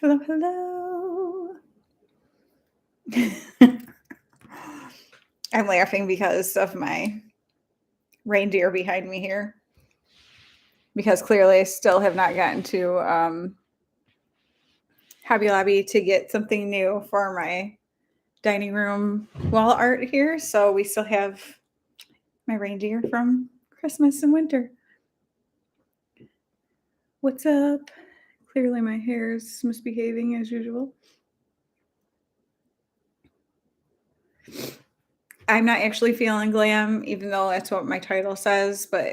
Hello, hello. I'm laughing because of my reindeer behind me here. Because clearly I still have not gotten to Hobby Lobby to get something new for my dining room wall art here. So we still have my reindeer from Christmas and winter. What's up? Clearly my hair is misbehaving as usual. I'm not actually feeling glam, even though that's what my title says, but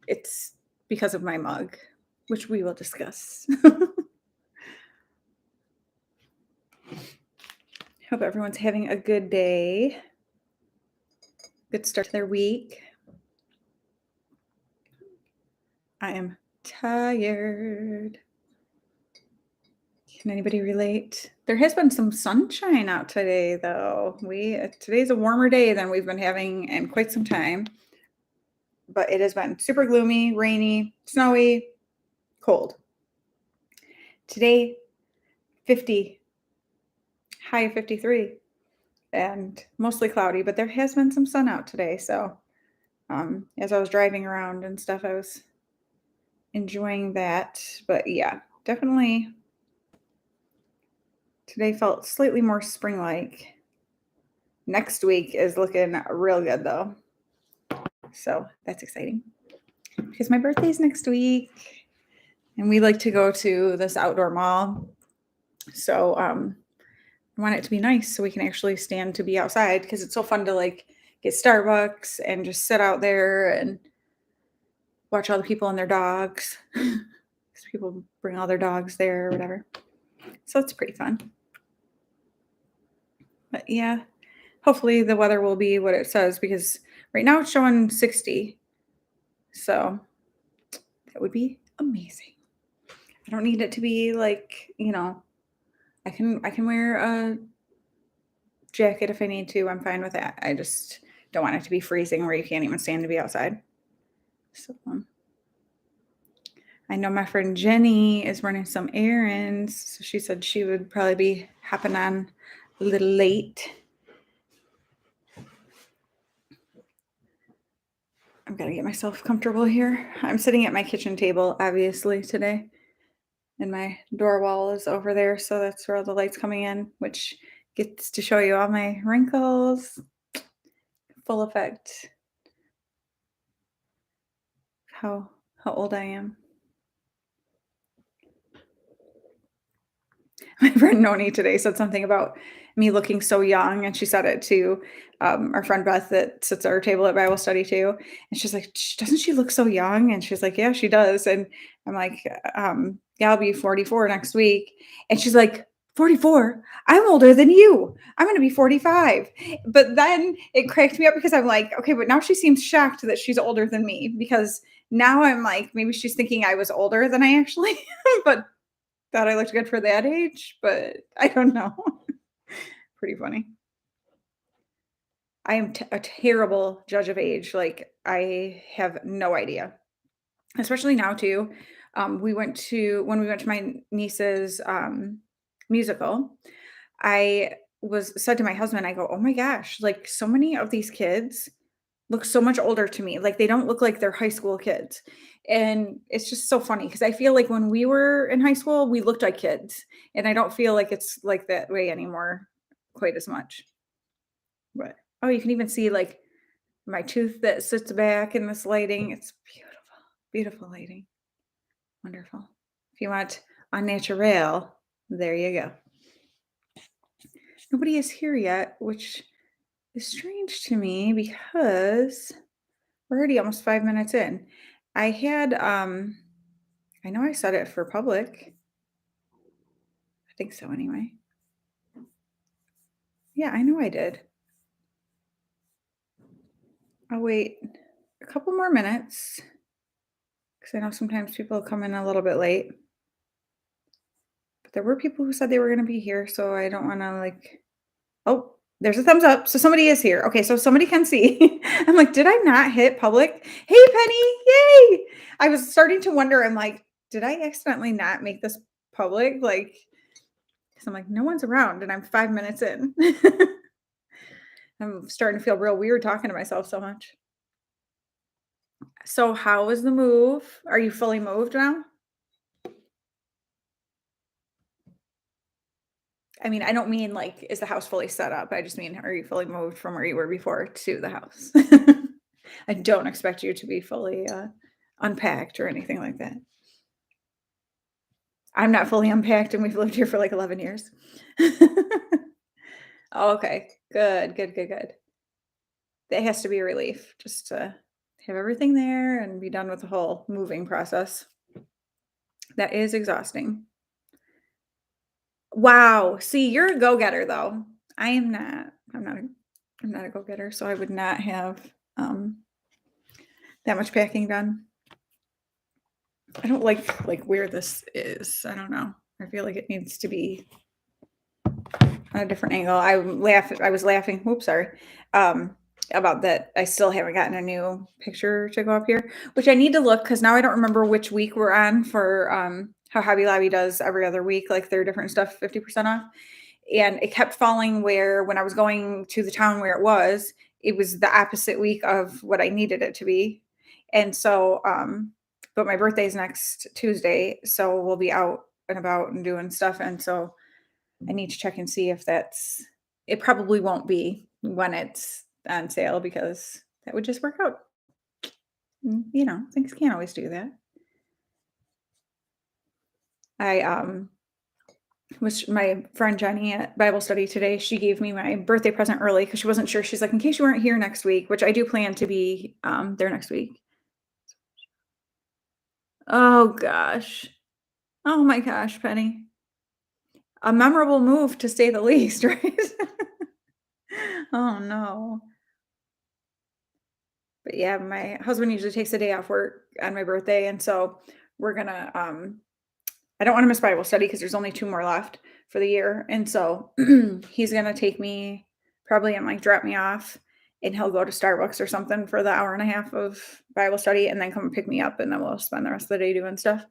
it's because of my mug, which we will discuss. Hope everyone's having a good day. Good start to their week. I am tired. Can anybody relate? There has been some sunshine out today, though. Today's a warmer day than we've been having in quite some time. But it has been super gloomy, rainy, snowy, cold. Today, 50, high of 53, and mostly cloudy, but there has been some sun out today. So as I was driving around and stuff, I was enjoying that. But yeah, definitely today felt slightly more spring-like. Next week is looking real good, though. So that's exciting because my birthday's next week and we like to go to this outdoor mall. So I want it to be nice so we can actually stand to be outside because it's so fun to like get Starbucks and just sit out there and watch all the people and their dogs. Because people bring all their dogs there or whatever. So it's pretty fun. But yeah, hopefully the weather will be what it says because right now it's showing 60. So that would be amazing. I don't need it to be like, I can wear a jacket if I need to. I'm fine with that. I just don't want it to be freezing where you can't even stand to be outside. So I know my friend Jenny is running some errands. So she said she would probably be hopping on a little late. I'm going to get myself comfortable here. I'm sitting at my kitchen table, obviously, today. And my door wall is over there. So that's where all the light's coming in, which gets to show you all my wrinkles. Full effect. How old I am. My friend Noni today said something about me looking so young, and she said it to our friend Beth that sits at our table at Bible study too. And she's like, "Doesn't she look so young?" And she's like, "Yeah, she does." And I'm like, "Yeah, I'll be 44 next week." And she's like, "44? I'm older than you. I'm going to be 45." But then it cracked me up because I'm like, okay, but now she seems shocked that she's older than me because now I'm like, maybe she's thinking I was older than I actually am, but thought I looked good for that age, but I don't know. Pretty funny. I am a terrible judge of age. Like, I have no idea, especially now too. When we went to my niece's musical, I was said to my husband, I go, "Oh my gosh, like so many of these kids look so much older to me. Like they don't look like they're high school kids." And it's just so funny because I feel like when we were in high school, we looked like kids. And I don't feel like it's like that way anymore quite as much. But oh, you can even see like my tooth that sits back in this lighting. It's beautiful. Beautiful lighting. Wonderful. If you want unnatural, there you go. Nobody is here yet, which is strange to me because we're already almost 5 minutes in. I had I know I said it for public. I think so anyway. Yeah, I know I did. I'll wait a couple more minutes because I know sometimes people come in a little bit late. But there were people who said they were going to be here, so I don't want to like. Oh, there's a thumbs up. So somebody is here. Okay, so somebody can see. I'm like, did I not hit public? Hey, Penny, yay! I was starting to wonder. I'm like, did I accidentally not make this public, like, 'cause I'm like, no one's around and I'm 5 minutes in. I'm starting to feel real weird talking to myself so much. So how was the move? Are you fully moved now? I mean, I don't mean like, is the house fully set up? I just mean, are you fully moved from where you were before to the house? I don't expect you to be fully unpacked or anything like that. I'm not fully unpacked and we've lived here for like 11 years. Oh, okay. Good, good, good, good. That has to be a relief just to have everything there and be done with the whole moving process. That is exhausting. Wow. See, you're a go-getter though. I am not. I'm not a go-getter, so I would not have um that much packing done. I don't like where this is. I don't know. I feel like it needs to be on a different angle. I was laughing. Oops, sorry. Um, about that. I still haven't gotten a new picture to go up here, which I need to look because now I don't remember which week we're on for how Hobby Lobby does every other week, like their different stuff, 50% off. And it kept falling where when I was going to the town where it was the opposite week of what I needed it to be. And so, but my birthday's next Tuesday, so we'll be out and about and doing stuff. And so I need to check and see if it probably won't be when it's on sale because that would just work out. Things can't always do that. I was my friend Jenny at Bible study today. She gave me my birthday present early because she wasn't sure. She's like, in case you weren't here next week, which I do plan to be there next week. Oh gosh. Oh my gosh, Penny. A memorable move to say the least, right? Oh no. But yeah, my husband usually takes a day off work on my birthday, and so we're gonna I don't want to miss Bible study because there's only 2 more left for the year. And so he's gonna take me probably and like drop me off and he'll go to Starbucks or something for the hour and a half of Bible study and then come and pick me up and then we'll spend the rest of the day doing stuff.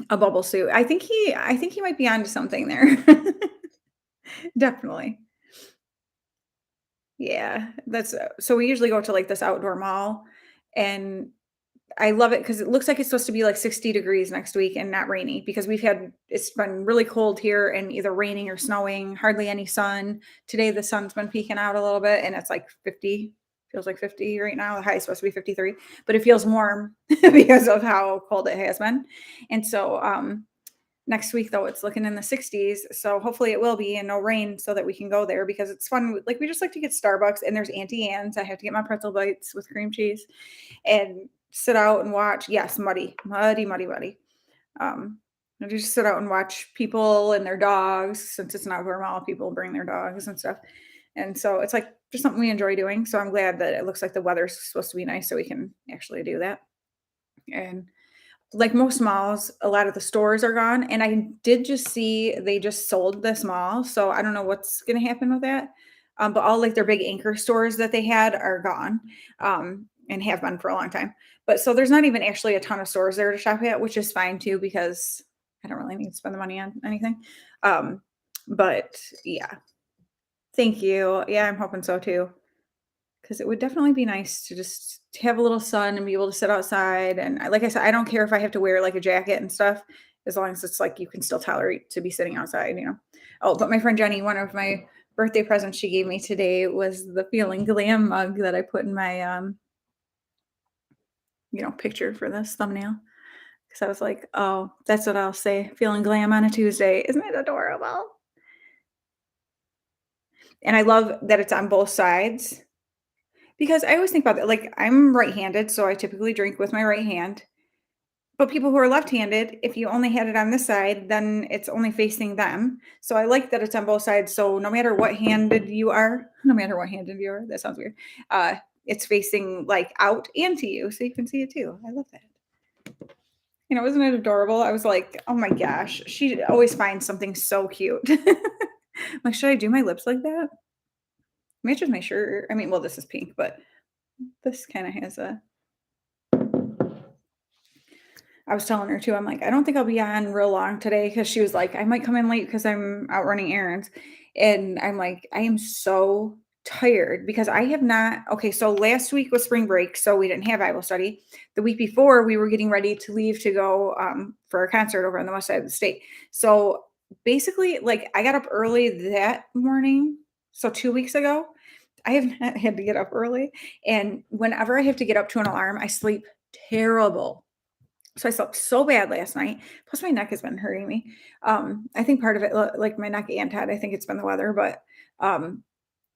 A bubble suit. I think he might be onto something there. Definitely. Yeah. That's so we usually go to like this outdoor mall and I love it because it looks like it's supposed to be like 60 degrees next week and not rainy because it's been really cold here and either raining or snowing, hardly any sun. Today the sun's been peeking out a little bit and it's like 50, feels like 50 right now. The high is supposed to be 53, but it feels warm because of how cold it has been. And so next week though it's looking in the 60s. So hopefully it will be and no rain so that we can go there because it's fun. Like we just like to get Starbucks and there's Auntie Anne's. I have to get my pretzel bites with cream cheese and sit out and watch. Yes, muddy, muddy, muddy, muddy. I just sit out and watch people and their dogs since it's an outdoor mall. People bring their dogs and stuff, and so it's like just something we enjoy doing. So I'm glad that it looks like the weather's supposed to be nice, so we can actually do that. And like most malls, a lot of the stores are gone. And I did just see they just sold this mall, so I don't know what's going to happen with that. But all like their big anchor stores that they had are gone, and have been for a long time. But so there's not even actually a ton of stores there to shop at, which is fine too because I don't really need to spend the money on anything. Um, but yeah, thank you. Yeah, I'm hoping so too. Because it would definitely be nice to just have a little sun and be able to sit outside, and like I said, I don't care if I have to wear, like, a jacket and stuff, as long as it's, like, you can still tolerate to be sitting outside. Oh, but my friend Jenny, one of my birthday presents she gave me today was the Feelin Glam mug that I put in my, picture for this thumbnail. Because I was like, "Oh, that's what I'll say, feeling glam on a Tuesday." Isn't it adorable? And I love that it's on both sides. Because I always think about that, like, I'm right-handed, so I typically drink with my right hand, but people who are left-handed, if you only had it on this side, then it's only facing them, so I like that it's on both sides, so no matter what handed you are, that sounds weird, it's facing, like, out and to you, so you can see it too. I love that. Isn't it adorable? I was like, "Oh my gosh," she always finds something so cute. Like, "Should I do my lips like that?" Matches my shirt. I mean, well, this is pink, but this kinda has a I was telling her too, I'm like, "I don't think I'll be on real long today," because she was like, "I might come in late because I'm out running errands." And I'm like, "I am so tired because I have not." Okay, so last week was spring break, so we didn't have Bible study. The week before, we were getting ready to leave to go, for a concert over on the west side of the state. So, basically, like, I got up early that morning, so 2 weeks ago. I have not had to get up early, and whenever I have to get up to an alarm, I sleep terrible. So I slept so bad last night. Plus my neck has been hurting me. I think part of it, like my neck and head, I think it's been the weather, but um,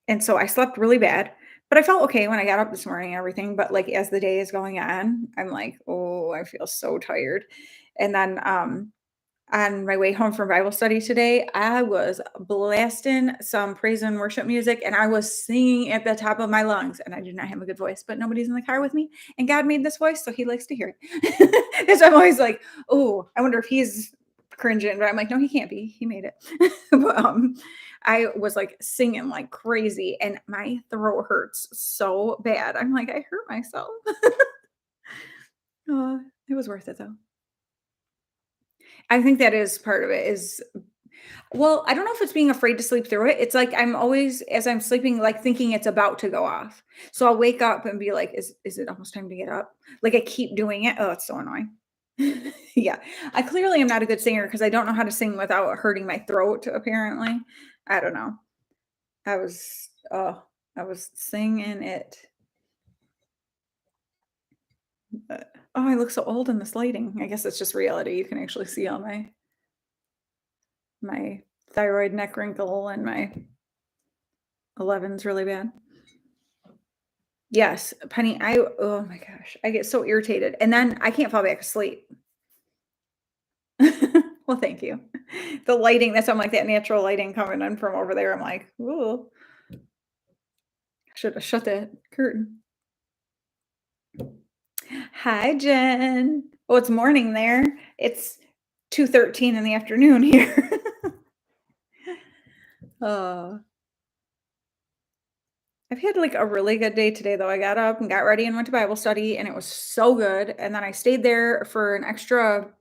and so I slept really bad. But I felt okay when I got up this morning and everything. But like as the day is going on, I'm like, oh, I feel so tired. And then on my way home from Bible study today, I was blasting some praise and worship music and I was singing at the top of my lungs. And I do not have a good voice, but nobody's in the car with me. And God made this voice, so he likes to hear it. And so I'm always like, oh, I wonder if he's cringing. But I'm like, no, he can't be. He made it. But I was like singing like crazy and my throat hurts so bad. I'm like, I hurt myself. It was worth it though. I think that is part of it is well, I don't know if it's being afraid to sleep through it. It's like I'm always, as I'm sleeping, like thinking it's about to go off. So I'll wake up and be like, is it almost time to get up? Like I keep doing it. Oh, it's so annoying. Yeah. I clearly am not a good singer because I don't know how to sing without hurting my throat, apparently. I don't know. I was I was singing it. Oh, I look so old in this lighting. I guess it's just reality. You can actually see all my thyroid neck wrinkle and my 11's really bad. Yes, Penny, oh my gosh, I get so irritated, and then I can't fall back asleep. Well, thank you. The lighting, that's why I'm like, that natural lighting coming in from over there, I'm like, "Ooh, should have shut that curtain." Hi, Jen. Oh, it's morning there. It's 2:13 in the afternoon here. Oh, I've had, like, a really good day today, though. I got up and got ready and went to Bible study, and it was so good, and then I stayed there for an extra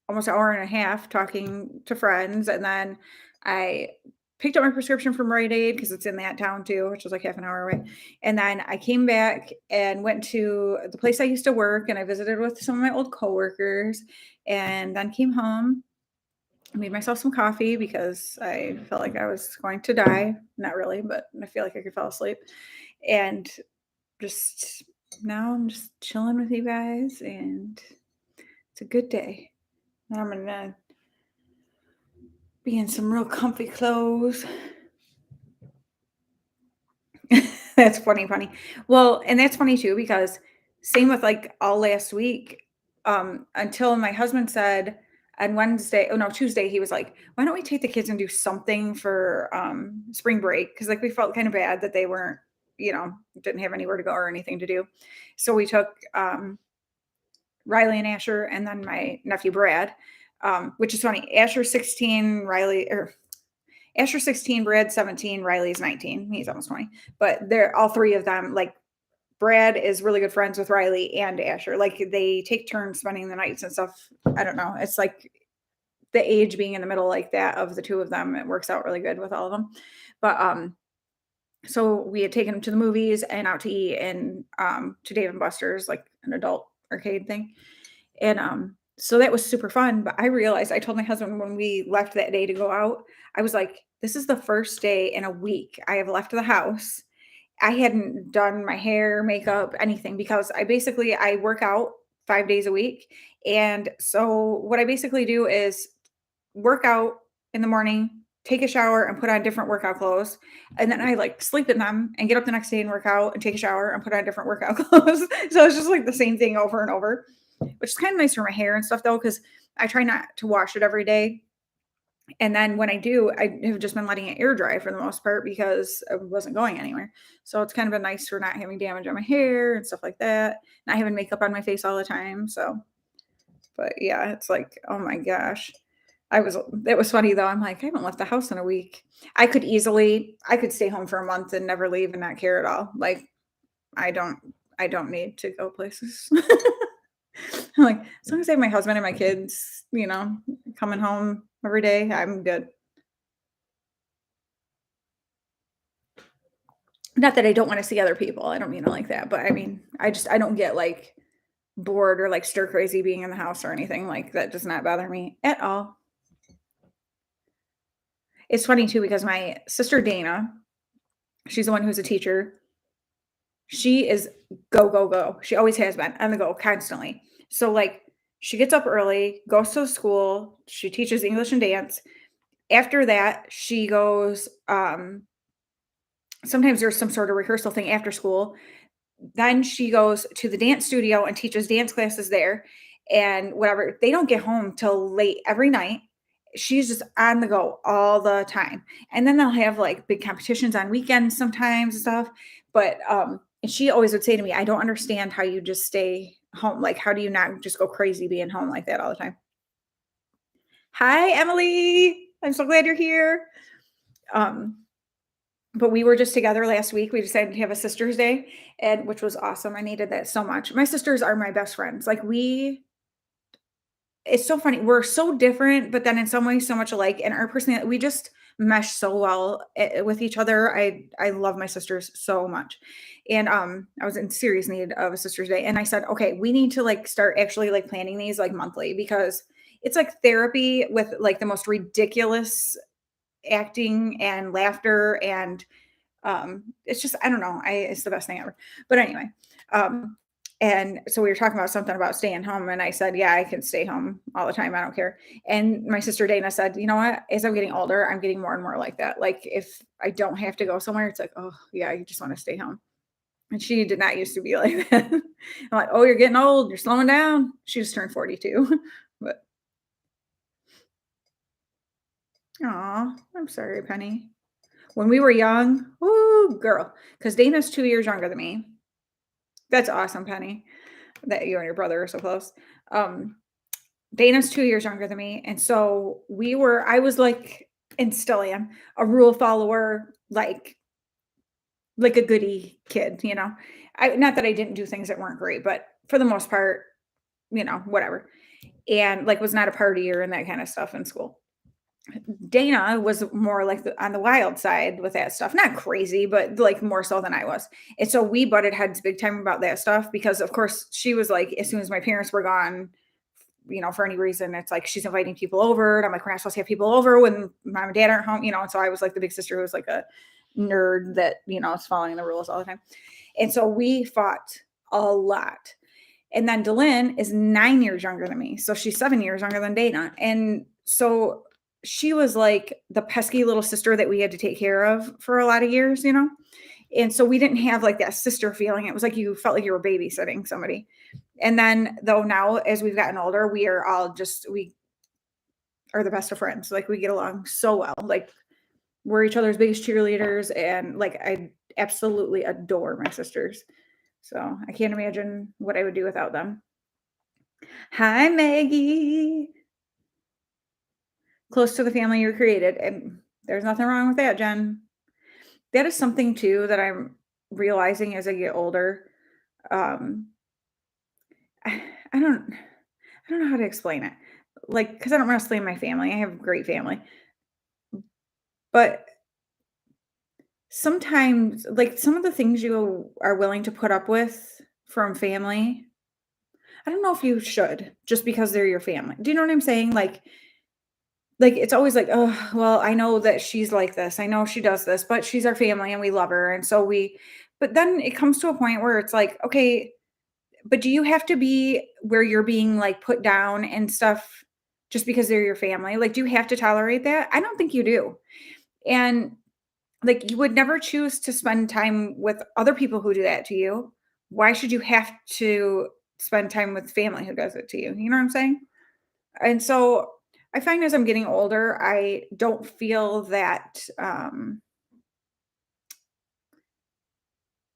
almost an hour and a half talking to friends, and then I picked up my prescription from Rite Aid because it's in that town too, which was like half an hour away. And then I came back and went to the place I used to work, and I visited with some of my old coworkers, and then came home. I made myself some coffee because I felt like I was going to die. Not really, but I feel like I could fall asleep. And just now I'm just chilling with you guys, and it's a good day. I'm gonna be in some real comfy clothes. That's funny. Well, and that's funny too because same with, like, all last week, until my husband said on Wednesday oh, no, Tuesday, he was like, "Why don't we take the kids and do something for, spring break?" Because like, we felt kinda bad that they weren't, didn't have anywhere to go or anything to do. So we took, Riley and Asher and then my nephew Brad, which is funny. Asher's 16, Asher's 16, Brad's 17, Riley's 19. He's almost 20. But they're all three of them, like Brad is really good friends with Riley and Asher. Like they take turns spending the nights and stuff. I don't know. It's like the age being in the middle like that of the two of them, it works out really good with all of them. But so we had taken them to the movies and out to eat and to Dave and Buster's, like an adult arcade thing. And, so that was super fun, but I realized I told my husband when we left that day to go out, I was like, "This is the first day in a week I have left the house." I hadn't done my hair, makeup, anything because I work out 5 days a week, and so what I basically do is work out in the morning, take a shower, and put on different workout clothes, and then I, like, sleep in them and get up the next day and work out and take a shower and put on different workout clothes. So it's just, like, the same thing over and over, which is kinda nice for my hair and stuff, though, because I try not to wash it every day, and then when I do, I have just been letting it air dry for the most part because I wasn't going anywhere. So it's kind of been nice for not having damage on my hair and stuff like that, not having makeup on my face all the time, so but, yeah, it's like, oh my gosh. It was funny, though, I'm like, "I haven't left the house in a week." I could stay home for a month and never leave and not care at all. Like, I don't I don't need to go places. Like, as long as I have my husband and my kids, coming home every day, I'm good. Not that I don't wanna see other people, I don't mean it like that, but I mean, I don't get, like, bored or, like, stir crazy being in the house or anything, like, that does not bother me at all. It's funny too because my sister Dana, she's the one who's a teacher. She is go, go, go. She always has been on the go constantly. So, like, she gets up early, goes to school, she teaches English and dance. After that, she goes, sometimes there's some sort of rehearsal thing after school. Then she goes to the dance studio and teaches dance classes there and whatever. They don't get home till late every night. She's just on the go all the time. And then they'll have like big competitions on weekends sometimes and stuff. But and she always would say to me, I don't understand how you just stay home. Like, how do you not just go crazy being home like that all the time? Hi, Emily. I'm so glad you're here. Um, but we were just together last week. We decided to have a sisters day, and which was awesome. I needed that so much. My sisters are my best friends. Like we it's so funny. We're so different, but then in some ways so much alike. And our personality, we just mesh so well with each other. I love my sisters so much. And I was in serious need of a sisters day. And I said, okay, we need to like start actually like planning these like monthly because it's like therapy with like the most ridiculous acting and laughter and it's just I don't know, it's the best thing ever. But anyway, um, and so we were talking about something about staying home, and I said, "Yeah, I can stay home all the time. I don't care." And my sister Dana said, "You know what? As I'm getting older, I'm getting more and more like that. Like if I don't have to go somewhere, it's like, oh yeah, I just want to stay home." And she did not used to be like that. I'm like, "Oh, you're getting old. You're slowing down." She just turned 42, but aw, I'm sorry, Penny. When we were young, ooh, girl, because Dana's 2 years younger than me. That's awesome, Penny, that you and your brother are so close. Um, Dana's 2 years younger than me, and so I was like, and still am, a rule follower, like a goody kid, you know? Not that I didn't do things that weren't great, but for the most part, whatever. And, like, was not a partier and that kinda stuff in school. Dana was more like on the wild side with that stuff. Not crazy, but like more so than I was. And so we butted heads big time about that stuff because, of course, she was like, as soon as my parents were gone, for any reason, it's like she's inviting people over. And I'm like, we're not supposed to have people over when mom and dad aren't home, And so I was like the big sister who was like a nerd that, is following the rules all the time. And so we fought a lot. And then Delyn is 9 years younger than me. So she's 7 years younger than Dana. And so she was like the pesky little sister that we had to take care of for a lot of years. And so we didn't have like that sister feeling. It was like you felt like you were babysitting somebody. And then though now as we've gotten older, we are the best of friends. Like we get along so well. Like we're each other's biggest cheerleaders and like I absolutely adore my sisters. So I can't imagine what I would do without them. Hi, Maggie. Close to the family you created. And there's nothing wrong with that, Jen. That is something too that I'm realizing as I get older. Um, I, I don't I don't know how to explain it. Like, because I don't wrestle in my family. I have a great family. But sometimes, like some of the things you are willing to put up with from family, I don't know if you should just because they're your family. Do you know what I'm saying? Like, it's always like, "Oh, well, I know that she's like this. I know she does this, but she's our family and we love her." And so but then it comes to a point where it's like, "Okay, but do you have to be where you're being, like, put down and stuff just because they're your family? Like, do you have to tolerate that? I don't think you do." And, like, you would never choose to spend time with other people who do that to you. Why should you have to spend time with family who does it to you? You know what I'm saying? And so I find as I'm getting older, I don't feel that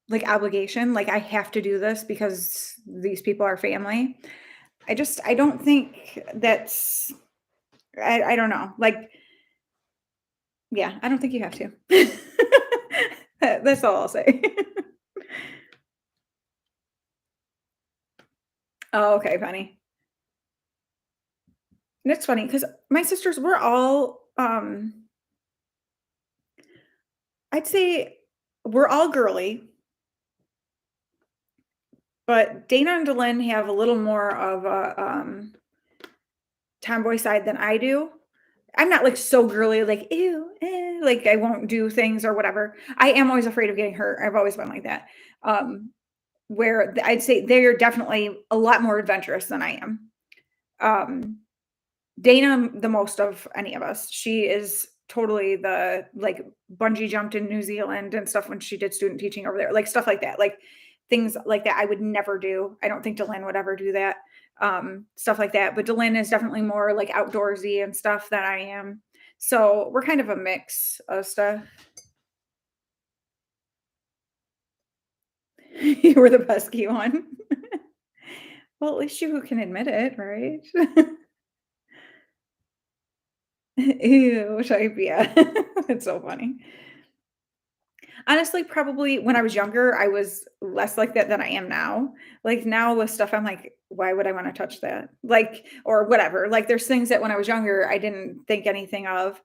like obligation, like I have to do this because these people are family. I don't think I don't know. Like, yeah, I don't think you have to. That's all I'll say. Oh, okay, Penny. And it's funny because my sisters, we're all, I'd say we're all girly, but Dana and Delenn have a little more of a, tomboy side than I do. I'm not, like, so girly, like, "Ew, like, I won't do things or whatever. I am always afraid of getting hurt. I've always been like that. Um, where I'd say they're definitely a lot more adventurous than I am. Um, Dana, the most of any of us. She is totally the like bungee jumped in New Zealand and stuff when she did student teaching over there, like stuff like that. Like things like that I would never do. I don't think Delenn would ever do that. Stuff like that. But Delenn is definitely more like outdoorsy and stuff than I am. So we're kind of a mix of stuff. You were the pesky one. Well, at least you can admit it, right? Ew, type, yeah. It's so funny. Honestly, probably when I was younger, I was less like that than I am now. Like, now with stuff, I'm like, "Why would I wanna touch that?" Like or whatever. Like, there's things that when I was younger, I didn't think anything of.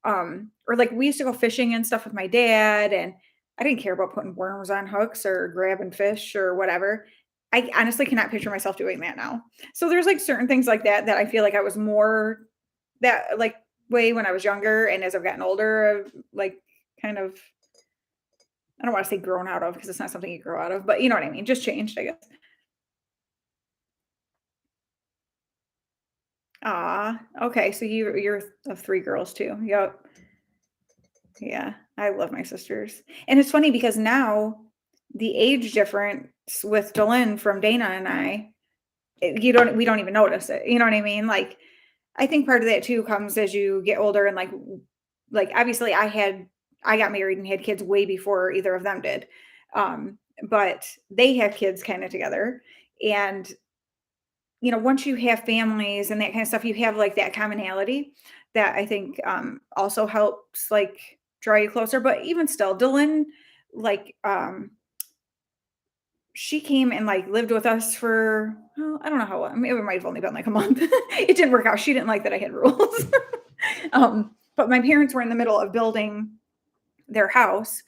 Or, like, we used to go fishing and stuff with my dad, and I didn't care about putting worms on hooks or grabbing fish or whatever. I honestly cannot picture myself doing that now. So, there's, like, certain things like that that I feel like I was more that, like, way when I was younger, and as I've gotten older, I've, like, kind of I don't wanna say grown out of because it's not something you grow out of, but you know what I mean, just changed, I guess. Aw, okay, so you're of 3 girls too. Yep. Yeah, I love my sisters. And it's funny because now the age difference with Dylan from Dana and I, you don't we don't even notice it. You know what I mean? Like I think part of that too comes as you get older and like obviously I got married and had kids way before either of them did. But they have kids kind of together and once you have families and that kind of stuff, you have like that commonality that I think also helps like draw you closer. But even still, Dylan, like, she came and like lived with us for, well, I don't know how long. I mean, it might have only been like a month. It didn't work out. She didn't like that I had rules. But my parents were in the middle of building their house.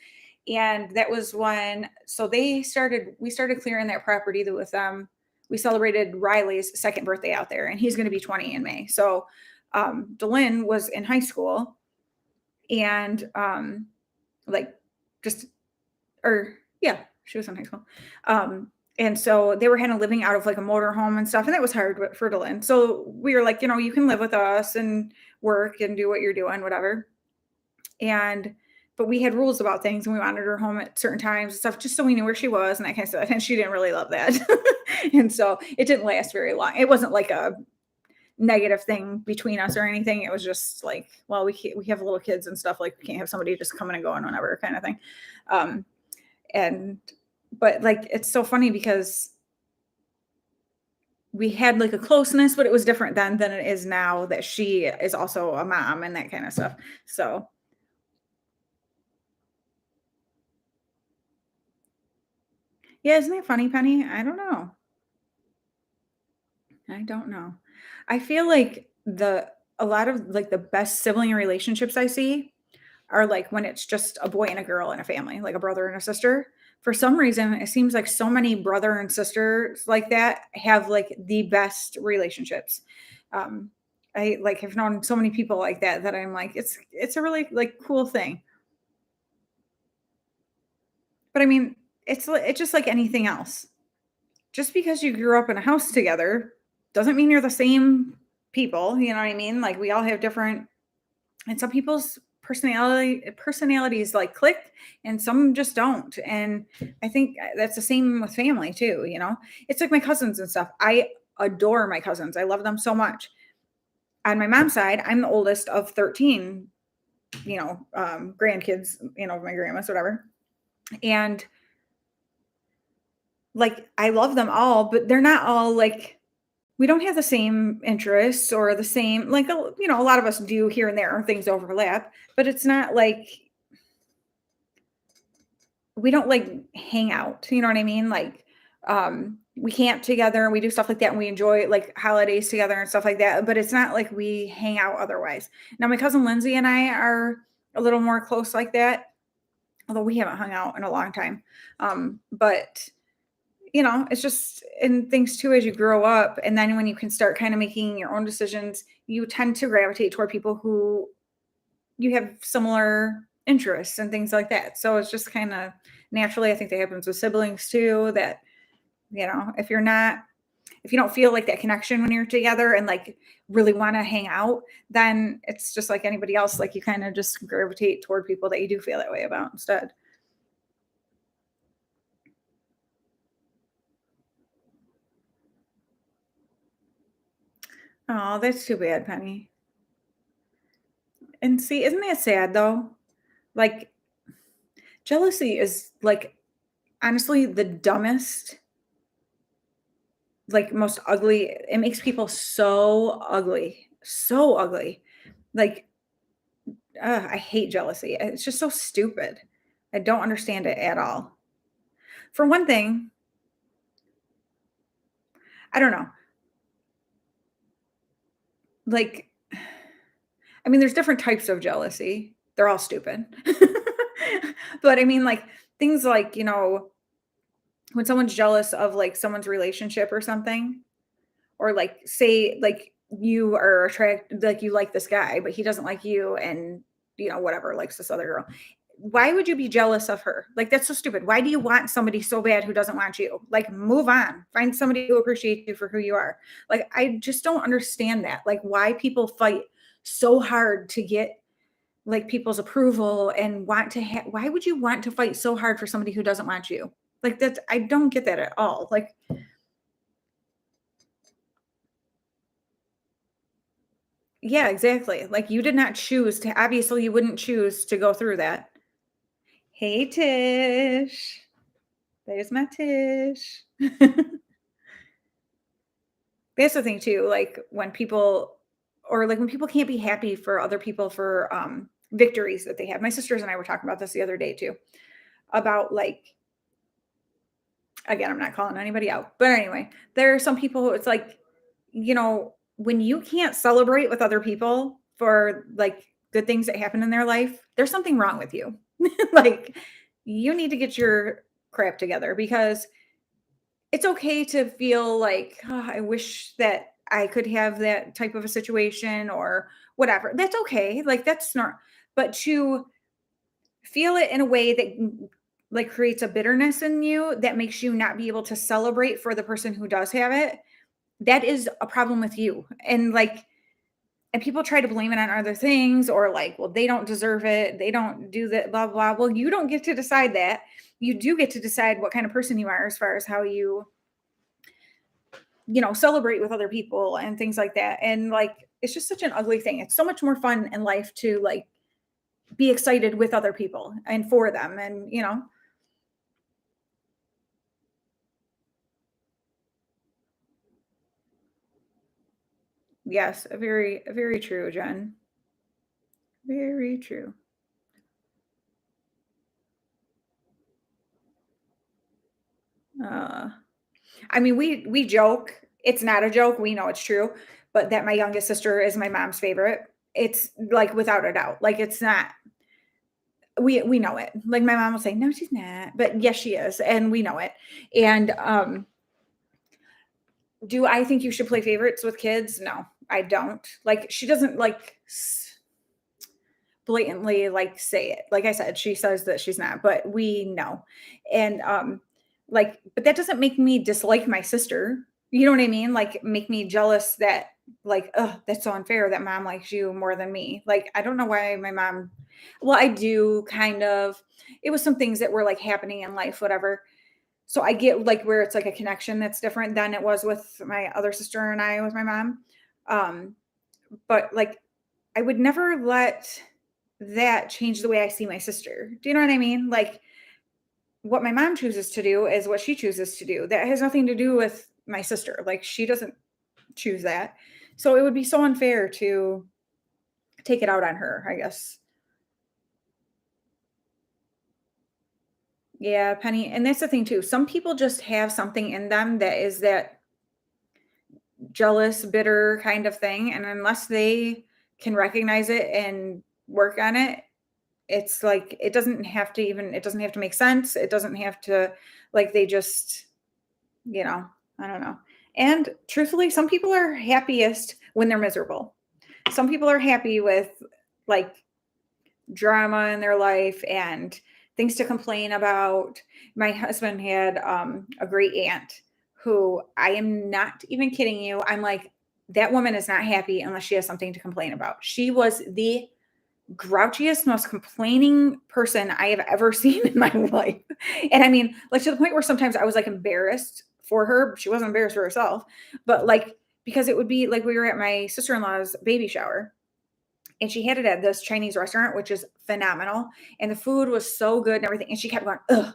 And that was when, so we started clearing that property with them. We celebrated Riley's second birthday out there, and he's going to be 20 in May. So, Delyn was in high school and, like just, or yeah, she was in high school. And so they were kind of living out of like a motorhome and stuff. And that was hard for Delyn. So we were like, you can live with us and work and do what you're doing, whatever. And but we had rules about things and we wanted her home at certain times and stuff just so we knew where she was and that kind of stuff. And she didn't really love that. And so it didn't last very long. It wasn't like a negative thing between us or anything. It was just like, well, we have little kids and stuff. Like we can't have somebody just coming and going whenever kind of thing. Um, and but like it's so funny because we had like a closeness, but it was different then than it is now that she is also a mom and that kind of stuff. So yeah, isn't that funny, Penny? I don't know. I don't know. I feel like a lot of like the best sibling relationships I see are like when it's just a boy and a girl in a family, like a brother and a sister. For some reason, it seems like so many brother and sisters like that have like the best relationships. Um, I like have known so many people like that that I'm like, it's a really like cool thing. But I mean, it's just like anything else. Just because you grew up in a house together doesn't mean you're the same people, you know what I mean? Like we all have different and some people's personalities like click and some just don't. And I think that's the same with family too. It's like my cousins and stuff. I adore my cousins. I love them so much. On my mom's side, I'm the oldest of 13, grandkids, my grandma's, whatever. And like I love them all, but they're not all like we don't have the same interests or the same like a lot of us do here and there or things overlap, but it's not like we don't like hang out, you know what I mean? Like we camp together and we do stuff like that and we enjoy like holidays together and stuff like that, but it's not like we hang out otherwise. Now my cousin Lindsay and I are a little more close like that, although we haven't hung out in a long time. But it's just in things too as you grow up, and then when you can start kind of making your own decisions, you tend to gravitate toward people who you have similar interests and things like that. So it's just kind of naturally, I think that happens with siblings too, that if you don't feel like that connection when you're together and like really want to hang out, then it's just like anybody else. Like you kind of just gravitate toward people that you do feel that way about instead. Oh, that's too bad, Penny. And see, isn't that sad though? Like jealousy is like honestly the dumbest, like most ugly. It makes people so ugly, so ugly. Like I hate jealousy. It's just so stupid. I don't understand it at all. For one thing, I don't know. Like, I mean, there's different types of jealousy. They're all stupid. But I mean, like things like, when someone's jealous of like someone's relationship or something, or like say like you are attracted, like you like this guy, but he doesn't like you and whatever, likes this other girl. Why would you be jealous of her? Like that's so stupid. Why do you want somebody so bad who doesn't want you? Like move on. Find somebody who appreciates you for who you are. Like I just don't understand that. Like why people fight so hard to get like people's approval and want to why would you want to fight so hard for somebody who doesn't want you? Like that's I don't get that at all. Like yeah, exactly. Like you did not choose to obviously you wouldn't choose to go through that. Hey Tish. There's my Tish. That's the thing too, like when people or like when people can't be happy for other people for victories that they have. My sisters and I were talking about this the other day too. About like again, I'm not calling anybody out. But anyway, there are some people who it's like, when you can't celebrate with other people for like good things that happen in their life, there's something wrong with you. Like you need to get your crap together because it's okay to feel like, "Oh, I wish that I could have that type of a situation or whatever." That's okay. Like that's not, but to feel it in a way that like creates a bitterness in you that makes you not be able to celebrate for the person who does have it, that is a problem with you. And like, and people try to blame it on other things or like, well, they don't deserve it. They don't do that, blah, blah. Well, you don't get to decide that. You do get to decide what kind of person you are as far as how you celebrate with other people and things like that. And like, it's just such an ugly thing. It's so much more fun in life to like be excited with other people and for them. And, yes, very true, Jen. Very true. Uh, I mean, we joke. It's not a joke. We know it's true, but that my youngest sister is my mom's favorite. It's like without a doubt. Like it's not. We know it. Like my mom will say, "No, she's not," but yes, she is, and we know it. And do I think you should play favorites with kids? No, I don't. Like she doesn't like blatantly like say it. Like I said, she says that she's not, but we know. And like but that doesn't make me dislike my sister. You know what I mean? Like make me jealous that like, oh, that's so unfair that mom likes you more than me. Like I don't know why my mom well, I do kind of it was some things that were like happening in life, whatever. So I get like where it's like a connection that's different than it was with my other sister and I with my mom. Um, but like I would never let that change the way I see my sister. Do you know what I mean? Like what my mom chooses to do is what she chooses to do. That has nothing to do with my sister. Like she doesn't choose that. So it would be so unfair to take it out on her, I guess. Yeah, Penny, and that's the thing too. Some people just have something in them that is that jealous, bitter kind of thing, and unless they can recognize it and work on it, it's like it doesn't have to make sense. It doesn't have to like they just, you know, I don't know. And truthfully, some people are happiest when they're miserable. Some people are happy with like drama in their life and things to complain about. My husband had a great aunt who I am not even kidding you. I'm like, that woman is not happy unless she has something to complain about. She was the grouchiest, most complaining person I have ever seen in my life. And I mean, like to the point where sometimes I was like embarrassed for her. She wasn't embarrassed for herself, but like because it would be like we were at my sister in law's baby shower and she had it at this Chinese restaurant, which is phenomenal. And the food was so good and everything. And she kept going, ugh,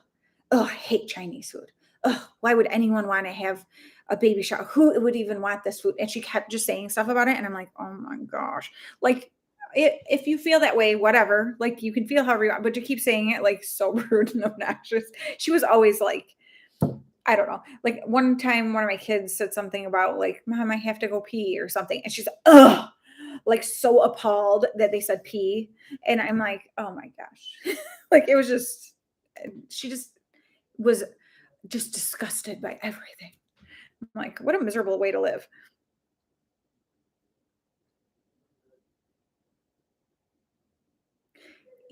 ugh, I hate Chinese food. Ugh, why would anyone want to have a baby shower? Who would even want this food? And she kept just saying stuff about it. And I'm like, oh my gosh. Like, if you feel that way, whatever, like you can feel however you want, but to keep saying it like so rude and obnoxious. She was always like, I don't know. Like one time, one of my kids said something about like, "Mom, I have to go pee" or something, and she's like, "Ugh," like so appalled that they said pee, and I'm like, "Oh my gosh!" Like it was just, she just was just disgusted by everything. I'm like, what a miserable way to live.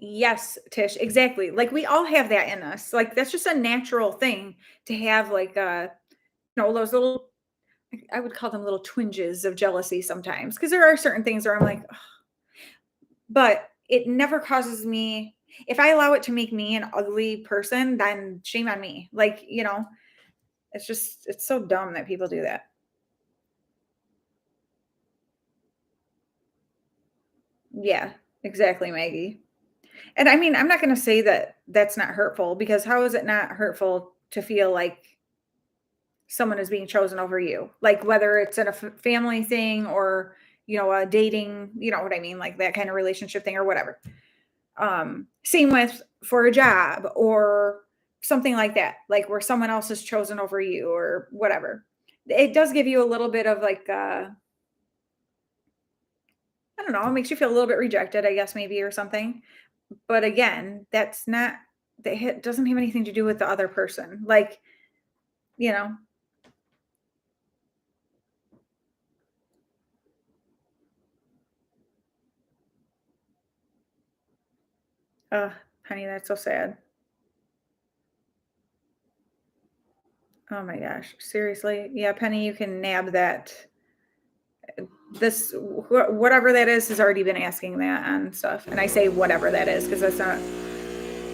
Yes, Tish, exactly. Like we all have that in us. Like that's just a natural thing to have. Like those little I would call them little twinges of jealousy sometimes because there are certain things where I'm like, "Ugh," but it never causes me. If I allow it to make me an ugly person, then shame on me. Like, it's just, it's so dumb that people do that. Yeah, exactly, Maggie. And I mean, I'm not going to say that that's not hurtful because how is it not hurtful to feel like someone is being chosen over you? Like whether it's in a family thing or, a dating, you know what I mean? Like that kind of relationship thing or whatever. Same with for a job or something like that, like where someone else is chosen over you or whatever. It does give you a little bit of like, I don't know, it makes you feel a little bit rejected, I guess, maybe, or something. But again, that's not, that doesn't have anything to do with the other person. Like, you know, honey, that's so sad. Oh my gosh. Seriously. Yeah, Penny, you can nab that. Whatever that is has already been asking that and stuff. And I say whatever that is because that's not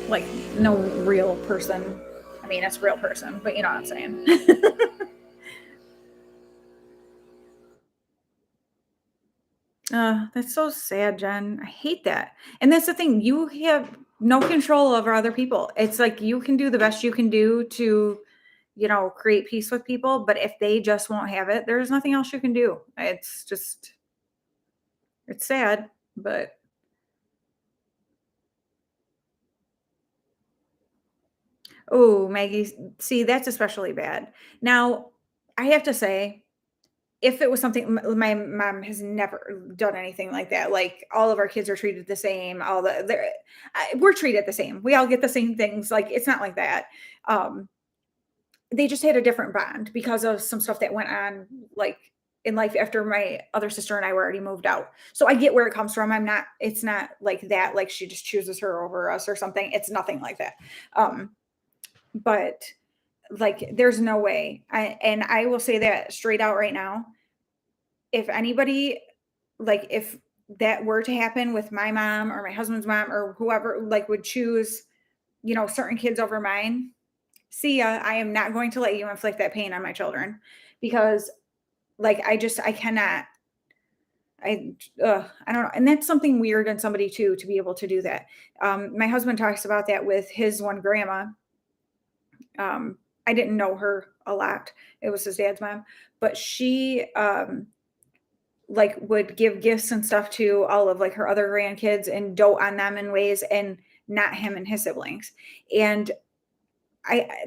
like no real person. I mean, it's a real person, but you know what I'm saying. That's so sad, Jen. I hate that. And that's the thing. You have no control over other people. It's like you can do the best you can do to, create peace with people. But if they just won't have it, there's nothing else you can do. It's just, it's sad, but oh, Maggie, see, that's especially bad. Now, I have to say, if it was something my mom has never done anything like that, like, all of our kids are treated the same, all the they're we're treated the same. We all get the same things, like, it's not like that. Um, they just had a different bond because of some stuff that went on, like, in life after my other sister and I were already moved out. So I get where it comes from. It's not like that, like, she just chooses her over us or something. It's nothing like that. Um, but, like, there's no way. I will say that straight out right now, if anybody like if that were to happen with my mom or my husband's mom or whoever like would choose, certain kids over mine, see ya. I am not going to let you inflict that pain on my children because like I cannot. I don't know. And that's something weird in somebody too to be able to do that. My husband talks about that with his one grandma. I didn't know her a lot. It was his dad's mom, but she like would give gifts and stuff to all of like her other grandkids and dote on them in ways and not him and his siblings. And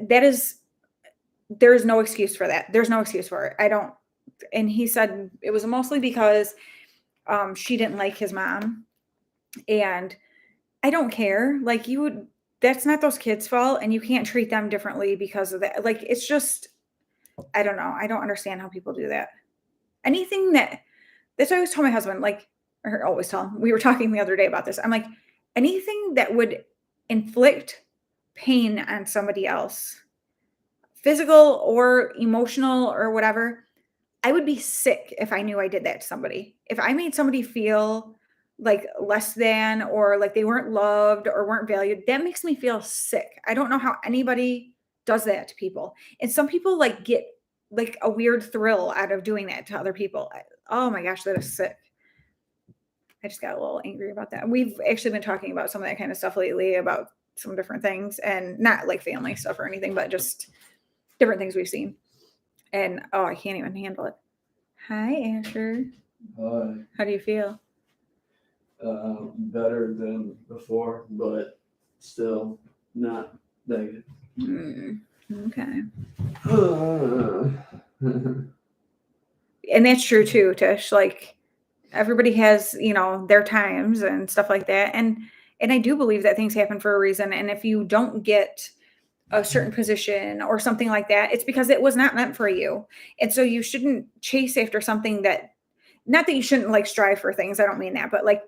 there is no excuse for that. There's no excuse for it. I don't. And he said it was mostly because she didn't like his mom. And I don't care. Like that's not those kids' fault. And you can't treat them differently because of that. Like, it's just, I don't know. I don't understand how people do that. Anything that's what I always tell my husband, like, or always tell him, we were talking the other day about this. I'm like, anything that would inflict pain on somebody else, physical or emotional or whatever, I would be sick if I knew I did that to somebody. If I made somebody feel like less than or like they weren't loved or weren't valued, that makes me feel sick. I don't know how anybody does that to people. And some people like get like a weird thrill out of doing that to other people. Oh my gosh, that is sick. I just got a little angry about that. We've actually been talking about some of that kind of stuff lately about some different things, and not like family stuff or anything, but just different things we've seen. And oh, I can't even handle it. Hi, Asher. Hi. How do you feel? Better than before, but still not that good. Okay. And And that's true too, Tish. Like, everybody has, their times and stuff like that. And I do believe that things happen for a reason. And if you don't get a certain position or something like that, it's because it was not meant for you. And so you shouldn't chase after something that, not that you shouldn't like strive for things. I don't mean that, but like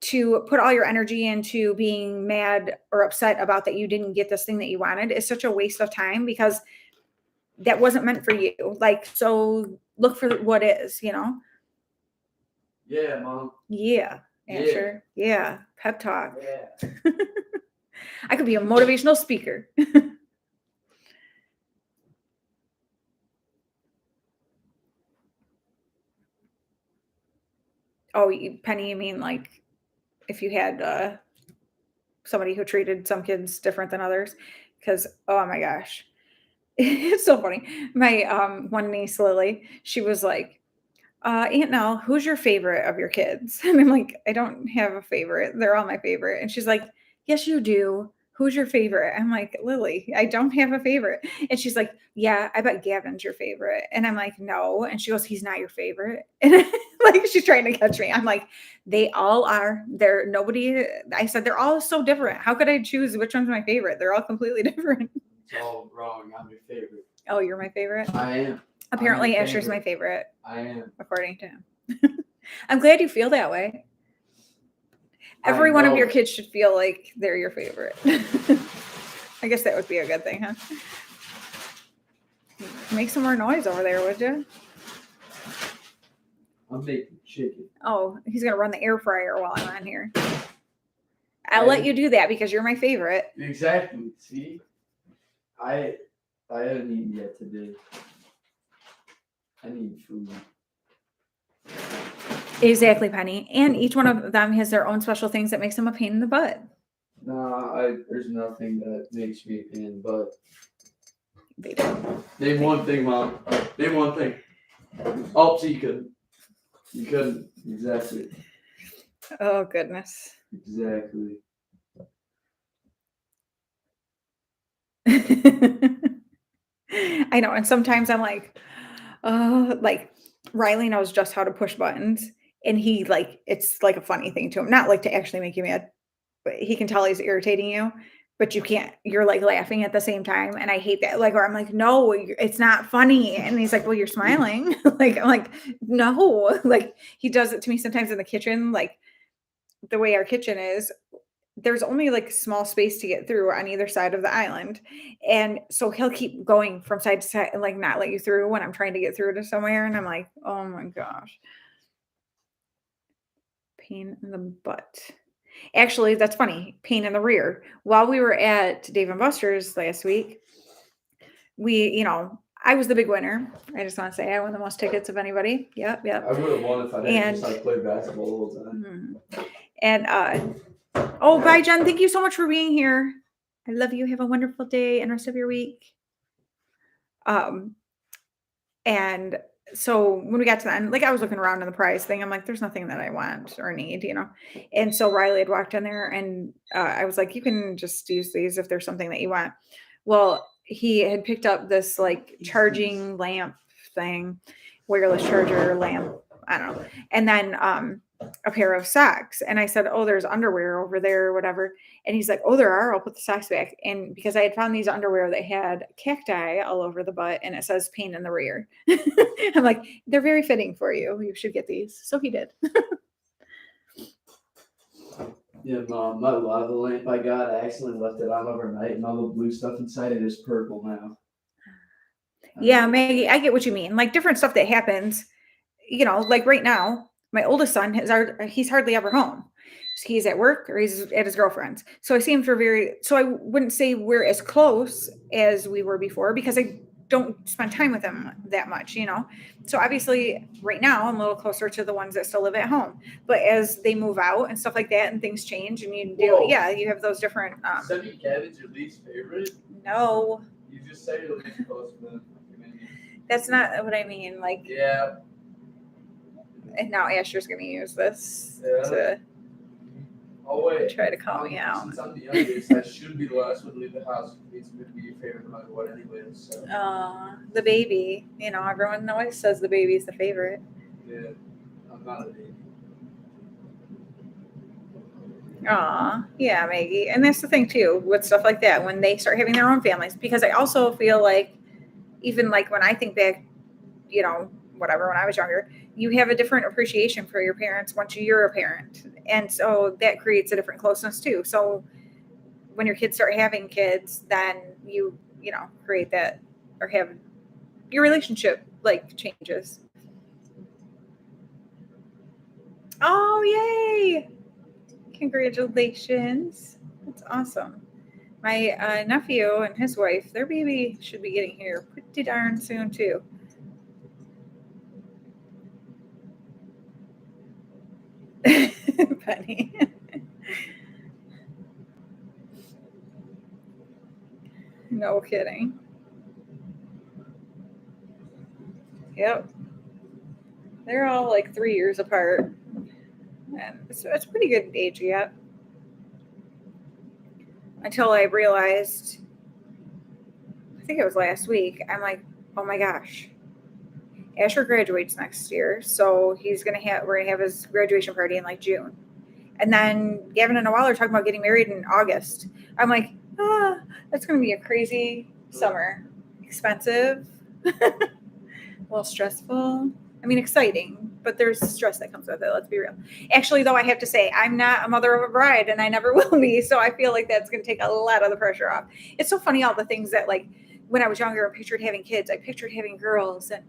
to put all your energy into being mad or upset about that you didn't get this thing that you wanted is such a waste of time, because that wasn't meant for you. Like, so look for what is, Yeah, Mom. Yeah. Yeah. Sure. Yeah. Pep talk. Yeah. I could be a motivational speaker. Oh, Penny, you mean like if you had somebody who treated some kids different than others? Because, oh my gosh, it's so funny. My one niece, Lily, she was like, Aunt Nell, who's your favorite of your kids? And I'm like, I don't have a favorite. They're all my favorite. And she's like, yes, you do. Who's your favorite? I'm like, Lily, I don't have a favorite. And she's like, yeah, I bet Gavin's your favorite. And I'm like, no. And she goes, he's not your favorite. And like, she's trying to catch me. I'm like, they all are. They're nobody. I said, they're all so different. How could I choose which one's my favorite? They're all completely different. It's all wrong. I'm your favorite. Oh, you're my favorite? I am. Apparently, Asher's my favorite. I am. According to him. I'm glad you feel that way. Every one of your kids should feel like they're your favorite. I guess that would be a good thing, huh? Make some more noise over there, would you? I'm making chicken. Oh, he's going to run the air fryer while I'm on here. I'll let you do that because you're my favorite. Exactly. See? I haven't eaten yet today. I need food. Exactly, Penny. And each one of them has their own special things that makes them a pain in the butt. Nah, there's nothing that makes me a pain in the butt. They do. Name one thing, Mom. Name one thing. Oh, so you couldn't. You couldn't. Exactly. Oh, goodness. Exactly. I know. And sometimes I'm like Riley knows just how to push buttons. And he it's like a funny thing to him. Not like to actually make you mad, but he can tell he's irritating you, but you can't, you're like laughing at the same time. And I hate that. Like, or I'm like, no, it's not funny. And he's like, well, you're smiling. Like, I'm like, no, like he does it to me sometimes in the kitchen. Like the way our kitchen is, there's only like small space to get through on either side of the island. And so he'll keep going from side to side and like not let you through when I'm trying to get through to somewhere. And I'm like, oh my gosh. Pain in the butt. Actually, that's funny. Pain in the rear. While we were at Dave and Buster's last week, I was the big winner. I just want to say I won the most tickets of anybody. Yep. I would have won if I didn't just play basketball all the time. And bye, Jen. Thank you so much for being here. I love you. Have a wonderful day and rest of your week. And so when we got to the end, like I was looking around in the prize thing, I'm like, there's nothing that I want or need, And so Riley had walked in there and I was like, you can just use these if there's something that you want. Well, he had picked up this like charging lamp thing, wireless charger lamp. I don't know. And then a pair of socks. And I said, "Oh, there's underwear over there or whatever." And he's like, "Oh, there are. I'll put the socks back." And because I had found these underwear that had cacti all over the butt and it says pain in the rear. I'm like, "They're very fitting for you. You should get these." So he did. Yeah, Mom, my lava lamp I got, I accidentally left it on overnight, and all the blue stuff inside it is purple now. Yeah, Maggie, I get what you mean. Like different stuff that happens, like right now, my oldest son he's hardly ever home. He's at work or he's at his girlfriend's. So I see him so I wouldn't say we're as close as we were before because I don't spend time with him that much. So obviously right now I'm a little closer to the ones that still live at home. But as they move out and stuff like that and things change and you have those different Semi cabin's your least favorite? No. You just say you're least close to them. That's not what I mean. Like, yeah. And now Asher's going to use this to try to call me out. Since I'm the youngest, I should be the last one to leave the house. It's going to be your favorite no matter what anyway. So. The baby. Everyone always says the baby's the favorite. Yeah, I'm not a baby. Aw, yeah, Maggie. And that's the thing, too, with stuff like that, when they start having their own families. Because I also feel like, even like when I think back, whatever, when I was younger, you have a different appreciation for your parents once you're a parent. And so that creates a different closeness too. So when your kids start having kids, then you create that or have your relationship like changes. Oh, yay. Congratulations. That's awesome. My nephew and his wife, their baby should be getting here pretty darn soon too. Funny. No kidding. Yep. They're all like 3 years apart. And it's pretty good age yet. Until I realized, I think it was last week, I'm like, oh my gosh. Asher graduates next year, so we're gonna have his graduation party in like June. And then Gavin and Noelle are talking about getting married in August. I'm like, that's gonna be a crazy summer. Expensive, a little stressful. I mean, exciting, but there's stress that comes with it. Let's be real. Actually, though, I have to say, I'm not a mother of a bride, and I never will be. So I feel like that's going to take a lot of the pressure off. It's so funny, all the things that, like, when I was younger, I pictured having kids. I pictured having girls and,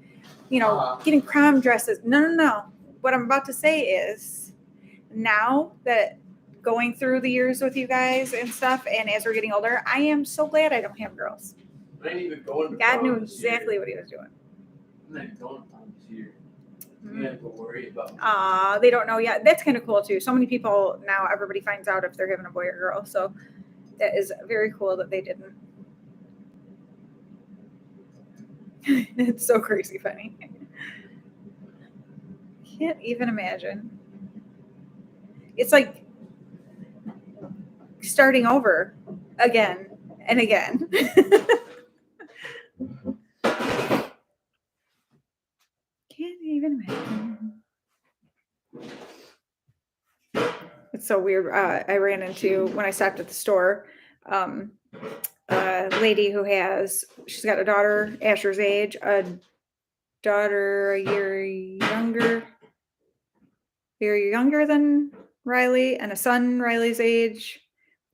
getting prom dresses. No. What I'm about to say is, now that going through the years with you guys and stuff, and as we're getting older, I am so glad I don't have girls. I ain't even going to God knew exactly what he was doing. I'm not going to prom this year. You have to worry about. They don't know yet. That's kind of cool too. So many people now, everybody finds out if they're having a boy or girl. So that is very cool that they didn't. It's so crazy funny. Can't even imagine. It's like starting over again and again. Can't even imagine. It's so weird. I ran into, when I stopped at the store, a lady she's got a daughter Asher's age, a daughter a year younger than Riley, and a son Riley's age,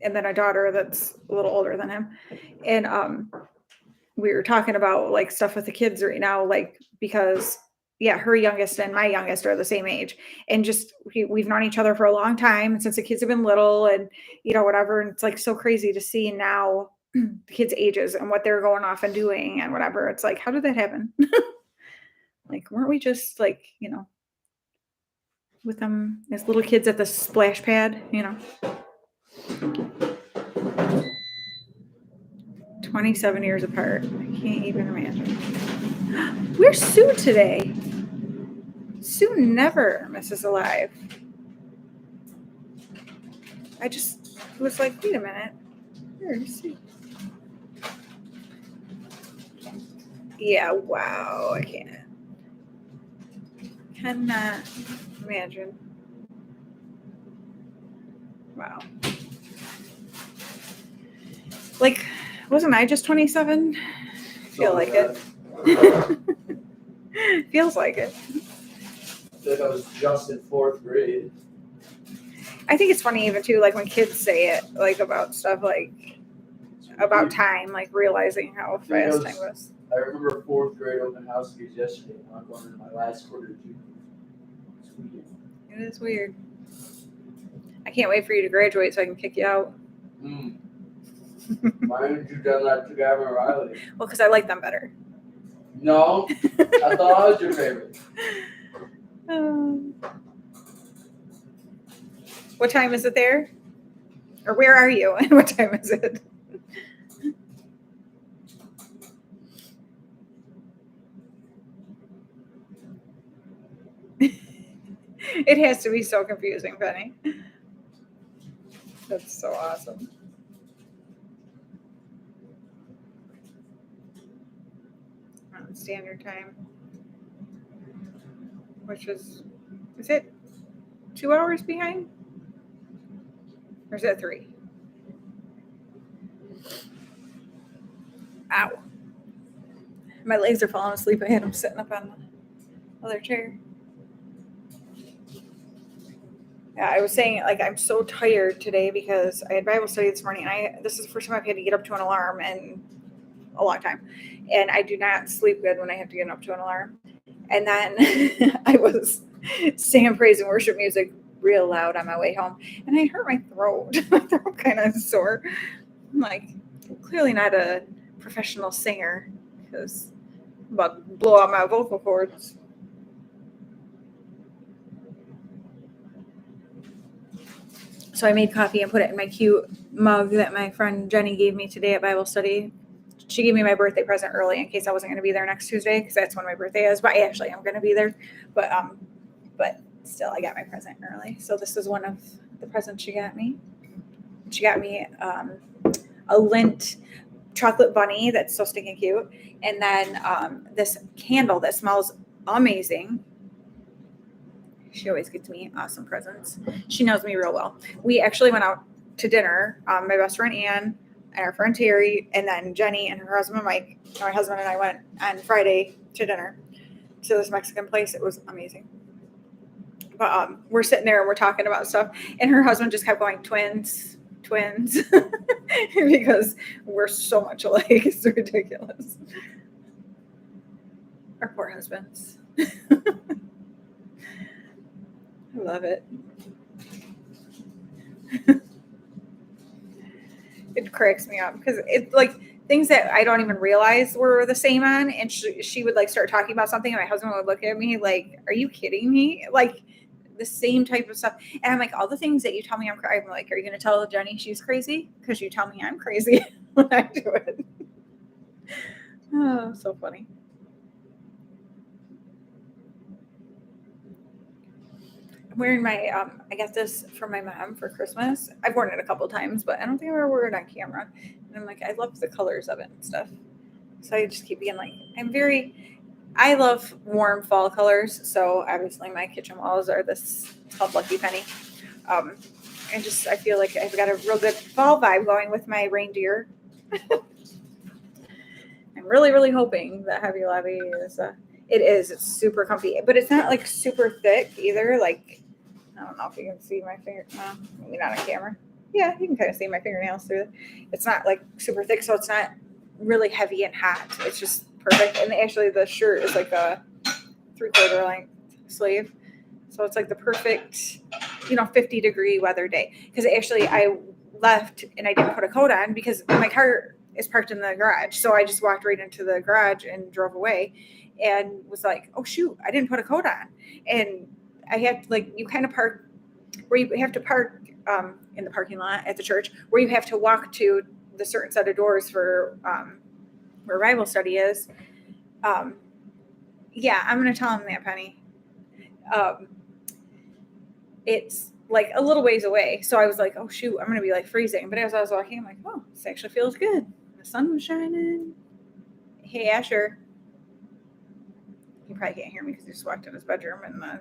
and then a daughter that's a little older than him. And we were talking about like stuff with the kids right now, like because her youngest and my youngest are the same age, and just we've known each other for a long time since the kids have been little, and whatever. And it's like so crazy to see now the kids' ages and what they're going off and doing and whatever. It's like, how did that happen? Like, weren't we just like, with them as little kids at the splash pad, 27 years apart. I can't even imagine. Where's Sue today? Sue never misses a live. I just was like, wait a minute. Where's Sue? Yeah, wow, I cannot imagine. Wow. Like, wasn't I just 27? Feel like it. Feels like it. I feel like I was just in 4th grade. I think it's funny even too, like when kids say it, like about stuff like about time, like realizing how fast time goes. I remember 4th grade open house because yesterday when I'm going into my last quarter of junior. It's weird. It is weird. I can't wait for you to graduate so I can kick you out. Why haven't you done that to Gavin Riley? Well, because I like them better. No, I thought I was your favorite. What time is it there? Or where are you and what time is it? It has to be so confusing, Penny. That's so awesome. Mountain Standard Time, which is it 2 hours behind? Or is it 3? Ow. My legs are falling asleep. I had them sitting up on the other chair. Yeah, I was saying, like, I'm so tired today because I had Bible study this morning. And this is the first time I've had to get up to an alarm in a long time. And I do not sleep good when I have to get up to an alarm. And then I was singing praise and worship music real loud on my way home. And I hurt my throat. My throat kind of sore. I'm like, clearly not a professional singer because I'm about to blow out my vocal cords. So I made coffee and put it in my cute mug that my friend Jenny gave me today at Bible study. She gave me my birthday present early in case I wasn't going to be there next Tuesday because that's when my birthday is. But I actually am going to be there. But still, I got my present early. So this is one of the presents she got me. She got me a lint chocolate bunny that's so stinking cute, and then this candle that smells amazing. She always gets me awesome presents. She knows me real well. We actually went out to dinner. My best friend Ann and our friend Terry, and then Jenny and her husband Mike. My husband and I went on Friday to dinner to this Mexican place. It was amazing. But we're sitting there and we're talking about stuff, and her husband just kept going, twins, because we're so much alike. It's ridiculous. Our poor husbands. I love it. It cracks me up because it's like things that I don't even realize were the same on, and she would like start talking about something, and my husband would look at me like, "Are you kidding me?" Like the same type of stuff, and I'm like, all the things that you tell me I'm like, "Are you going to tell Jenny she's crazy?" Because you tell me I'm crazy when I do it. Oh, so funny. I'm wearing my I got this from my mom for Christmas. I've worn it a couple times, but I don't think I've ever worn it on camera. And I'm like, I love the colors of it and stuff. So I just keep being like, I love warm fall colors. So obviously my kitchen walls are this, it's called Lucky Penny. I feel like I've got a real good fall vibe going with my reindeer. I'm really, really hoping that Heavy Lobby is, it's super comfy, but it's not like super thick either. Like, I don't know if you can see my finger. No, maybe not on camera. Yeah, you can kind of see my fingernails through it. It's not like super thick, so it's not really heavy and hot. It's just perfect. And actually, the shirt is like a 3/4 length sleeve, so it's like the perfect, 50-degree weather day. Because actually, I left and I didn't put a coat on because my car is parked in the garage. So I just walked right into the garage and drove away, and was like, "Oh shoot, I didn't put a coat on," and I had you kind of park where you have to park in the parking lot at the church, where you have to walk to the certain set of doors for where Bible study is. Yeah, I'm going to tell him that, Penny. It's like a little ways away. So I was like, oh shoot, I'm going to be like freezing. But as I was walking, I'm like, oh, this actually feels good. The sun was shining. Hey, Asher. probably can't hear me because he just walked in his bedroom and the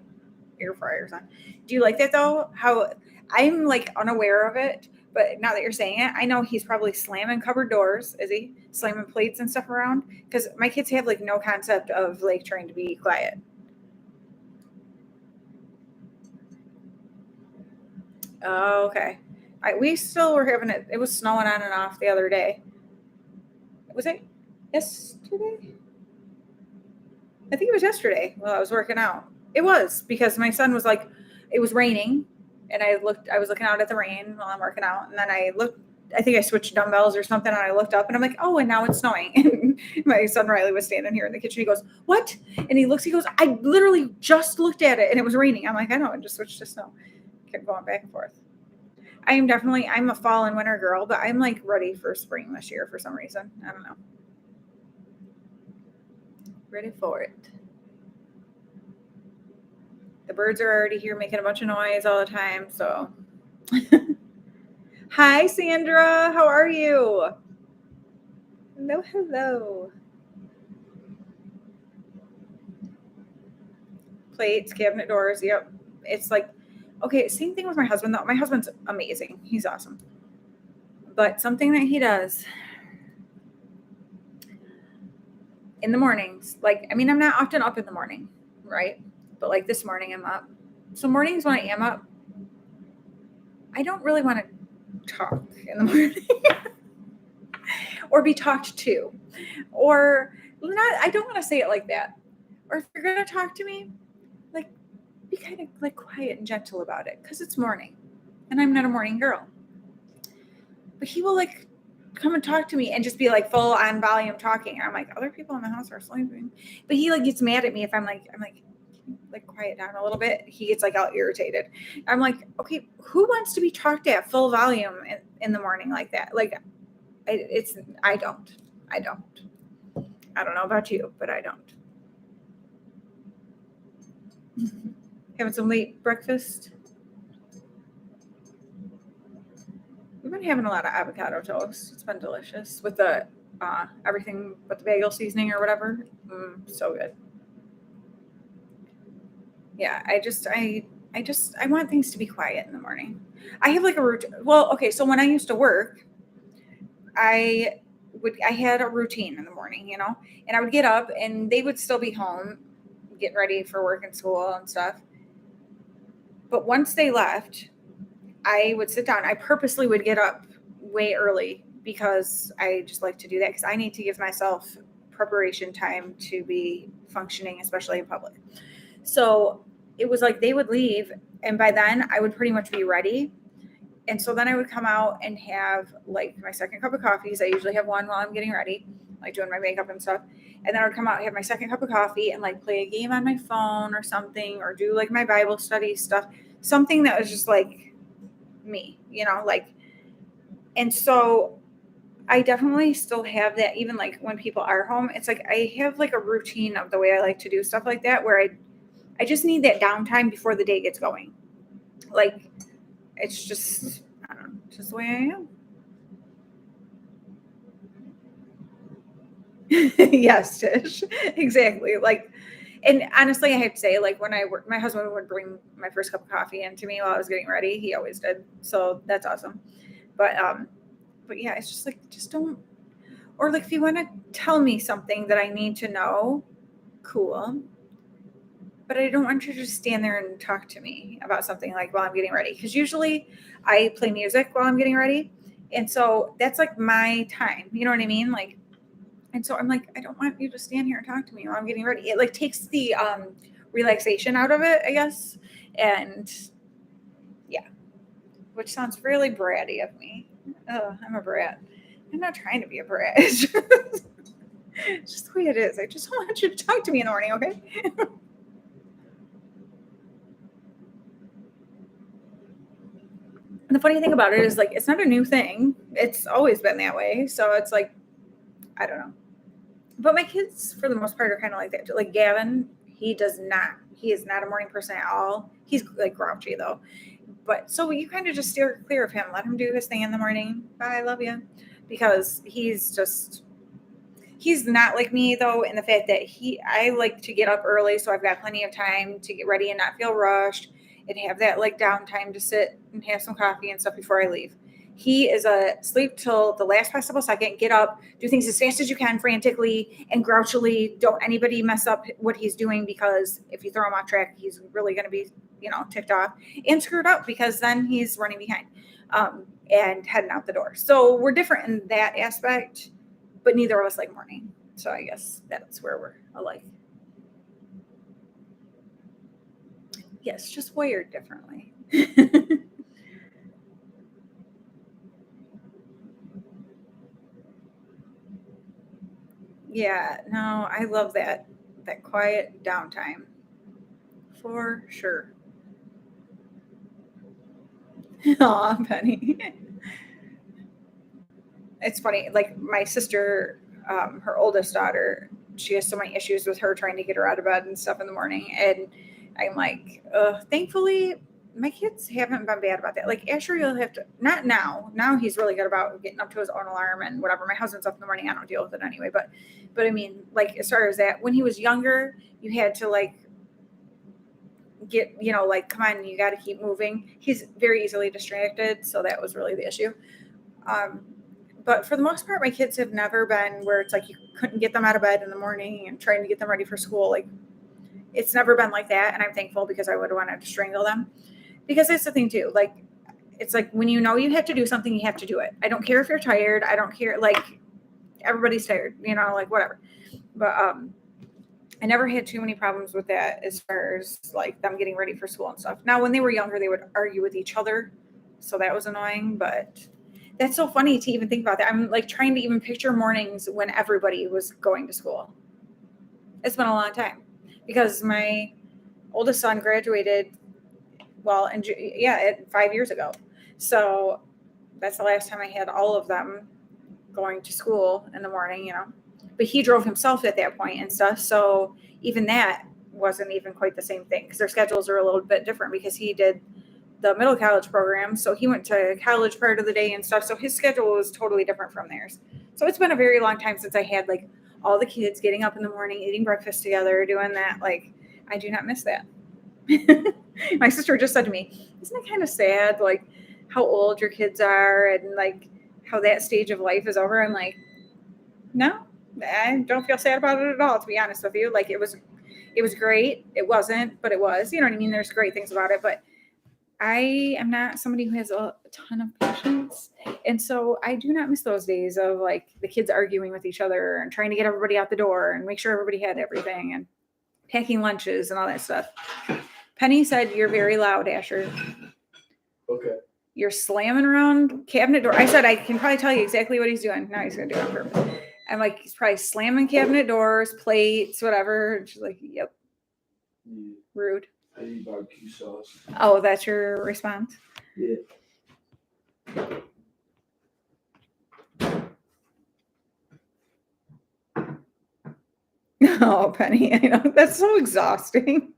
air fryer's on. Do you like that though? How I'm like unaware of it, but now that you're saying it, I know he's probably slamming cupboard doors. Is he slamming plates and stuff around? Because my kids have like no concept of like trying to be quiet. Oh, okay. We still were having it. It was snowing on and off the other day. Was it yesterday? I think it was yesterday while I was working out. It was because my son was like, it was raining, and I was looking out at the rain while I'm working out, and then I looked. I think I switched dumbbells or something, and I looked up, and I'm like, oh, and now it's snowing. And my son Riley was standing here in the kitchen. He goes, what? And he looks. He goes, I literally just looked at it, and it was raining. I'm like, I know. I just switched to snow. Kept going back and forth. I'm a fall and winter girl, but I'm like ready for spring this year for some reason. I don't know. Ready for it. The birds are already here making a bunch of noise all the time. So, hi, Sandra. How are you? Hello, hello. Plates, cabinet doors. Yep. It's like, okay, same thing with my husband, though. My husband's amazing. He's awesome. But something that he does in the mornings, like, I mean, I'm not often up in the morning, right? But like this morning, I'm up. So mornings when I am up, I don't really want to talk in the morning or be talked to, or not. I don't want to say it like that. Or if you're going to talk to me, like, be kind of like quiet and gentle about it because it's morning and I'm not a morning girl. But he will like come and talk to me and just be like full on volume talking. And I'm like, other people in the house are sleeping. But he like gets mad at me if I'm like, quiet down a little bit. He gets like all irritated. I'm like, okay, who wants to be talked at full volume in the morning like that? Like, I don't. I don't know about you, but I don't. Having some late breakfast. We've been having a lot of avocado toast. It's been delicious with the everything but the bagel seasoning or whatever. So good. Yeah, I want things to be quiet in the morning. I have like a routine. Well, okay, so when I used to work, I had a routine in the morning, and I would get up and they would still be home getting ready for work and school and stuff. But once they left, I would sit down. I purposely would get up way early because I just like to do that because I need to give myself preparation time to be functioning, especially in public. So it was like they would leave, and by then I would pretty much be ready. And so then I would come out and have like my second cup of coffees. I usually have one while I'm getting ready, like doing my makeup and stuff. And then I would come out and have my second cup of coffee and like play a game on my phone or something, or do like my Bible study stuff, something that was just like me, like. And so I definitely still have that, even like when people are home. It's like I have like a routine of the way I like to do stuff like that, where I just need that downtime before the day gets going. Like, it's just, I don't know, just the way I am. Yes, Tish. Exactly. Like, and honestly, I have to say, like, when I work, my husband would bring my first cup of coffee in to me while I was getting ready. He always did. So that's awesome. But yeah, it's just like, just don't, or like, if you want to tell me something that I need to know, cool. But I don't want you to just stand there and talk to me about something like while I'm getting ready. Because usually I play music while I'm getting ready. And so that's like my time. You know what I mean? Like, and so I'm like, I don't want you to stand here and talk to me while I'm getting ready. It like takes the relaxation out of it, I guess. And yeah, which sounds really bratty of me. Oh, I'm a brat. I'm not trying to be a brat. It's just the way it is. I just don't want you to talk to me in the morning, okay? And the funny thing about it is, like, it's not a new thing. It's always been that way. So it's like, I don't know. But my kids, for the most part, are kind of like that. Like Gavin, he is not a morning person at all. He's like grouchy though. But so you kind of just steer clear of him. Let him do his thing in the morning. Bye, I love you. Because he's just, He's not like me though, in the fact that I like to get up early, so I've got plenty of time to get ready and not feel rushed and have that like downtime to sit and have some coffee and stuff before I leave. He is a sleep till the last possible second, get up, do things as fast as you can, frantically and grouchily. Don't anybody mess up what he's doing, because if you throw him off track, he's really going to be, ticked off and screwed up, because then he's running behind and heading out the door. So we're different in that aspect, but neither of us like morning. So I guess that's where we're alike. Yes, just wired differently. Yeah, no, I love that quiet downtime for sure. Aw, Penny. It's funny, like my sister, her oldest daughter, she has so many issues with her trying to get her out of bed and stuff in the morning. And I'm like, thankfully, my kids haven't been bad about that. Like Asher, you'll have to, not now. Now he's really good about getting up to his own alarm and whatever. My husband's up in the morning. I don't deal with it anyway. But I mean, like as far as that, when he was younger, you had to like get, like, come on, you got to keep moving. He's very easily distracted. So that was really the issue. But for the most part, my kids have never been where it's like you couldn't get them out of bed in the morning and trying to get them ready for school. Like, it's never been like that. And I'm thankful, because I would have wanted to strangle them. Because that's the thing too. Like, it's like when you have to do something, you have to do it. I don't care if you're tired. I don't care. Like, everybody's tired, like whatever. But I never had too many problems with that as far as like them getting ready for school and stuff. Now, when they were younger, they would argue with each other. So that was annoying, but that's so funny to even think about that. I'm like trying to even picture mornings when everybody was going to school. It's been a long time, because my oldest son graduated, 5 years ago. So that's the last time I had all of them going to school in the morning, But he drove himself at that point and stuff. So even that wasn't even quite the same thing, because their schedules are a little bit different, because he did the middle college program. So he went to college part of the day and stuff. So his schedule was totally different from theirs. So it's been a very long time since I had like all the kids getting up in the morning, eating breakfast together, doing that. Like, I do not miss that. My sister just said to me, isn't it kind of sad, like how old your kids are and like how that stage of life is over? I'm like, no, I don't feel sad about it at all, to be honest with you. Like, it was great. It wasn't, but it was, you know what I mean? There's great things about it, but I am not somebody who has a ton of patience. And so I do not miss those days of like the kids arguing with each other and trying to get everybody out the door and make sure everybody had everything and packing lunches and all that stuff. Penny said, you're very loud, Asher. Okay. You're slamming around cabinet door. I said, I can probably tell you exactly what he's doing. Now he's going to do it on purpose. I'm like, he's probably slamming cabinet doors, plates, whatever. And she's like, yep. Yeah. Rude. I eat barbecue sauce. Oh, that's your response? Yeah. Oh, Penny, I know. That's so exhausting.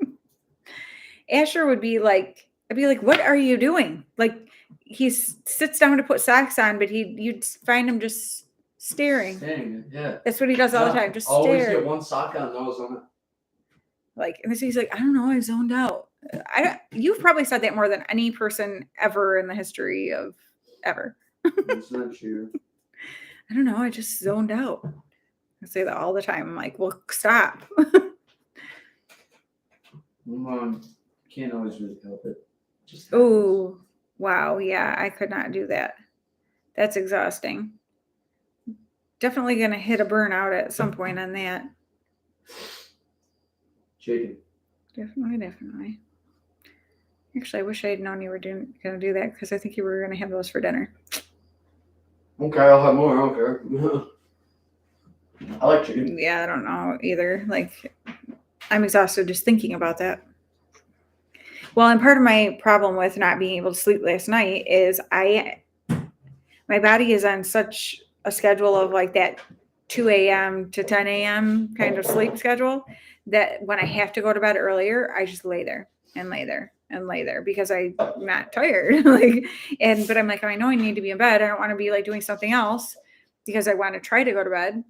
Asher would be like, I'd be like, what are you doing? Like, he sits down to put socks on, but you'd find him just staring. Yeah. That's what he does all the time. Just always stare. Get one sock on, nose on it. Like, and he's like, I don't know, I zoned out. You've probably said that more than any person ever in the history of ever. That's not true. I don't know, I just zoned out. I say that all the time. I'm like, well, stop. Mom can't always really help it. Oh, wow. Yeah, I could not do that. That's exhausting. Definitely going to hit a burnout at some point on that. Chicken. Definitely. Actually, I wish I had known you were going to do that, because I think you were going to have those for dinner. Okay, I'll have more. I don't care. I like chicken. Yeah, I don't know either. Like, I'm exhausted just thinking about that. Well, and part of my problem with not being able to sleep last night is my body is on such a schedule of like that 2 a.m. to 10 a.m. kind of sleep schedule that when I have to go to bed earlier, I just lay there because I'm not tired. But I'm like, I know I need to be in bed. I don't want to be like doing something else because I want to try to go to bed.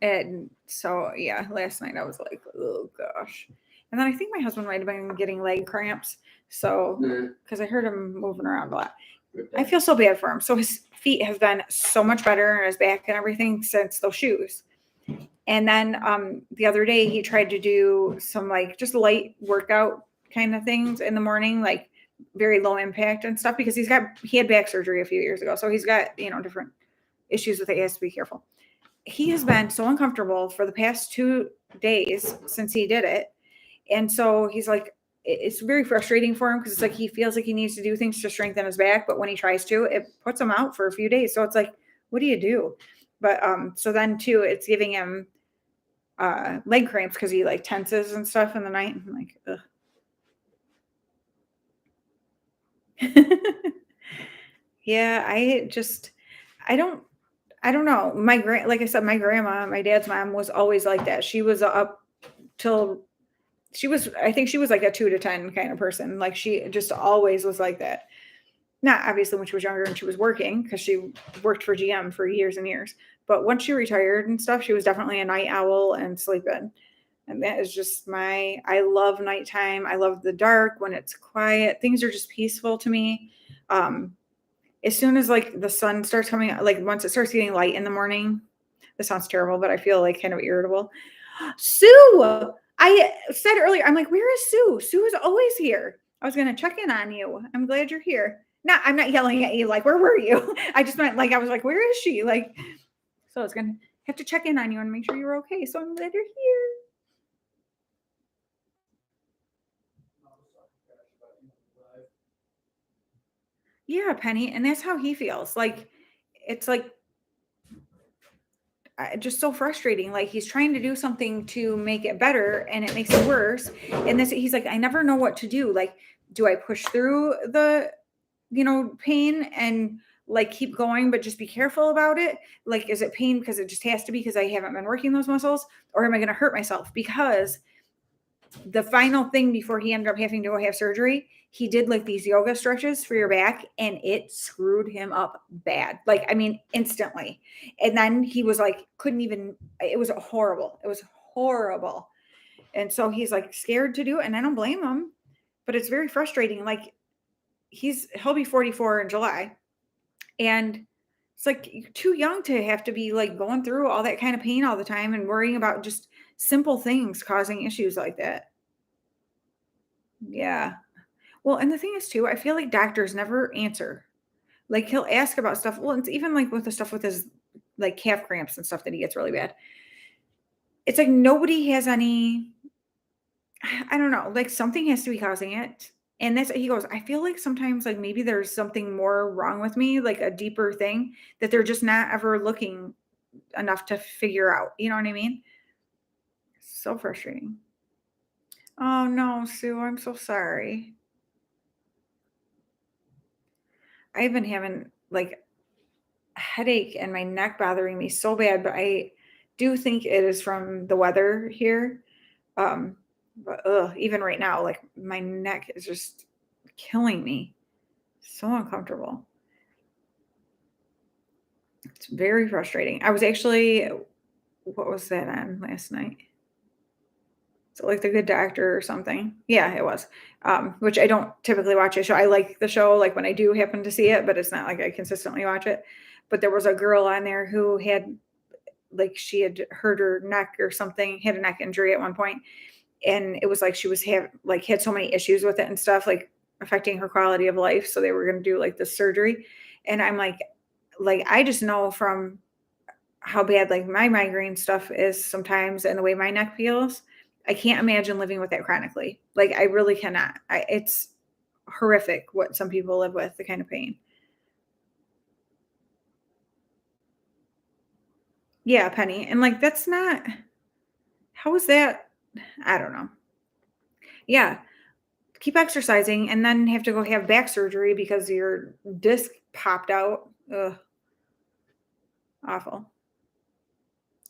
And so, yeah, last night I was like, oh gosh. And then I think my husband might have been getting leg cramps. So, Yeah. because I heard him moving around a lot. Good I thing. feel so bad for him. So his feet have been so much better and his back and everything since those shoes. And then the other day he tried to do some like just light workout kind of things in the morning, like very low impact and stuff because he had back surgery a few years ago. So he's got, different issues with it. He has to be careful. He has been so uncomfortable for the past 2 days since he did it. And so he's like, it's very frustrating for him because it's like he feels like he needs to do things to strengthen his back, but when he tries to, it puts him out for a few days. So it's like, what do you do? But so then too, it's giving him leg cramps because he like tenses and stuff in the night. I'm like, ugh. Yeah, I don't know. Like I said, my grandma, my dad's mom was always like that. She was up till I think she was like a 2 to 10 kind of person. Like she just always was like that. Not obviously when she was younger and she was working because she worked for GM for years and years. But once she retired and stuff, she was definitely a night owl and sleep in. And that is just I love nighttime. I love the dark when it's quiet. Things are just peaceful to me. Um, as soon as like the sun starts coming, like once it starts getting light in the morning, this sounds terrible, but I feel like kind of irritable. Sue, I said earlier, I'm like, where is Sue? Sue is always here. I was going to check in on you. I'm glad you're here. No, I'm not yelling at you like, where were you? I just meant like, I was like, where is she? Like, so I was going to have to check in on you and make sure you're okay. So I'm glad you're here. Yeah, Penny. And that's how he feels. Like, it's like just so frustrating. Like he's trying to do something to make it better and it makes it worse. And this, he's like, I never know what to do. Like, do I push through the, pain and like keep going, but just be careful about it? Like, is it pain because it just has to be because I haven't been working those muscles? Or am I going to hurt myself? Because the final thing before he ended up having to go have surgery, he did like these yoga stretches for your back and it screwed him up bad. Like, I mean, instantly. And then he was like, couldn't even, it was horrible. It was horrible. And so he's like scared to do it. And I don't blame him, but it's very frustrating. Like, he'll be 44 in July. And it's like you're too young to have to be like going through all that kind of pain all the time and worrying about just simple things causing issues like that. Yeah. Well, and the thing is too, I feel like doctors never answer. Like he'll ask about stuff. Well, it's even like with the stuff with his like calf cramps and stuff that he gets really bad. It's like nobody has any, I don't know, like something has to be causing it. And that's he goes, I feel like sometimes like maybe there's something more wrong with me, like a deeper thing that they're just not ever looking enough to figure out. You know what I mean? So frustrating. Oh no, Sue, I'm so sorry. I've been having like headache and my neck bothering me so bad, but I do think it is from the weather here. Um, but even right now, like my neck is just killing me. So uncomfortable. It's very frustrating. I was actually, what was that on last night? So like the Good Doctor or something. Yeah, it was. Which I don't typically watch a show. I like the show, like when I do happen to see it, but it's not like I consistently watch it. But there was a girl on there who had like she had hurt her neck or something, had a neck injury at one point, and it was like she was had so many issues with it and stuff, like affecting her quality of life. So they were going to do like the surgery, and I'm like I just know from how bad like my migraine stuff is sometimes and the way my neck feels. I can't imagine living with that chronically. Like I really cannot. It's horrific what some people live with, the kind of pain. Yeah, Penny. And like that's not how is that? I don't know. Yeah, keep exercising and then have to go have back surgery because your disc popped out. Ugh, awful.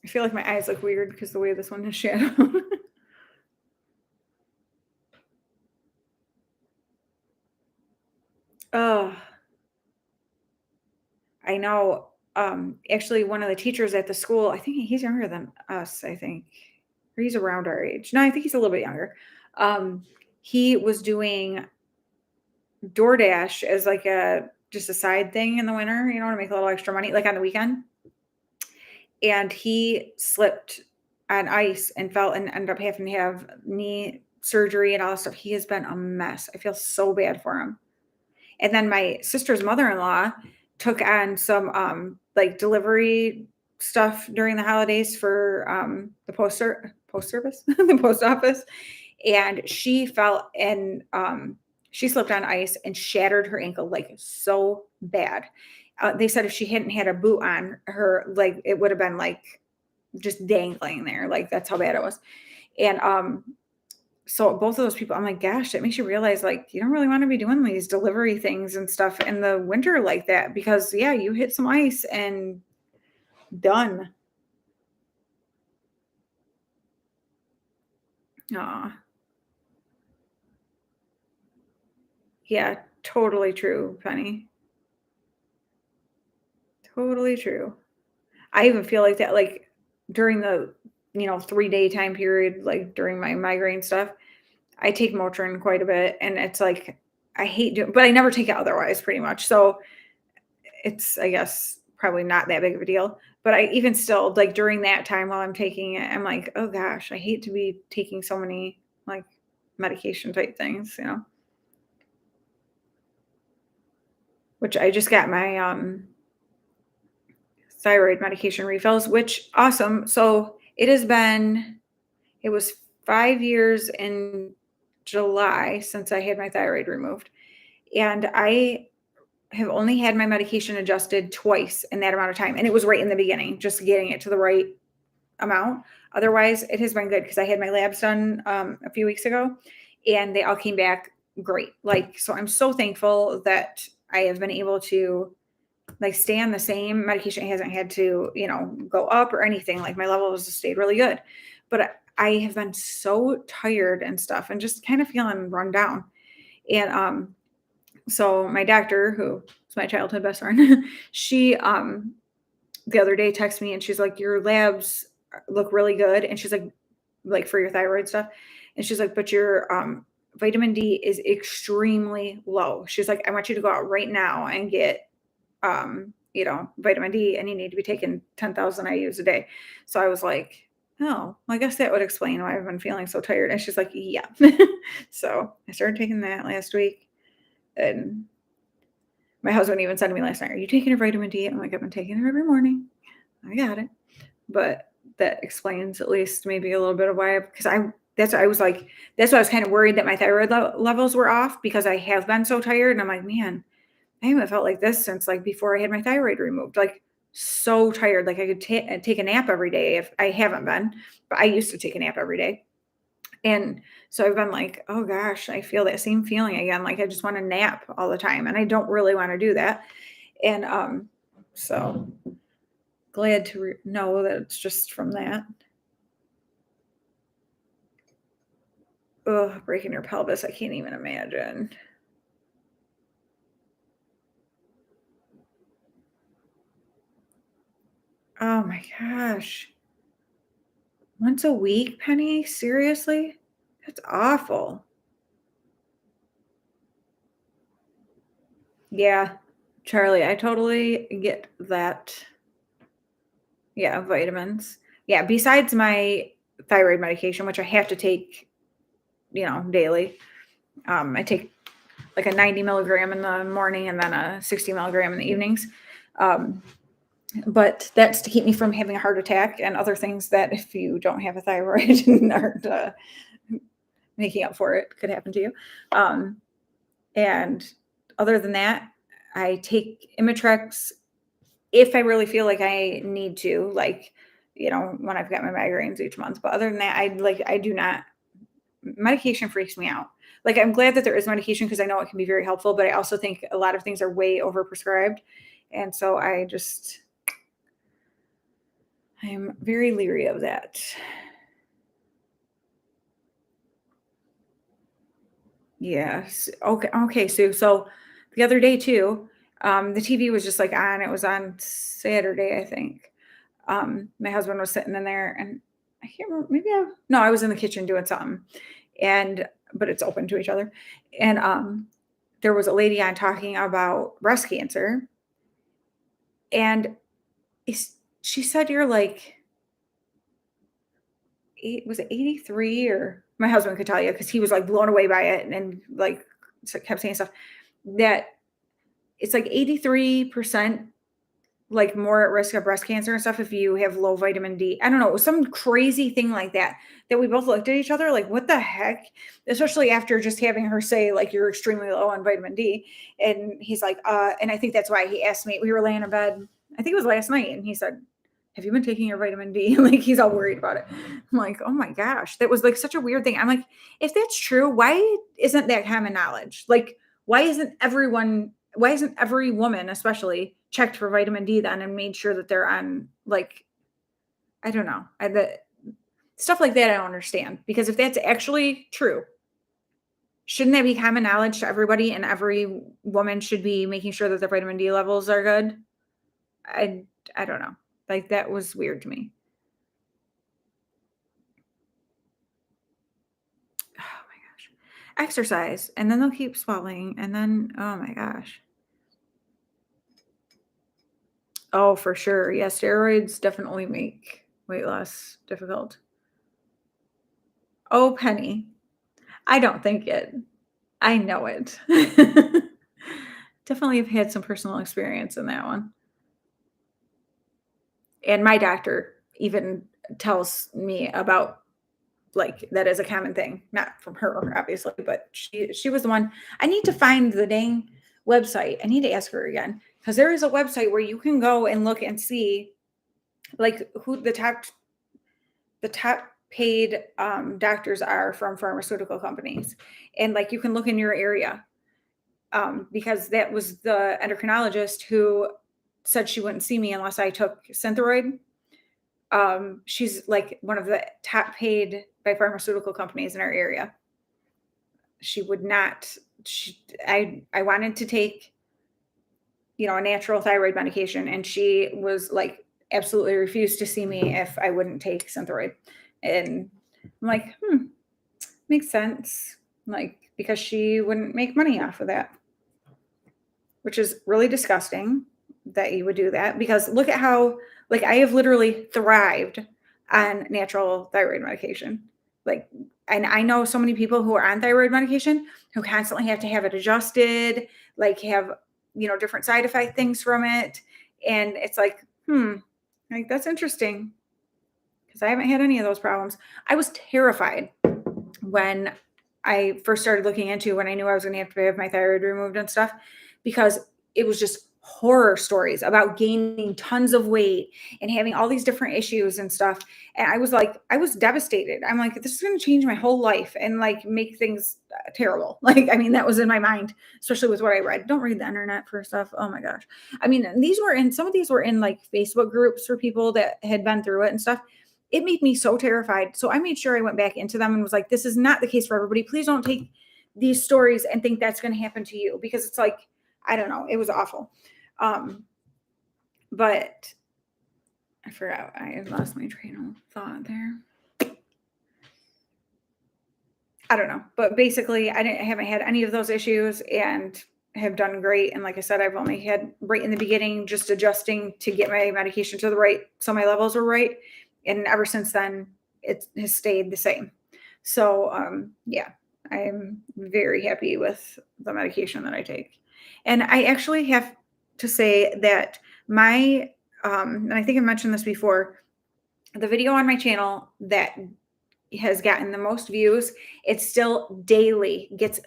I feel like my eyes look weird because the way this one is shadowed. Oh, I know. actually one of the teachers at the school, I think he's younger than us, I think. Or he's around our age. No, I think he's a little bit younger. Um, he was doing DoorDash as like a just a side thing in the winter, to make a little extra money, like on the weekend. And he slipped on ice and fell and ended up having to have knee surgery and all that stuff. He has been a mess. I feel so bad for him. And then my sister's mother-in-law took on some like delivery stuff during the holidays for the post service, the post office. And she fell and she slipped on ice and shattered her ankle like so bad. They said if she hadn't had a boot on, her like it would have been like just dangling there. Like that's how bad it was. And so both of those people, I'm like, gosh, that makes you realize like you don't really want to be doing these delivery things and stuff in the winter like that because yeah, you hit some ice and done. Aw. Yeah, totally true, Penny. Totally true. I even feel like that, like during the 3-day time period, like during my migraine stuff, I take Motrin quite a bit, and it's like I hate doing, but I never take it otherwise, pretty much. So it's, I guess, probably not that big of a deal. But I even still like during that time while I'm taking it, I'm like, oh gosh, I hate to be taking so many like medication type things. Which I just got my thyroid medication refills, which awesome. So it was 5 years in July since I had my thyroid removed. And I have only had my medication adjusted twice in that amount of time. And it was right in the beginning, just getting it to the right amount. Otherwise, it has been good because I had my labs done a few weeks ago and they all came back great. Like, so I'm so thankful that I have been able to like stay on the same medication. It hasn't had to, go up or anything. Like my levels have stayed really good. But I have been so tired and stuff and just kind of feeling run down. And so my doctor, who is my childhood best friend, she the other day texted me and she's like, your labs look really good. And she's like for your thyroid stuff. And she's like, but your vitamin D is extremely low. She's like, I want you to go out right now and get vitamin D, and you need to be taking 10,000 IUs a day. So I was like, oh, well, I guess that would explain why I've been feeling so tired. And she's like, yeah. So I started taking that last week. And my husband even said to me last night, are you taking your vitamin D? I'm like, I've been taking it every morning. I got it. But that explains at least maybe a little bit of why, that's why I was kind of worried that my thyroid levels were off because I have been so tired. And I'm like, man, I haven't felt like this since like before I had my thyroid removed, like so tired. Like I could take a nap every day if I haven't been, but I used to take a nap every day. And so I've been like, oh gosh, I feel that same feeling again. Like I just want to nap all the time and I don't really want to do that. And so glad to know that it's just from that. Ugh, breaking your pelvis. I can't even imagine. Oh my gosh. Once a week, Penny? Seriously? That's awful. Yeah, Charlie, I totally get that. Yeah, vitamins. Yeah, besides my thyroid medication, which I have to take, daily. I take like a 90 milligram in the morning and then a 60 milligram in the evenings. Um, but that's to keep me from having a heart attack and other things that if you don't have a thyroid and aren't making up for it could happen to you. And other than that, I take Imitrex if I really feel like I need to, like, when I've got my migraines each month. But other than that, I do not, medication freaks me out. Like, I'm glad that there is medication because I know it can be very helpful, but I also think a lot of things are way overprescribed. And so I'm very leery of that. Yes. Okay. Okay. So the other day too, The TV was just like on. It was on Saturday, I think. My husband was sitting in there, and I can't remember. No, I was in the kitchen doing something, and but it's open to each other. And there was a lady on talking about breast cancer, and she said, "You're like, was it 83?" Or my husband could tell you because he was like blown away by it, and like kept saying stuff that it's like 83% like more at risk of breast cancer and stuff if you have low vitamin D. I don't know. It was some crazy thing like that that we both looked at each other like, what the heck? Especially after just having her say, like, you're extremely low on vitamin D. And he's like, and I think that's why he asked me. We were laying in bed, I think it was last night, and he said, have you been taking your vitamin D? Like, he's all worried about it. I'm like, oh my gosh, that was like such a weird thing. I'm like, if that's true, why isn't that common knowledge? Like, why isn't every woman, especially, checked for vitamin D then and made sure that they're on, like, I don't know. Stuff like that I don't understand. Because if that's actually true, shouldn't that be common knowledge to everybody and every woman should be making sure that their vitamin D levels are good? I I don't know. Like, that was weird to me. Oh my gosh. Exercise, and then they'll keep swelling, and then oh my gosh. Oh, for sure. Yeah, steroids definitely make weight loss difficult. Oh, Penny. I don't think it. I know it. Definitely have had some personal experience in that one. And my doctor even tells me about, like, that is a common thing. Not from her, obviously, but she was the one. I need to find the dang website. I need to ask her again because there is a website where you can go and look and see, like, who the top paid doctors are from pharmaceutical companies, and like you can look in your area, because that was the endocrinologist who said she wouldn't see me unless I took Synthroid. She's like one of the top paid by pharmaceutical companies in our area. She would not. I wanted to take, a natural thyroid medication, and she was like absolutely refused to see me if I wouldn't take Synthroid. And I'm like, makes sense. Like, because she wouldn't make money off of that, which is really disgusting that you would do that, because look at how, like, I have literally thrived on natural thyroid medication. Like, and I know so many people who are on thyroid medication who constantly have to have it adjusted, like have, different side effect things from it. And it's like, like, that's interesting because I haven't had any of those problems. I was terrified when I first started looking into when I knew I was going to have to have my thyroid removed and stuff, because it was just horror stories about gaining tons of weight and having all these different issues and stuff. And I was like, I was devastated. I'm like, this is going to change my whole life and like make things terrible. Like, I mean, that was in my mind, especially with what I read. Don't read the internet for stuff. Oh my gosh. I mean, some of these were in like Facebook groups for people that had been through it and stuff. It made me so terrified. So I made sure I went back into them and was like, this is not the case for everybody. Please don't take these stories and think that's going to happen to you, because it's like, I don't know. It was awful. But I forgot. I lost my train of thought there. I don't know. But basically, I haven't had any of those issues and have done great. And like I said, I've only had right in the beginning just adjusting to get my medication to the right, so my levels were right. And ever since then, it has stayed the same. So yeah, I'm very happy with the medication that I take. And I actually have to say that my and I think I mentioned this before, the video on my channel that has gotten the most views, it still daily gets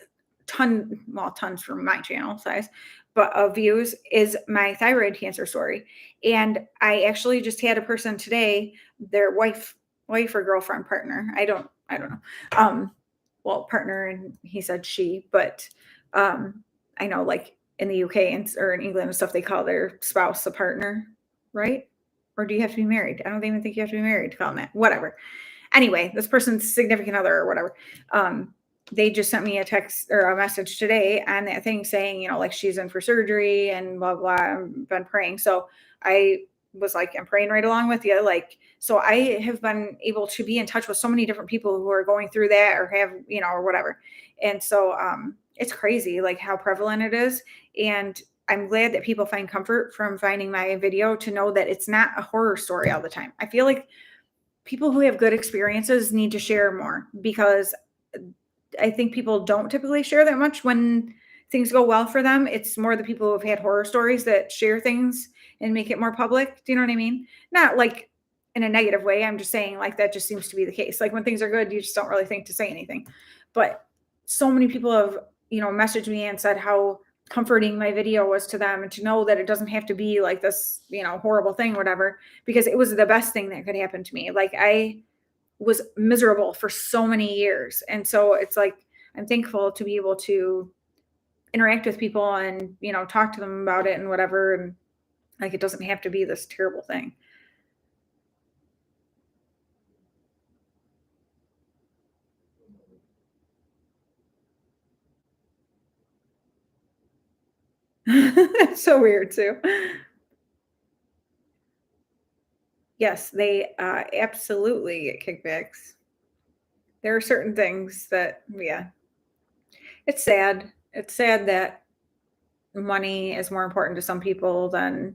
tons from my channel size, but of views, is my thyroid cancer story. And I actually just had a person today, their wife or girlfriend, partner, I don't know, well, partner, and he said she, but I know, like, in the UK or in England and stuff, they call their spouse a partner, right? Or do you have to be married? I don't even think you have to be married to call them that. Whatever. Anyway, this person's significant other or whatever. they just sent me a text or a message today on that thing saying, like she's in for surgery and blah, blah. I've been praying. So I was like, I'm praying right along with you. Like, so I have been able to be in touch with so many different people who are going through that or have, or whatever. And so it's crazy like how prevalent it is. And I'm glad that people find comfort from finding my video to know that it's not a horror story all the time. I feel like people who have good experiences need to share more because I think people don't typically share that much when things go well for them. It's more the people who have had horror stories that share things and make it more public. Do you know what I mean? Not like in a negative way. I'm just saying like that just seems to be the case. Like when things are good, you just don't really think to say anything. But so many people have, messaged me and said how comforting my video was to them and to know that it doesn't have to be like this, horrible thing, whatever, because it was the best thing that could happen to me. Like I was miserable for so many years. And so it's like, I'm thankful to be able to interact with people and, talk to them about it and whatever. And like, it doesn't have to be this terrible thing. It's so weird too. Yes, they absolutely get kickbacks. There are certain things that, yeah, it's sad. It's sad that money is more important to some people than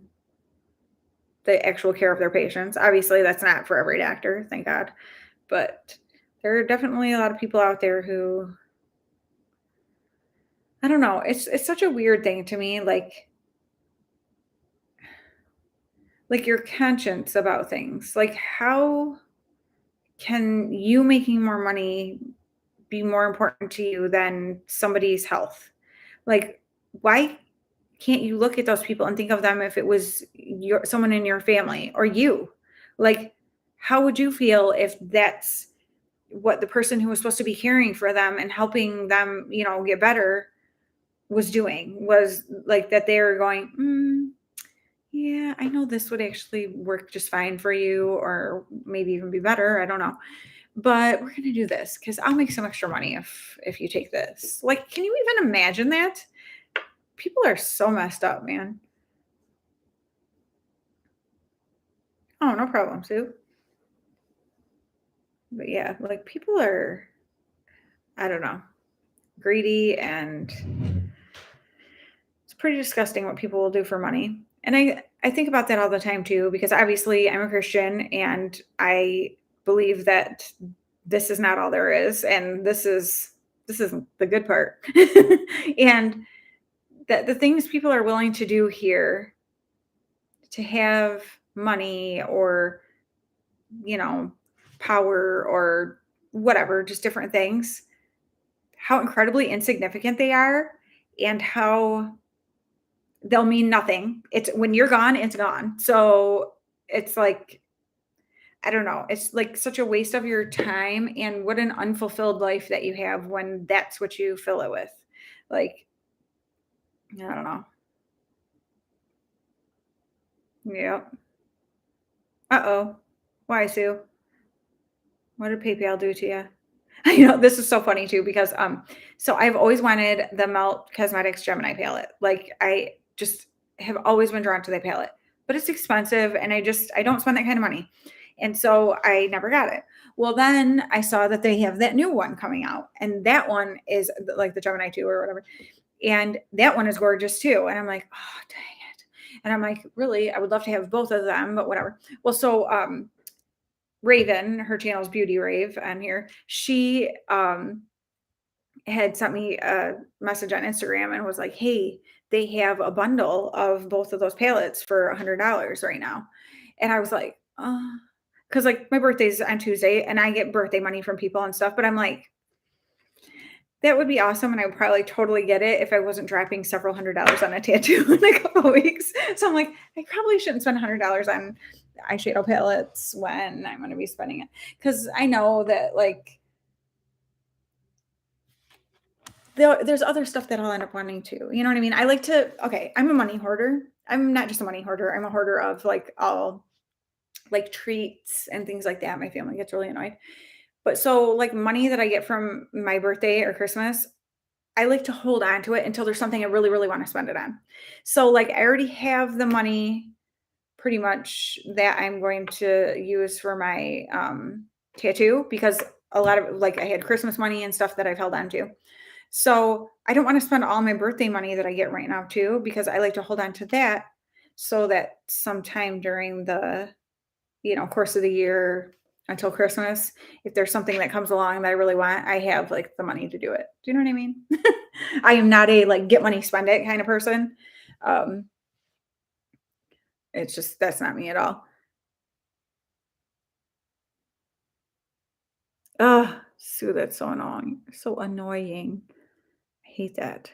the actual care of their patients. Obviously, that's not for every doctor, thank God. But there are definitely a lot of people out there who I don't know, it's such a weird thing to me, like your conscience about things. Like how can you making more money be more important to you than somebody's health? Like why can't you look at those people and think of them if it was someone in your family or you? Like how would you feel if that's what the person who was supposed to be caring for them and helping them, get better was doing? Was like that they were going, yeah, I know this would actually work just fine for you, or maybe even be better. I don't know. But we're gonna do this because I'll make some extra money if you take this. Like, can you even imagine that? People are so messed up, man. Oh, no problem, Sue. But yeah, like people are, I don't know, greedy, and it's pretty disgusting what people will do for money. And I think about that all the time too, because obviously I'm a Christian and I believe that this is not all there is, and this is the good part. And that the things people are willing to do here to have money or, you know, power or whatever, just different things, how incredibly insignificant they are and how they'll mean nothing. It's when you're gone, it's gone. So it's like, I don't know. It's like such a waste of your time and what an unfulfilled life that you have when that's what you fill it with. Like, I don't know. Yeah. Uh-oh. Why, Sue? What did PayPal do to you? I know this is so funny too because so I've always wanted the Melt Cosmetics Gemini palette. Like I just have always been drawn to that palette. But it's expensive and I don't spend that kind of money. And so I never got it. Well, then I saw that they have that new one coming out and that one is like the Gemini 2 or whatever. And that one is gorgeous too. And I'm like, "Oh, dang it." And I'm like, "Really? I would love to have both of them, but whatever." Well, so Raven, her channel's Beauty Rave on here. She had sent me a message on Instagram and was like, "Hey, they have a bundle of both of those palettes for $100 right now." And I was like, because like my birthday's on Tuesday and I get birthday money from people and stuff, but I'm like, that would be awesome. And I would probably totally get it if I wasn't dropping several $100s on a tattoo in a couple of weeks. So I'm like, I probably shouldn't spend $100 on eyeshadow palettes when I'm going to be spending it. Cause I know that like there's other stuff that I'll end up wanting to, you know what I mean? I like to, okay, I'm a money hoarder. I'm not just a money hoarder. I'm a hoarder of like all like treats and things like that. My family gets really annoyed. But so, like, money that I get from my birthday or Christmas, I like to hold on to it until there's something I really, really wanna spend it on. So, like, I already have the money pretty much that I'm going to use for my, tattoo because a lot of like, I had Christmas money and stuff that I've held on to. So, I don't wanna spend all my birthday money that I get right now too, because I like to hold on to that so that sometime during the, course of the year until Christmas, if there's something that comes along that I really want, I have, like, the money to do it. Do you know what I mean? I am not a, like, get money, spend it kind of person. Um, it's just that's not me at all. Ugh, Sue, that's so annoying. So annoying. I hate that.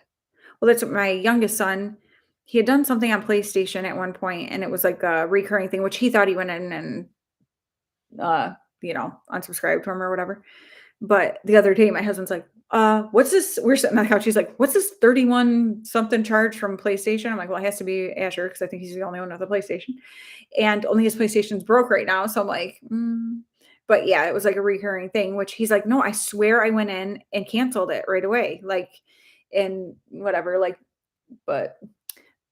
Well, that's what my youngest son, he had done something on PlayStation at one point, and it was like a recurring thing, which he thought he went in and, unsubscribed from or whatever. But the other day, my husband's like, what's this? We're sitting on the couch. He's like, what's this 31 something charge from PlayStation? I'm like, well, it has to be Asher because I think he's the only one with a PlayStation. And only his PlayStation's broke right now. So I'm like, but yeah, it was like a recurring thing, which he's like, no, I swear I went in and canceled it right away. Like, and whatever, like, but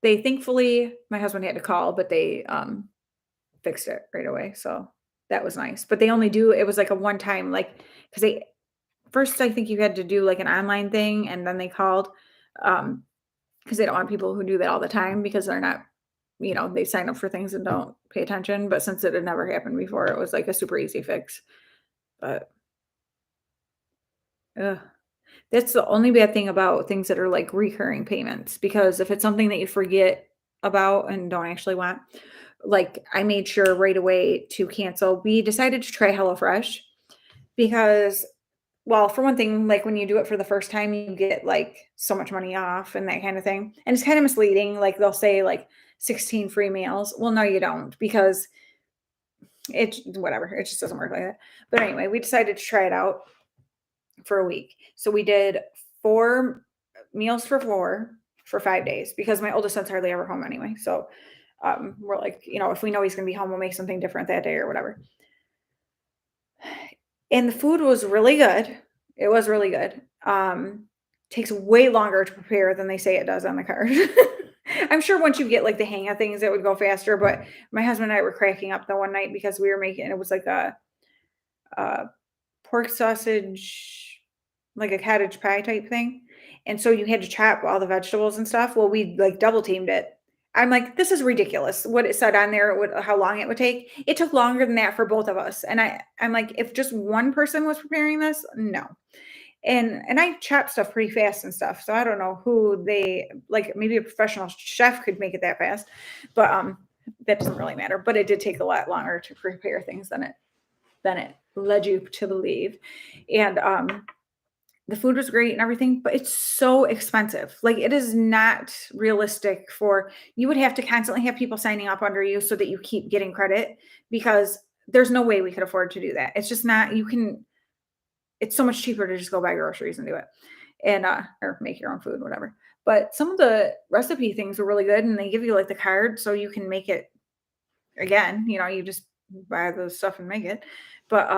they thankfully, my husband had to call, but they fixed it right away. So that was nice. But they only do, it was like a one time, like, because they, first, I think you had to do like an online thing and then they called, um, because they don't want people who do that all the time because they're not, they sign up for things and don't pay attention. But since it had never happened before, it was like a super easy fix. But ugh, that's the only bad thing about things that are like recurring payments because if it's something that you forget about and don't actually want, like I made sure right away to cancel. We decided to try HelloFresh because, well, for one thing, like, when you do it for the first time, you get, like, so much money off and that kind of thing, and it's kinda misleading, like, they'll say, like, 16 free meals. Well, no, you don't because it whatever, it just doesn't work like that. But anyway, we decided to try it out for a week. So we did 4 meals for 4 for 5 days because my oldest son's hardly ever home anyway, so, we're like, if we know he's gonna be home, we'll make something different that day or whatever. And the food was really good. It was really good. Takes way longer to prepare than they say it does on the card. I'm sure once you get, like, the hang of things, it would go faster, but my husband and I were cracking up the one night because we were making it was like a pork sausage, like a cottage pie type thing, and so you had to chop all the vegetables and stuff. Well, we, like, double teamed it. I'm like, "This is ridiculous." What it said on there, what how long it would take. It took longer than that for both of us, and I'm like, "If just one person was preparing this, no." And I chop stuff pretty fast and stuff, so I don't know who they like, maybe a professional chef could make it that fast, but, that doesn't really matter, but it did take a lot longer to prepare things than it led you to believe, and, the food was great and everything, but it's so expensive. Like, it is not realistic for you would have to constantly have people signing up under you so that you keep getting credit because there's no way we could afford to do that. It's just not you can it's so much cheaper to just go buy groceries and do it and, or make your own food, whatever. But some of the recipe things were really good, and they give you, like, the card so you can make it again, you just buy the stuff and make it. But,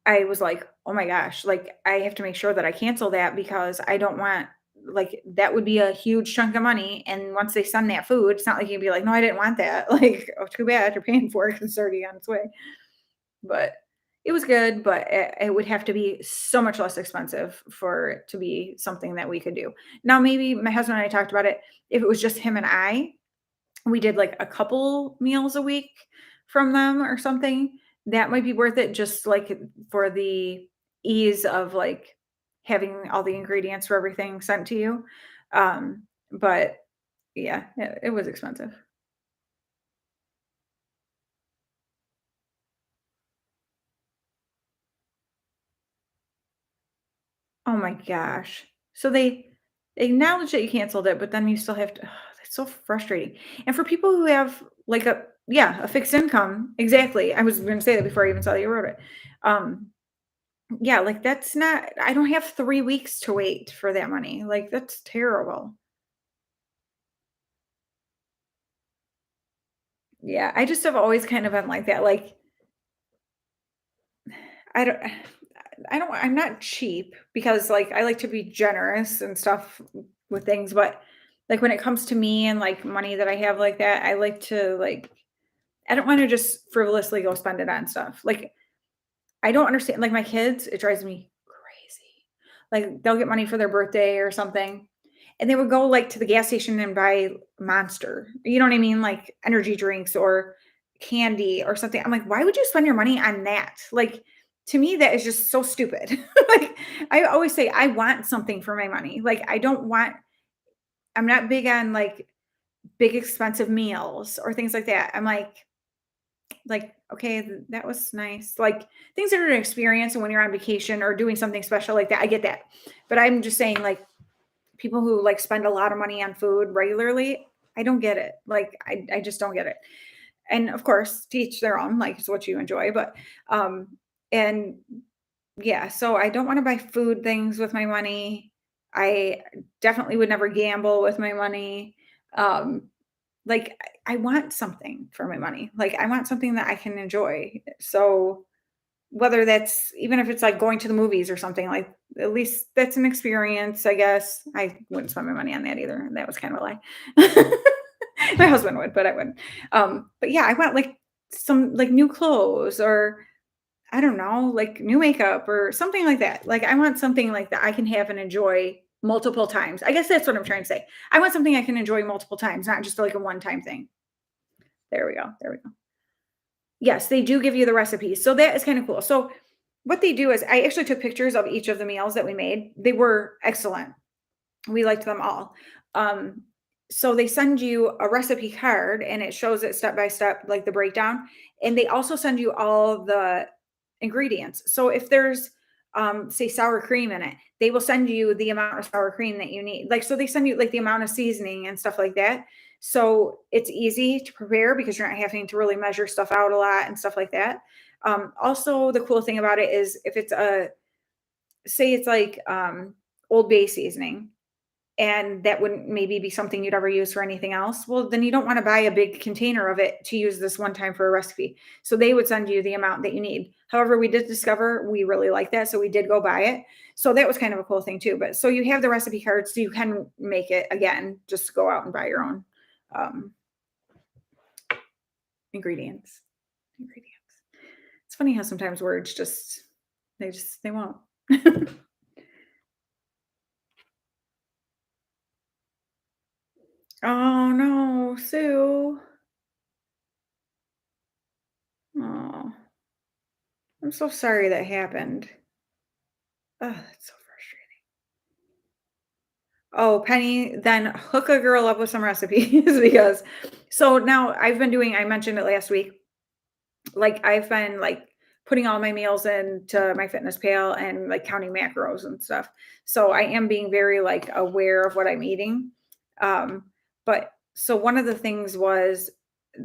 I was like, "Oh my gosh, like, I have to make sure that I cancel that because I don't want like, that would be a huge chunk of money, and once they send that food, it's not like you'd be like, 'No, I didn't want that.'" Like, "Oh, too bad, you're paying for it 'cause it's already on its way." But it was good, but it would have to be so much less expensive for it to be something that we could do. Now, maybe my husband and I talked about it, if it was just him and I, we did like a couple meals a week from them or something, that might be worth it just like for the ease of like having all the ingredients for everything sent to you. But yeah, it was expensive. Oh my gosh. So they acknowledge that you canceled it, but then you still have to that's so frustrating. And for people who have like a fixed income, exactly. I was gonna say that before I even saw that you wrote it. Um, yeah, like that's not I don't have 3 weeks to wait for that money. Like that's terrible. Yeah, I just have always kind of been like that. Like I don't I'm not cheap because, like, I like to be generous and stuff with things, but, like, when it comes to me and, like, money that I have like that, I like to, like I don't wanna just frivolously go spend it on stuff. Like, I don't understand like, my kids, it drives me crazy. Like, they'll get money for their birthday or something, and they would go, like, to the gas station and buy Monster, you know what I mean? Like, energy drinks or candy or something. I'm like, "Why would you spend your money on that?" Like, to me, that is just so stupid. Like, I always say, "I want something for my money." Like, I don't want I'm not big on, like, big expensive meals or things like that. I'm like, "Okay, that was nice." Like, things that are an experience and when you're on vacation or doing something special like that, I get that. But I'm just saying, like, people who, like, spend a lot of money on food regularly, I don't get it. Like, I just don't get it. And, of course, to each their own, like, it's what you enjoy, but, and yeah, so I don't wanna buy food things with my money. I definitely would never gamble with my money. Um, like, I want something for my money. Like, I want something that I can enjoy. So, whether that's even if it's, like, going to the movies or something, like, at least that's an experience, I guess. I wouldn't spend my money on that either. That was kind of a lie. My husband would, but I wouldn't. But yeah, I want, like, some, like, new clothes or I don't know, like, new makeup or something like that. Like, I want something like that I can have and enjoy multiple times. I guess that's what I'm trying to say. I want something I can enjoy multiple times, not just like a one-time thing. There we go. There we go. Yes, they do give you the recipes. So that is kind of cool. So what they do is I actually took pictures of each of the meals that we made. They were excellent. We liked them all. Um, so they send you a recipe card and it shows it step by step, like the breakdown. And they also send you all the ingredients. So if there's say sour cream in it, they will send you the amount of sour cream that you need. Like so they send you like the amount of seasoning and stuff like that. So it's easy to prepare because you're not having to really measure stuff out a lot and stuff like that. Also the cool thing about it is if it's a say it's like Old Bay seasoning, and that wouldn't maybe be something you'd ever use for anything else, well, then you don't want to buy a big container of it to use this one time for a recipe. So they would send you the amount that you need. However, we did discover we really like that. So we did go buy it. So that was kind of a cool thing too. But so you have the recipe cards, so you can make it again, just go out and buy your own um, ingredients. Ingredients. It's funny how sometimes words they won't. Oh no, Sue. Oh, I'm so sorry that happened. Oh, that's so frustrating. Oh, Penny, then hook a girl up with some recipes because so now I've been doing, I mentioned it last week, like I've been like putting all my meals into my fitness pal and like counting macros and stuff. So I am being very like aware of what I'm eating. But so one of the things was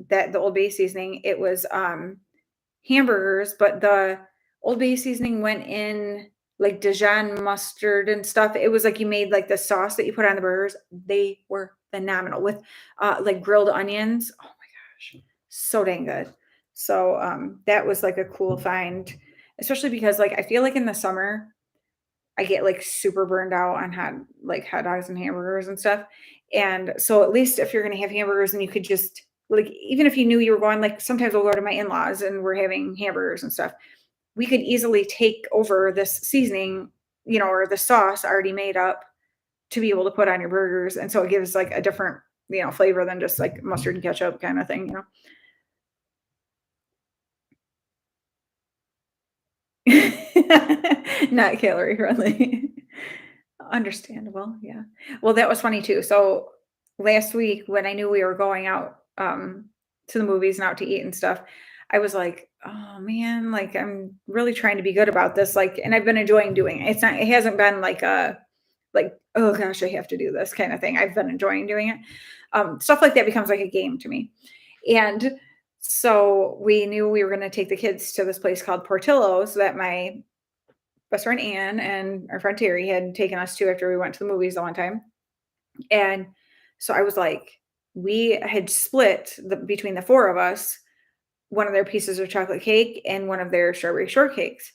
that the Old Bay seasoning, it was hamburgers, but the Old Bay seasoning went in like Dijon mustard and stuff. It was like you made like the sauce that you put on the burgers. They were phenomenal with like grilled onions. Oh my gosh, so dang good. So that was like a cool find, especially because like I feel like in the summer I get like super burned out on hot dogs and hamburgers and stuff. And so at least if you're gonna have hamburgers and you could just like even if you knew you were going, like sometimes we'll go to my in-laws and we're having hamburgers and stuff, we could easily take over this seasoning, or the sauce already made up to be able to put on your burgers. And so it gives like a different, flavor than just like mustard and ketchup kind of thing. Not calorie friendly. Understandable, yeah. Well, that was funny too. So last week when I knew we were going out to the movies and out to eat and stuff, I was like, "Oh man, like I'm really trying to be good about this." Like, and I've been enjoying doing it. It hasn't been like a like, "Oh gosh, I have to do this" kind of thing. I've been enjoying doing it. Stuff like that becomes like a game to me. And so we knew we were going to take the kids to this place called Portillo's that my best friend Anne and our friend Terry had taken us to after we went to the movies the one time. And so I was like, we had split between the four of us. one of their pieces of chocolate cake and one of their strawberry shortcakes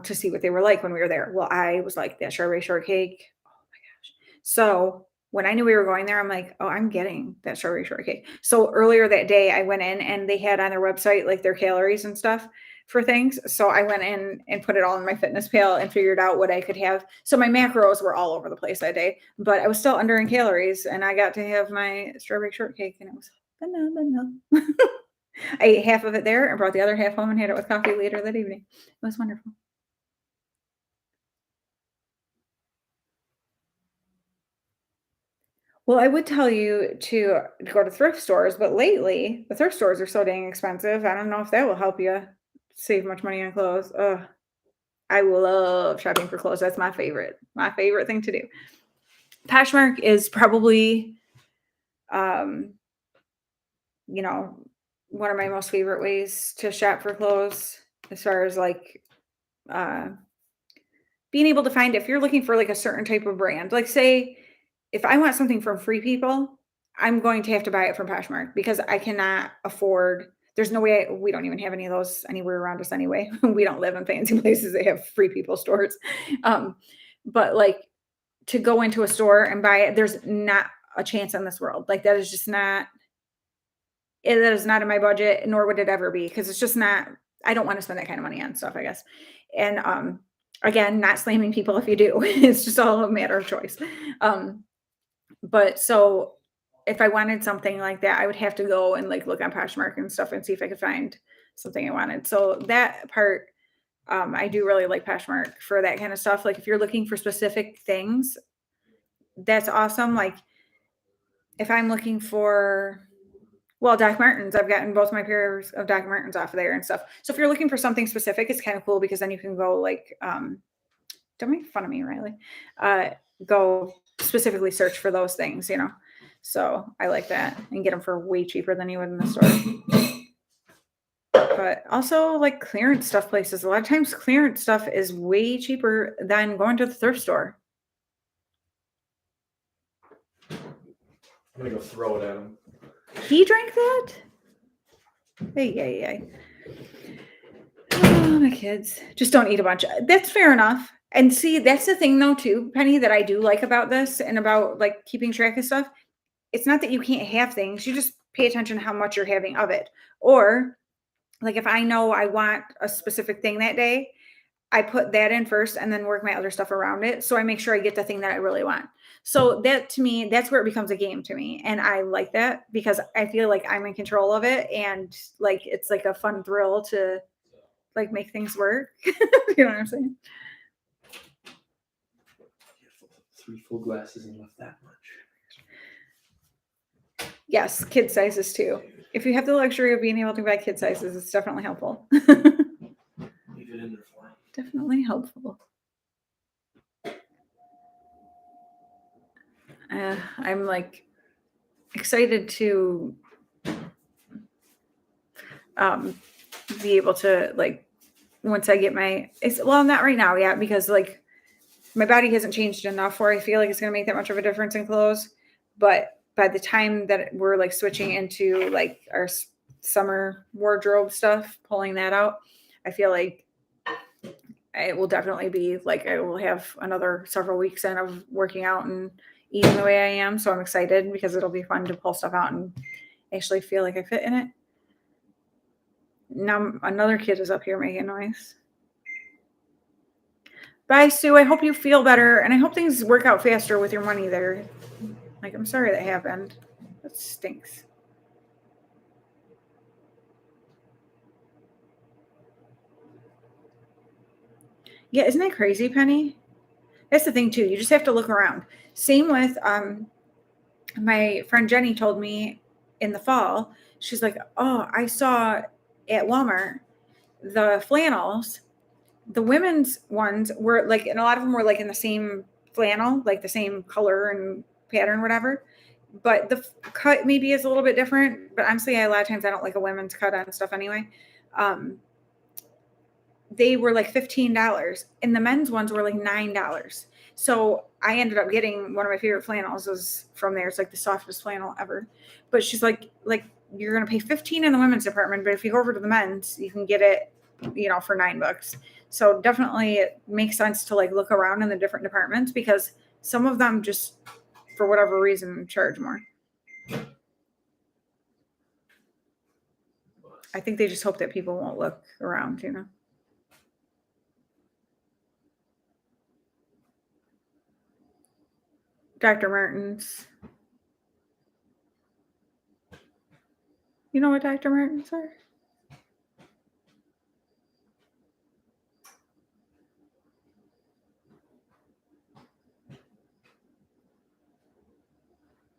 to see what they were like when we were there. Well, I was like, that strawberry shortcake. Oh my gosh. So when I knew we were going there, I'm like, oh, I'm getting that strawberry shortcake. So earlier that day, I went in and they had on their website like their calories and stuff for things. So I went in and put it all in my fitness pal and figured out what I could have. So my macros were all over the place that day, but I was still under in calories and I got to have my strawberry shortcake and it was phenomenal. I ate half of it there and brought the other half home and had it with coffee later that evening. It was wonderful. Well, I would tell you to go to thrift stores, but lately the thrift stores are so dang expensive. I don't know if that will help you save much money on clothes. Ugh, I love shopping for clothes. That's my favorite thing to do. Poshmark is probably, um, you know, one of my most favorite ways to shop for clothes as far as like uh, being able to find if you're looking for like a certain type of brand. Like say if I want something from Free People, I'm going to have to buy it from Poshmark because I cannot afford there's no way we don't even have any of those anywhere around us anyway. We don't live in fancy places that have Free People stores. Um, but like to go into a store and buy it, there's not a chance in this world. Like that is just not that is not in my budget, nor would it ever be because it's just not. I don't want to spend that kind of money on stuff, I guess. And again, not slamming people if you do. It's just all a matter of choice. Um, but so if I wanted something like that, I would have to go and like look on Poshmark and stuff and see if I could find something I wanted. So that part, I do really like Poshmark for that kind of stuff. Like if you're looking for specific things, that's awesome. Like if I'm looking for, well, Doc Martens, I've gotten both my pairs of Doc Martens off of there and stuff. So if you're looking for something specific, it's kind of cool because then you can go like, don't make fun of me, Riley. Uh, Go specifically search for those things, you know. So I like that and get them for way cheaper than you would in the store. But also like clearance stuff places. A lot of times clearance stuff is way cheaper than going to the thrift store. I'm gonna go throw it at him. He drank that? Hey, yeah, yeah. Oh, my kids. Just don't eat a bunch. That's fair enough. And see, that's the thing though, too, Penny, that I do like about this and about like keeping track of stuff. It's not that you can't have things, you just pay attention to how much you're having of it. Or like if I know I want a specific thing that day, I put that in first and then work my other stuff around it. So I make sure I get the thing that I really want. So that to me, that's where it becomes a game to me. And I like that because I feel like I'm in control of it. And like it's like a fun thrill to like make things work. You know what I'm saying? 3 full glasses and left that much. Yes, kid sizes too. If you have the luxury of being able to buy kid sizes, it's definitely helpful. Leave it in there for me. Definitely helpful. I'm like excited to be able to like once I get well, not right now yet because like my body hasn't changed enough where I feel like it's going to make that much of a difference in clothes. But by the time that we're like switching into like our summer wardrobe stuff, pulling that out, I feel like it will definitely be like I will have another several weeks in of working out and eating the way I am. So I'm excited because it'll be fun to pull stuff out and actually feel like I fit in it. Now another kid is up here making noise. Bye, Sue. I hope you feel better and I hope things work out faster with your money there. Like, I'm sorry that happened. That stinks. Yeah, isn't that crazy, Penny? That's the thing too. You just have to look around. Same with my friend Jenny told me in the fall, she's like, "Oh, I saw at Walmart the flannels. The women's ones were like, and a lot of them were like in the same flannel, like the same color and pattern, whatever. But the cut maybe is a little bit different. But honestly, a lot of times I don't like a women's cut on stuff anyway. They were like $15 and the men's ones were like $9. So I ended up getting one of my favorite flannels is from there. It's like the softest flannel ever. But she's like you're gonna pay 15 in the women's department, but if you go over to the men's, you can get it, for $9. So definitely it makes sense to like look around in the different departments because some of them just for whatever reason charge more. I think they just hope that people won't look around. Dr. Martens. You know what Dr. Martens are?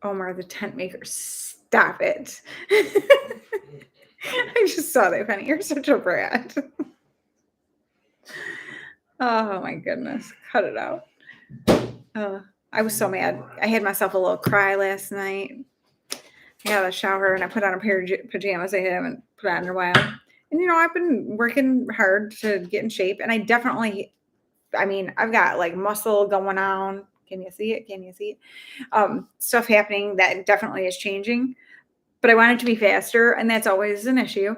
Omar the tent maker. Stop it. I just saw that, Penny. You're such a brat. Oh my goodness. Cut it out. I was so mad. I had myself a little cry last night. I got out of the shower and I put on a pair of pajamas I haven't put on in a while. And I've been working hard to get in shape, and I've got like muscle going on. Can you see it? Can you see it? Stuff happening that definitely is changing, but I want it to be faster, and that's always an issue.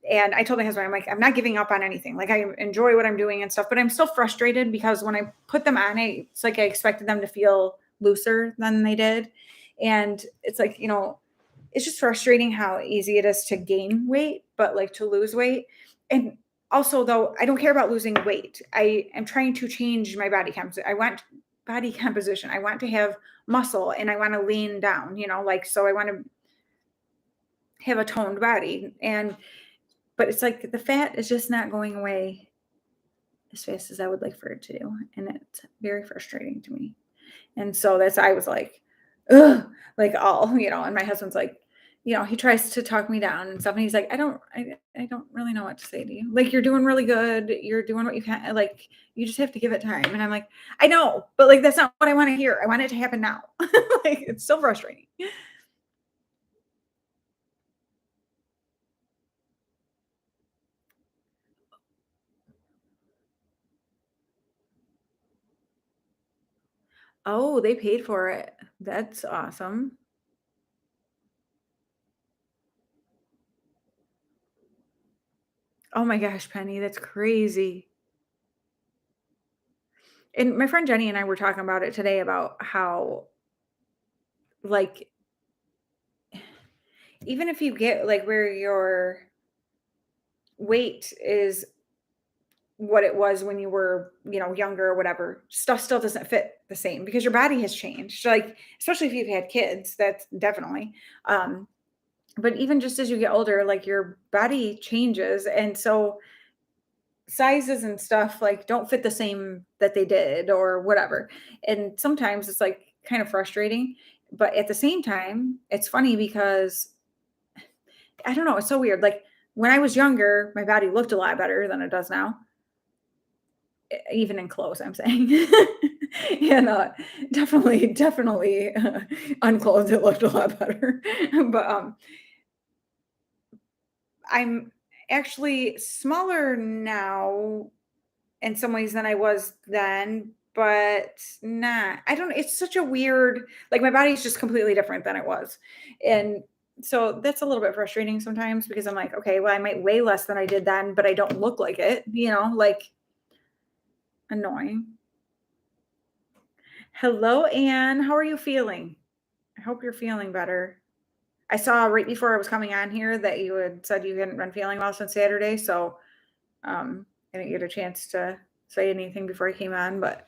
And I told my husband, I'm like, I'm not giving up on anything. Like, I enjoy what I'm doing and stuff, but I'm still frustrated because when I put them on, it's like I expected them to feel looser than they did. And it's like, it's just frustrating how easy it is to gain weight, but like to lose weight. And also, though, I don't care about losing weight. I am trying to change my body composition. I want body composition. I want to have muscle and I want to lean down, so I want to have a toned body. But it's like the fat is just not going away as fast as I would like for it to. And it's very frustrating to me. And so I was like, ugh, like and my husband's like, he tries to talk me down and stuff. And he's like, I don't really know what to say to you. Like, you're doing really good. You're doing what you can. Like, you just have to give it time. And I'm like, I know, but like, that's not what I want to hear. I want it to happen now. Like, it's still frustrating. Oh, they paid for it. That's awesome. Oh my gosh, Penny, that's crazy. And my friend Jenny and I were talking about it today about how, like, even if you get like where your weight is what it was when you were, younger or whatever, stuff still doesn't fit the same because your body has changed. Like, especially if you've had kids, that's definitely. Um, but even just as you get older, like your body changes. And so sizes and stuff like don't fit the same that they did or whatever. And sometimes it's like kind of frustrating, but at the same time, it's funny because I don't know, it's so weird. Like when I was younger, my body looked a lot better than it does now. Even in clothes, I'm saying. And definitely unclothed, it looked a lot better. But I'm actually smaller now in some ways than I was then, but not. I don't. It's such a weird. Like my body's just completely different than it was, and so that's a little bit frustrating sometimes because I'm like, okay, well, I might weigh less than I did then, but I don't look like it. Like annoying. Hello, Anne. How are you feeling? I hope you're feeling better. I saw right before I was coming on here that you had said you hadn't been feeling well since Saturday, so I didn't get a chance to say anything before I came on, but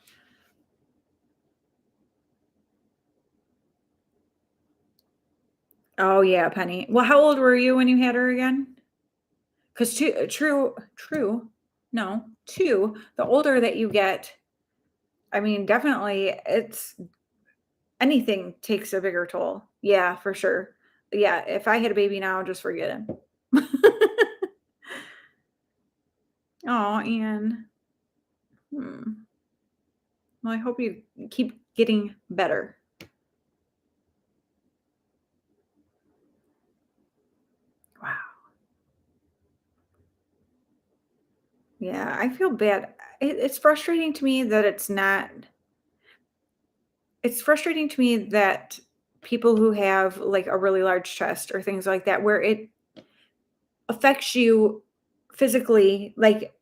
oh yeah, Penny. Well, how old were you when you had her again? Because true. No, two. The older that you get, I mean, definitely, it's anything takes a bigger toll. Yeah, for sure. Yeah, if I had a baby now, just forget it. Oh, Ian. Hmm. Well, I hope you keep getting better. Wow. Yeah, I feel bad. It's frustrating to me that it's not it's frustrating to me that people who have, like, a really large chest or things like that, where it affects you physically, like,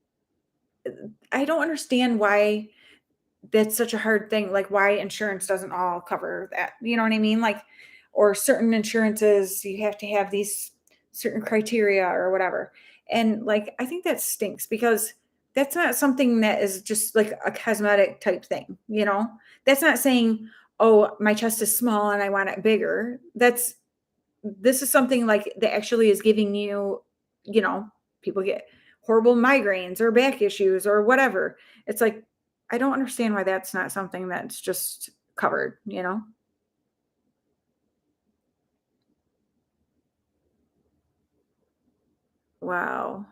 I don't understand why that's such a hard thing, like, why insurance doesn't all cover that, you know what I mean? Like, or certain insurances, you have to have these certain criteria or whatever, and, like, I think that stinks because that's not something that is just, like, a cosmetic type thing, you know? That's not saying, "Oh, my chest is small and I want it bigger." This is something, like, that actually is giving you, you know, people get horrible migraines or back issues or whatever. It's like, I don't understand why that's not something that's just covered, you know? Wow.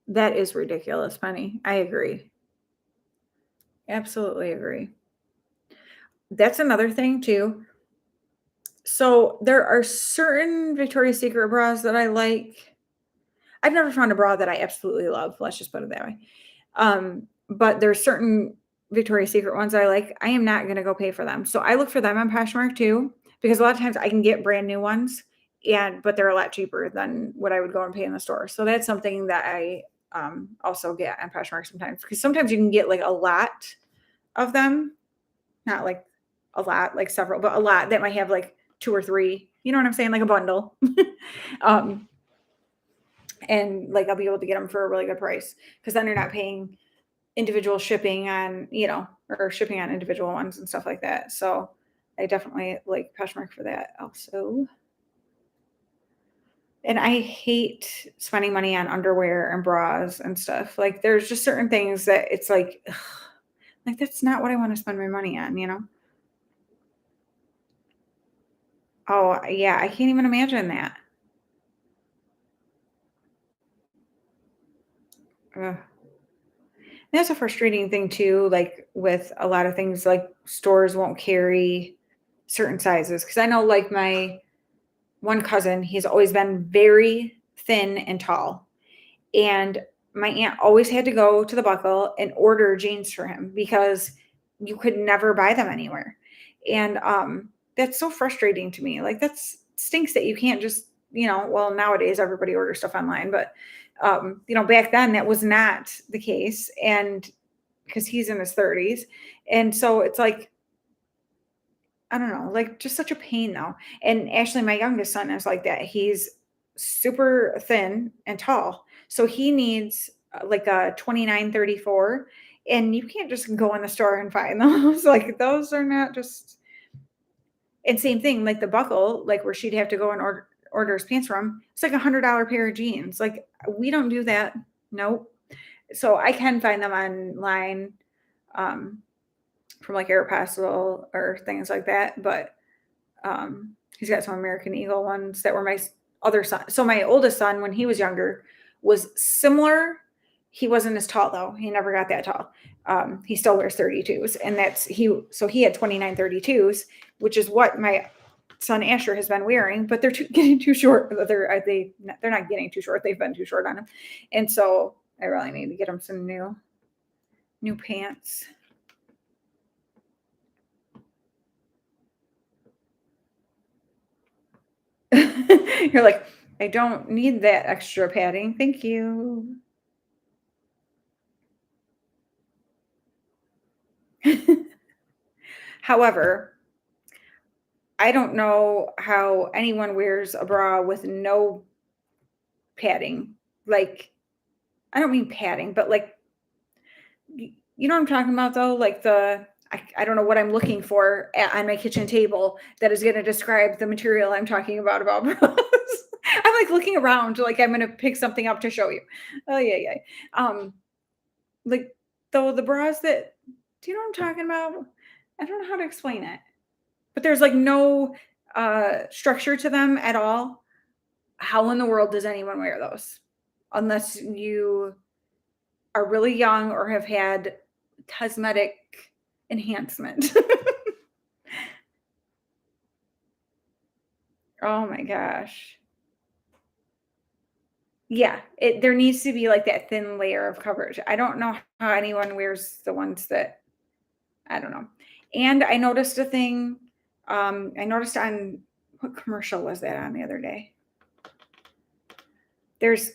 That is ridiculous, Penny. I agree. Absolutely agree. That's another thing too. So, there are certain Victoria's Secret bras that I like. I've never found a bra that I absolutely love, let's just put it that way. But there's certain Victoria's Secret ones I like. I am not gonna go pay for them. So I look for them on Poshmark too, because a lot of times I can get brand new ones but they're a lot cheaper than what I would go and pay in the store. So that's something that I also get on Poshmark sometimes because sometimes you can get like a lot of them, not like a lot, like several, but a lot that might have like two or three. You know what I'm saying? Like a bundle. um, and like I'll be able to get them for a really good price because then you're not paying individual shipping on, or shipping on individual ones and stuff like that. So I definitely like Poshmark for that also. And I hate spending money on underwear and bras and stuff. Like there's just certain things that it's like, ugh, like that's not what I want to spend my money on, you know? Oh yeah, I can't even imagine that. Ugh. That's a frustrating thing too, like with a lot of things like stores won't carry certain sizes. Cause I know like my one cousin, he's always been very thin and tall. And my aunt always had to go to the Buckle and order jeans for him because you could never buy them anywhere. And that's so frustrating to me. Like that's stinks that you can't just, well, nowadays everybody orders stuff online, but back then that was not the case. And because he's in his 30s. And so it's like, I don't know, like just such a pain though. And actually, my youngest son is like that. He's super thin and tall. So he needs like a 29-34. And you can't just go in the store and find those. Like those are not just, and same thing, like the Buckle, like where she'd have to go and order his pants from. It's like $100 pair of jeans. Like we don't do that. Nope. So I can find them online. Um, from like Aeropostale or things like that. But he's got some American Eagle ones that were my other son. So my oldest son, when he was younger, was similar. He wasn't as tall though. He never got that tall. He still wears 32s, and that's he. So he had 29 32s, which is what my son Asher has been wearing. But they're getting too short. They're not getting too short. They've been too short on him, and so I really need to get him some new pants. You're like, I don't need that extra padding. Thank you. However, I don't know how anyone wears a bra with no padding. Like, I don't mean padding, but like, you know what I'm talking about though? Like I don't know what I'm looking for on my kitchen table that is going to describe the material I'm talking about bras. I'm like looking around, like I'm going to pick something up to show you. Oh yeah, yeah. Like the bras that, do you know what I'm talking about? I don't know how to explain it, but there's like no structure to them at all. How in the world does anyone wear those? Unless you are really young or have had cosmetic enhancement. Oh my gosh. Yeah, there needs to be, like, that thin layer of coverage. I don't know how anyone wears the ones that I don't know. And I noticed a thing, I noticed on what commercial was that on the other day? There's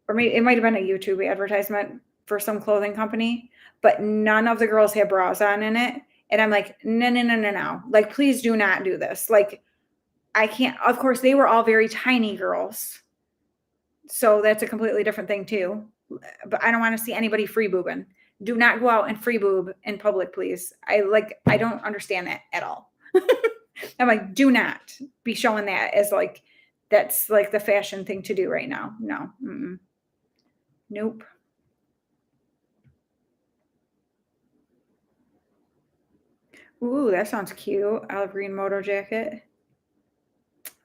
or maybe it might have been a YouTube advertisement for some clothing company, but none of the girls had bras on in it, and I'm like, "No, no, no, no, no. Like, please do not do this." Like, I can't of course, they were all very tiny girls, so that's a completely different thing too, but I don't wanna see anybody free boobing. Do not go out and free boob in public, please. I don't understand that at all. I'm like, "Do not be showing that as, like that's, like, the fashion thing to do right now. No, mm-mm. Nope." Ooh, that sounds cute. Olive green moto jacket.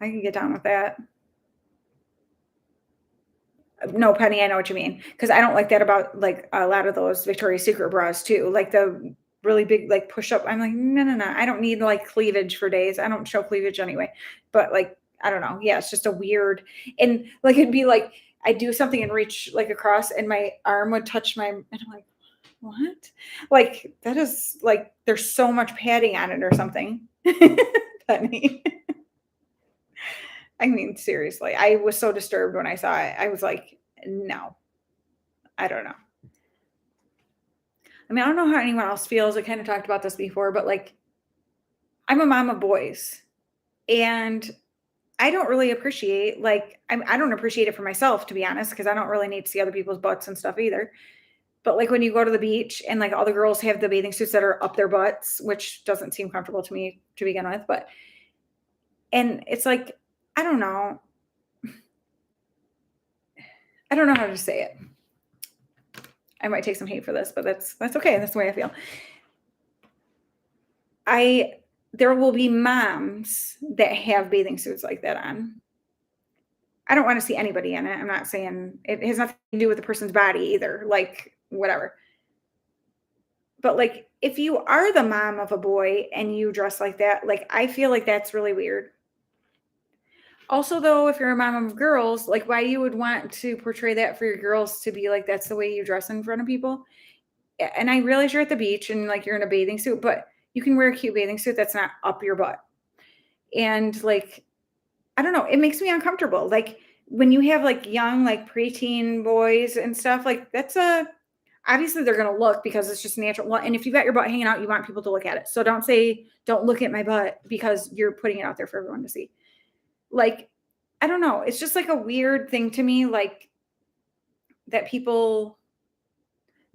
I can get down with that. No, Penny, I know what you mean. Because I don't like that about, like, a lot of those Victoria's Secret bras too, like the really big, like, push up. I'm like, "No, no, no. I don't need, like, cleavage for days. I don't show cleavage anyway." But, like, I don't know. Yeah, it's just a weird and, like, it'd be like I do something and reach, like, across and my arm would touch my and I'm like, "What?" Like, that is like, there's so much padding on it or something. Penny. I mean, seriously, I was so disturbed when I saw it. I was like, "No, I don't know." I mean, I don't know how anyone else feels. I kind of talked about this before, but like, I'm a mom of boys, and I don't really appreciate I don't appreciate it for myself, to be honest, because I don't really need to see other people's butts and stuff either. But like when you go to the beach and like all the girls have the bathing suits that are up their butts, which doesn't seem comfortable to me to begin with, but and it's like I don't know, I don't know how to say it. I might take some hate for this, but that's okay. That's the way I feel. I There will be moms that have bathing suits like that on. I don't want to see anybody in it. I'm not saying it has nothing to do with the person's body either. Like whatever. But like if you are the mom of a boy and you dress like that, like I feel like that's really weird. Also though, if you're a mom of girls, like why you would want to portray that for your girls to be like that's the way you dress in front of people. And I realize you're at the beach and like you're in a bathing suit, but you can wear a cute bathing suit that's not up your butt. And like, I don't know, it makes me uncomfortable. Like when you have like young, like preteen boys and stuff, like that's a obviously they're gonna look because it's just natural. Well, and if you got your butt hanging out, you want people to look at it. So don't say, don't look at my butt because you're putting it out there for everyone to see. Like, I don't know. It's just like a weird thing to me, like that people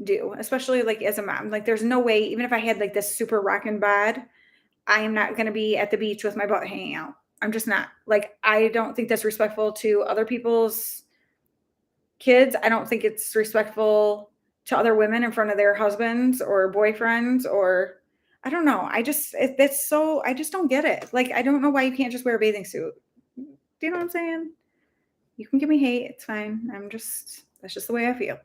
do, especially like as a mom. Like, there's no way, even if I had like this super rockin' bod, I am not going to be at the beach with my butt hanging out. I'm just not. Like, I don't think that's respectful to other people's kids. I don't think it's respectful to other women in front of their husbands or boyfriends or I don't know. That's so, I just don't get it. Like, I don't know why you can't just wear a bathing suit. Do you know what I'm saying? You can give me hate. It's fine. That's just the way I feel.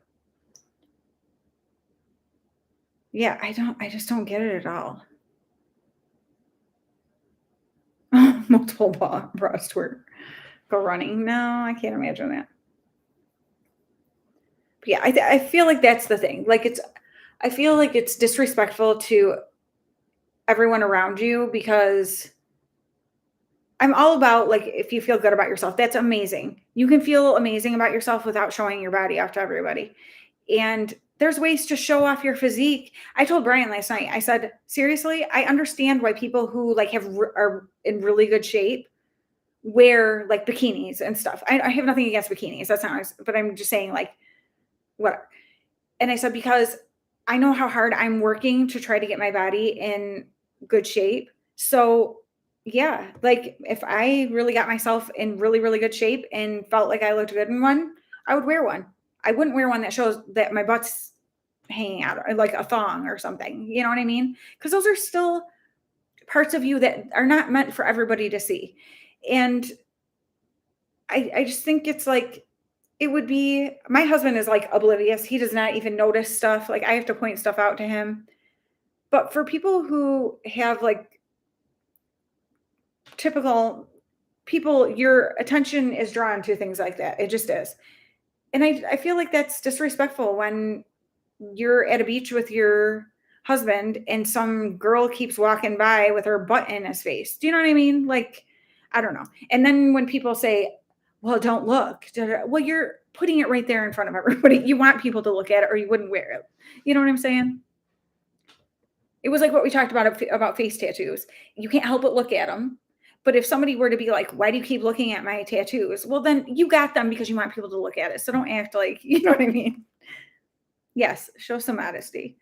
Yeah, I just don't get it at all. Multiple bras twerk. Go running. No, I can't imagine that. But yeah, I feel like that's the thing. I feel like it's disrespectful to everyone around you because I'm all about like if you feel good about yourself, that's amazing. You can feel amazing about yourself without showing your body off to everybody. And there's ways to show off your physique. I told Brian last night. I said, "Seriously, I understand why people who like are in really good shape wear like bikinis and stuff. I have nothing against bikinis. That's not, but I'm just saying like whatever." And I said, because I know how hard I'm working to try to get my body in good shape. So yeah, like if I really got myself in really, really good shape and felt like I looked good in one, I would wear one. I wouldn't wear one that shows that my butt's hanging out or like a thong or something. You know what I mean? Because those are still parts of you that are not meant for everybody to see. And I just think it's like it would be my husband is like oblivious. He does not even notice stuff. Like I have to point stuff out to him. But for people who have like typical people, your attention is drawn to things like that. It just is. And I feel like that's disrespectful when you're at a beach with your husband and some girl keeps walking by with her butt in his face. Do you know what I mean? Like, I don't know. And then when people say, well, don't look, well, you're putting it right there in front of everybody. You want people to look at it or you wouldn't wear it. You know what I'm saying? It was like what we talked about face tattoos. You can't help but look at them. But if somebody were to be like, why do you keep looking at my tattoos? Well, then you got them because you want people to look at it. So don't act like, you know what I mean? Yes, show some modesty.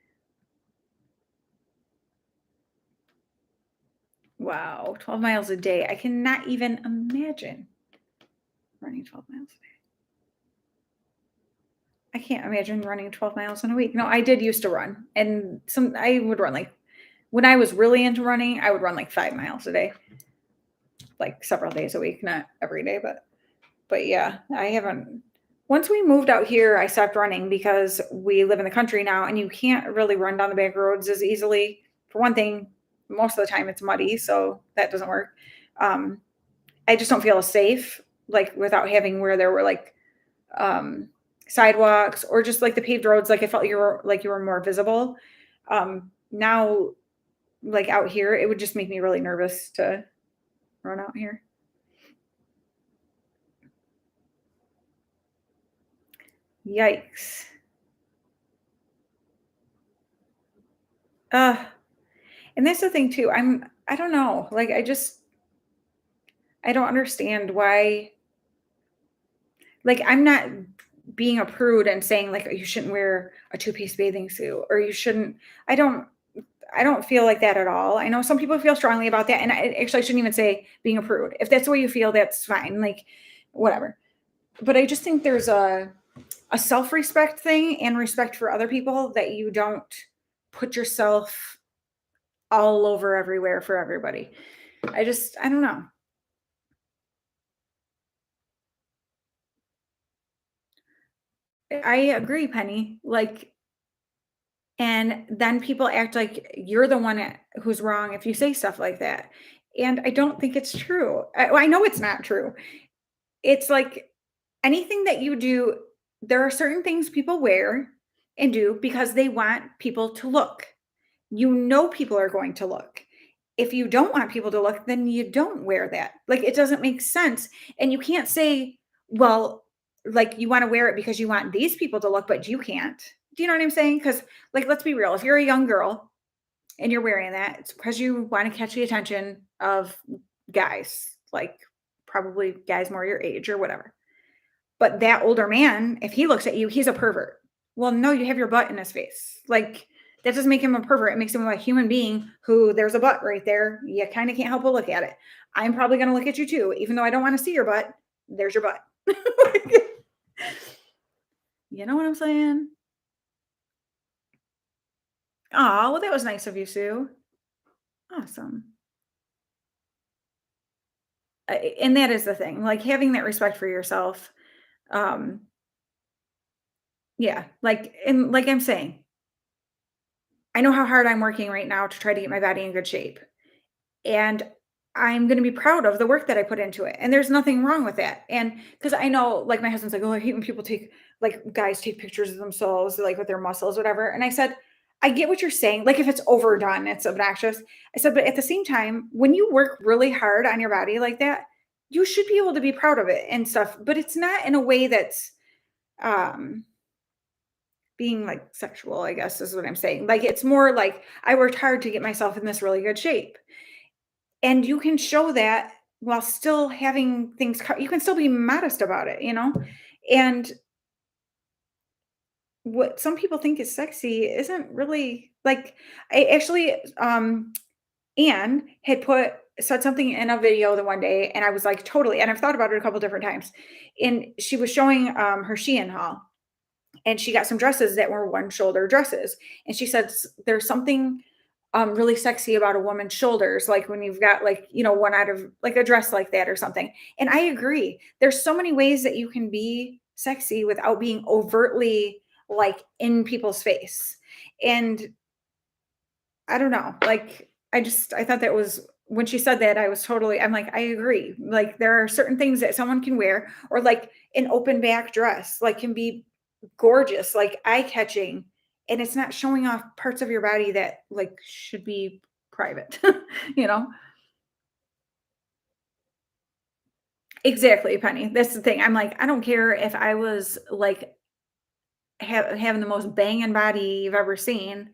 Wow, 12 miles a day. I cannot even imagine running 12 miles a day. I can't imagine running 12 miles in a week. No, I did used to run, and I would run like when I was really into running, I would run like 5 miles a day, like several days a week, not every day, but yeah, I haven't. Once we moved out here, I stopped running because we live in the country now and you can't really run down the back roads as easily. For one thing, most of the time it's muddy, so that doesn't work. Um, I just don't feel as safe, like without having where there were like um, sidewalks or just like the paved roads. Like I felt you were more visible. Now, like out here, it would just make me really nervous to run out here. Yikes. Uh, and that's the thing too. I don't know. Like I don't understand why like I'm not being a prude and saying like you shouldn't wear a two-piece bathing suit or you shouldn't I don't I don't feel like that at all. I know some people feel strongly about that and I shouldn't even say being a prude. If that's the way you feel, that's fine. Like whatever. But I just think there's a self-respect thing and respect for other people that you don't put yourself all over everywhere for everybody. I don't know. I agree, Penny. Like, and then people act like you're the one who's wrong if you say stuff like that. And I don't think it's true. I know it's not true. It's like anything that you do, there are certain things people wear and do because they want people to look. You know, people are going to look. If you don't want people to look, then you don't wear that. Like, it doesn't make sense. And you can't say, well, like, you want to wear it because you want these people to look, but you can't. Do you know what I'm saying? Because, like, let's be real. If you're a young girl and you're wearing that, it's because you want to catch the attention of guys, like probably guys more your age or whatever. But that older man, if he looks at you, he's a pervert. Well, no, you have your butt in his face. Like, that doesn't make him a pervert. It makes him a human being who there's a butt right there. You kind of can't help but look at it. I'm probably going to look at you too, even though I don't want to see your butt. There's your butt. You know what I'm saying? Oh, well, that was nice of you, Sue. Awesome. And that is the thing, like having that respect for yourself. Um, yeah, like, and like I'm saying, I know how hard I'm working right now to try to get my body in good shape. And I'm going to be proud of the work that I put into it. And there's nothing wrong with that. And because I know, like, my husband's like, oh, I hate when people take, like, guys take pictures of themselves, like with their muscles, whatever. And I said, I get what you're saying. Like, if it's overdone, it's obnoxious. I said, but at the same time, when you work really hard on your body like that, you should be able to be proud of it and stuff. But it's not in a way that's, um, being like sexual, I guess is what I'm saying. Like, it's more like I worked hard to get myself in this really good shape. And you can show that while still having things you can still be modest about it, you know? And what some people think is sexy isn't really like I actually Anne had said something in a video the one day and I was like totally and I've thought about it a couple different times. And she was showing her Shein haul and she got some dresses that were one shoulder dresses. And she said there's something really sexy about a woman's shoulders, like when you've got like, you know, one out of like a dress like that or something. And I agree. There's so many ways that you can be sexy without being overtly like in people's face. And I don't know, like I thought that was when she said that, I'm like, I agree. Like, there are certain things that someone can wear, or like an open back dress, like, can be gorgeous, like eye catching, and it's not showing off parts of your body that like should be private, you know? Exactly, Penny. That's the thing. I'm like, I don't care if I was like having the most banging body you've ever seen.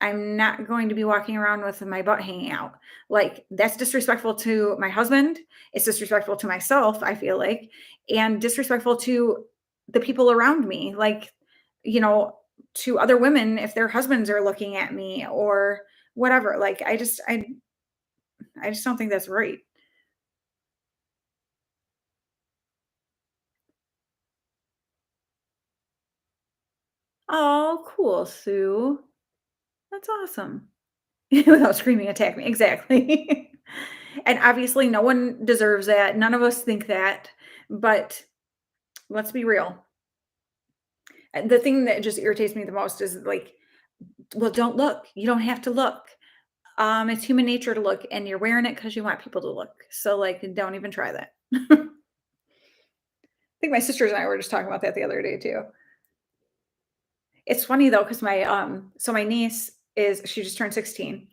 I'm not going to be walking around with my butt hanging out. Like, that's disrespectful to my husband. It's disrespectful to myself, I feel like, and disrespectful to the people around me. Like, you know, to other women if their husbands are looking at me or whatever. Like, I just don't think that's right. Oh, cool, Sue. That's awesome. Without screaming, attack me. Exactly. And obviously, no one deserves that. None of us think that. But let's be real. The thing that just irritates me the most is like, well, don't look. You don't have to look. It's human nature to look, and you're wearing it because you want people to look. So, like, don't even try that. I think my sisters and I were just talking about that the other day too. It's funny though, because my niece she just turned 16,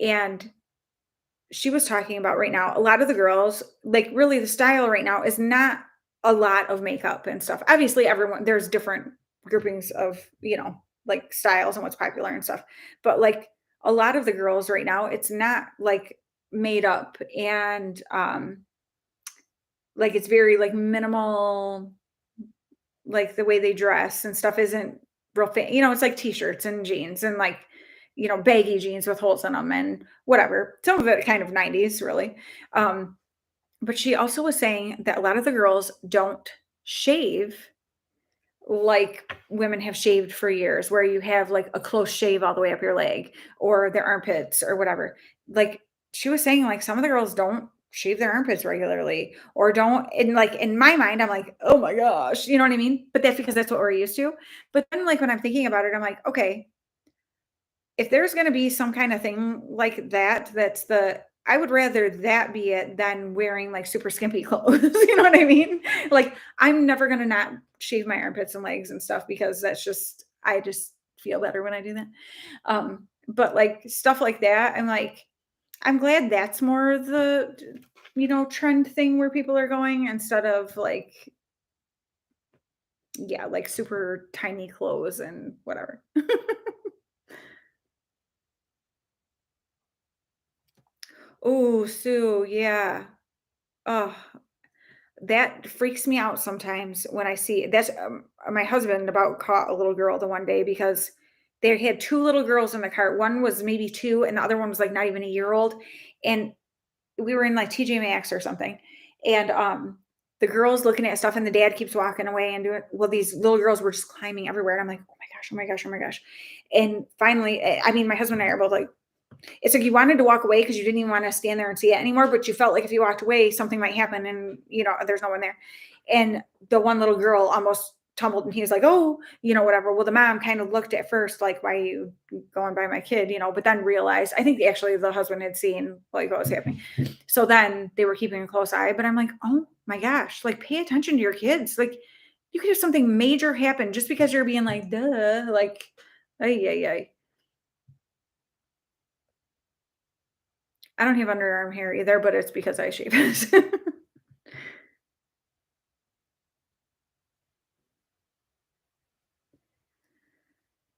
and she was talking about right now, a lot of the girls, like, really the style right now is not a lot of makeup and stuff. Obviously, there's different groupings of, like, styles and what's popular and stuff. But like, a lot of the girls right now, it's not like made up, and like, it's very like minimal, like the way they dress and stuff isn't it's like t-shirts and jeans and like, baggy jeans with holes in them and whatever. Some of it kind of 90s, really. Um, but she also was saying that a lot of the girls don't shave like women have shaved for years, where you have like a close shave all the way up your leg or their armpits or whatever. Like, she was saying, like, some of the girls don't shave their armpits regularly, or don't. And like, in my mind, I'm like, oh my gosh, you know what I mean? But that's because that's what we're used to. But then, like, when I'm thinking about it, I'm like, okay, if there's gonna be some kind of thing like that, I would rather that be it than wearing, like, super skimpy clothes, you know what I mean? Like, I'm never gonna not shave my armpits and legs and stuff, because I just feel better when I do that. But, like, stuff like that, I'm like, I'm glad that's more the, trend thing where people are going, instead of, like, yeah, like, super tiny clothes and whatever. Oh, Sue, yeah. Oh, that freaks me out sometimes when I see that's my husband about caught a little girl the one day, because they had two little girls in the car. One was maybe two, and the other one was like not even a year old. And we were in like TJ Maxx or something. And the girls looking at stuff, and the dad keeps walking away and doing, well, these little girls were just climbing everywhere. And I'm like, oh my gosh, oh my gosh, oh my gosh. And finally, I mean, my husband and I are both like, it's like you wanted to walk away because you didn't even want to stand there and see it anymore, but you felt like if you walked away, something might happen, and there's no one there. And the one little girl almost tumbled, and he was like, "Oh, whatever." Well, the mom kind of looked at first like, "Why are you going by my kid?" But then realized, I think actually the husband had seen like what was happening. So then they were keeping a close eye, but I'm like, "Oh my gosh, like, pay attention to your kids. Like, you could have something major happen just because you're being like, duh, like, ay, ay, ay." I don't have underarm hair either, but it's because I shave it.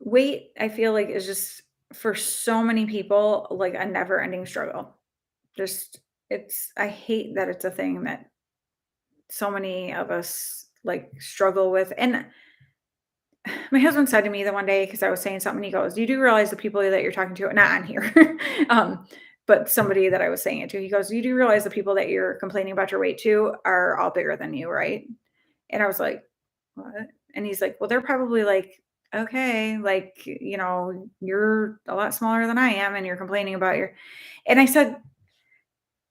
Weight, I feel like, is just, for so many people, like, a never ending struggle. Just, I hate that it's a thing that so many of us like struggle with. And my husband said to me the one day, because I was saying something, he goes, "You do realize the people that you're talking to, not on here, um, but somebody that I was saying it to, he goes, you do realize the people that you're complaining about your weight to are all bigger than you, right?" And I was like, "What?" And he's like, "Well, they're probably like, okay, like, you're a lot smaller than I am, and you're complaining about your," and I said,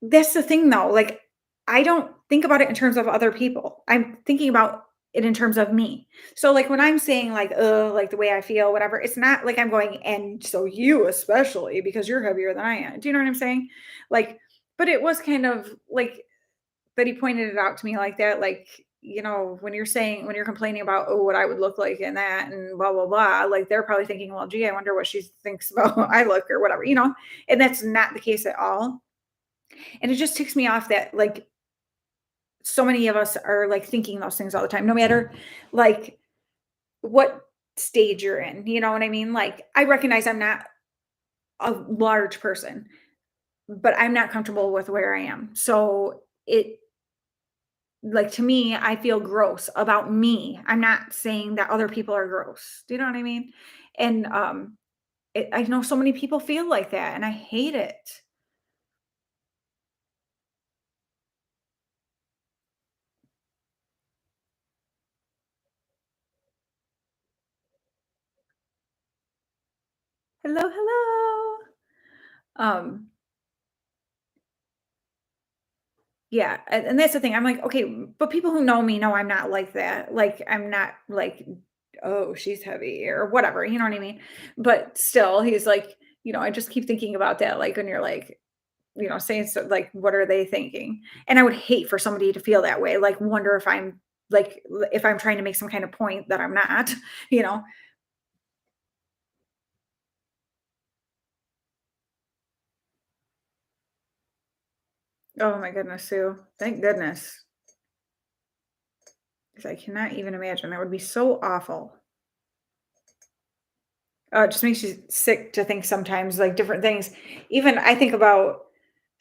that's the thing though, like, I don't think about it in terms of other people. I'm thinking about it in terms of me. So, like, when I'm saying like, like the way I feel, whatever, it's not like I'm going, "And so you especially because you're heavier than I am." Do you know what I'm saying? Like, but it was kind of like that he pointed it out to me like that, like, when you're complaining about, oh, what I would look like in that and blah, blah, blah, like they're probably thinking, well, gee, I wonder what she thinks about how I look or whatever. And that's not the case at all. And it just ticks me off that like so many of us are like thinking those things all the time, no matter like what stage you're in. You know what I mean? Like I recognize I'm not a large person, but I'm not comfortable with where I am. So it like to me, I feel gross about me. I'm not saying that other people are gross. Do you know what I mean? And I know so many people feel like that, and I hate it. Hello, hello. Um, yeah, and that's the thing. I'm like, okay, but people who know me know I'm not like that. Like, I'm not like, oh, she's heavy or whatever. You know what I mean? But still, he's like, I just keep thinking about that. Like when you're like, saying so like, what are they thinking? And I would hate for somebody to feel that way, like wonder if I'm like if I'm trying to make some kind of point that I'm not, you know. Oh my goodness, Sue. Thank goodness. Because I cannot even imagine. That would be so awful. It just makes you sick to think sometimes, like different things. Even I think about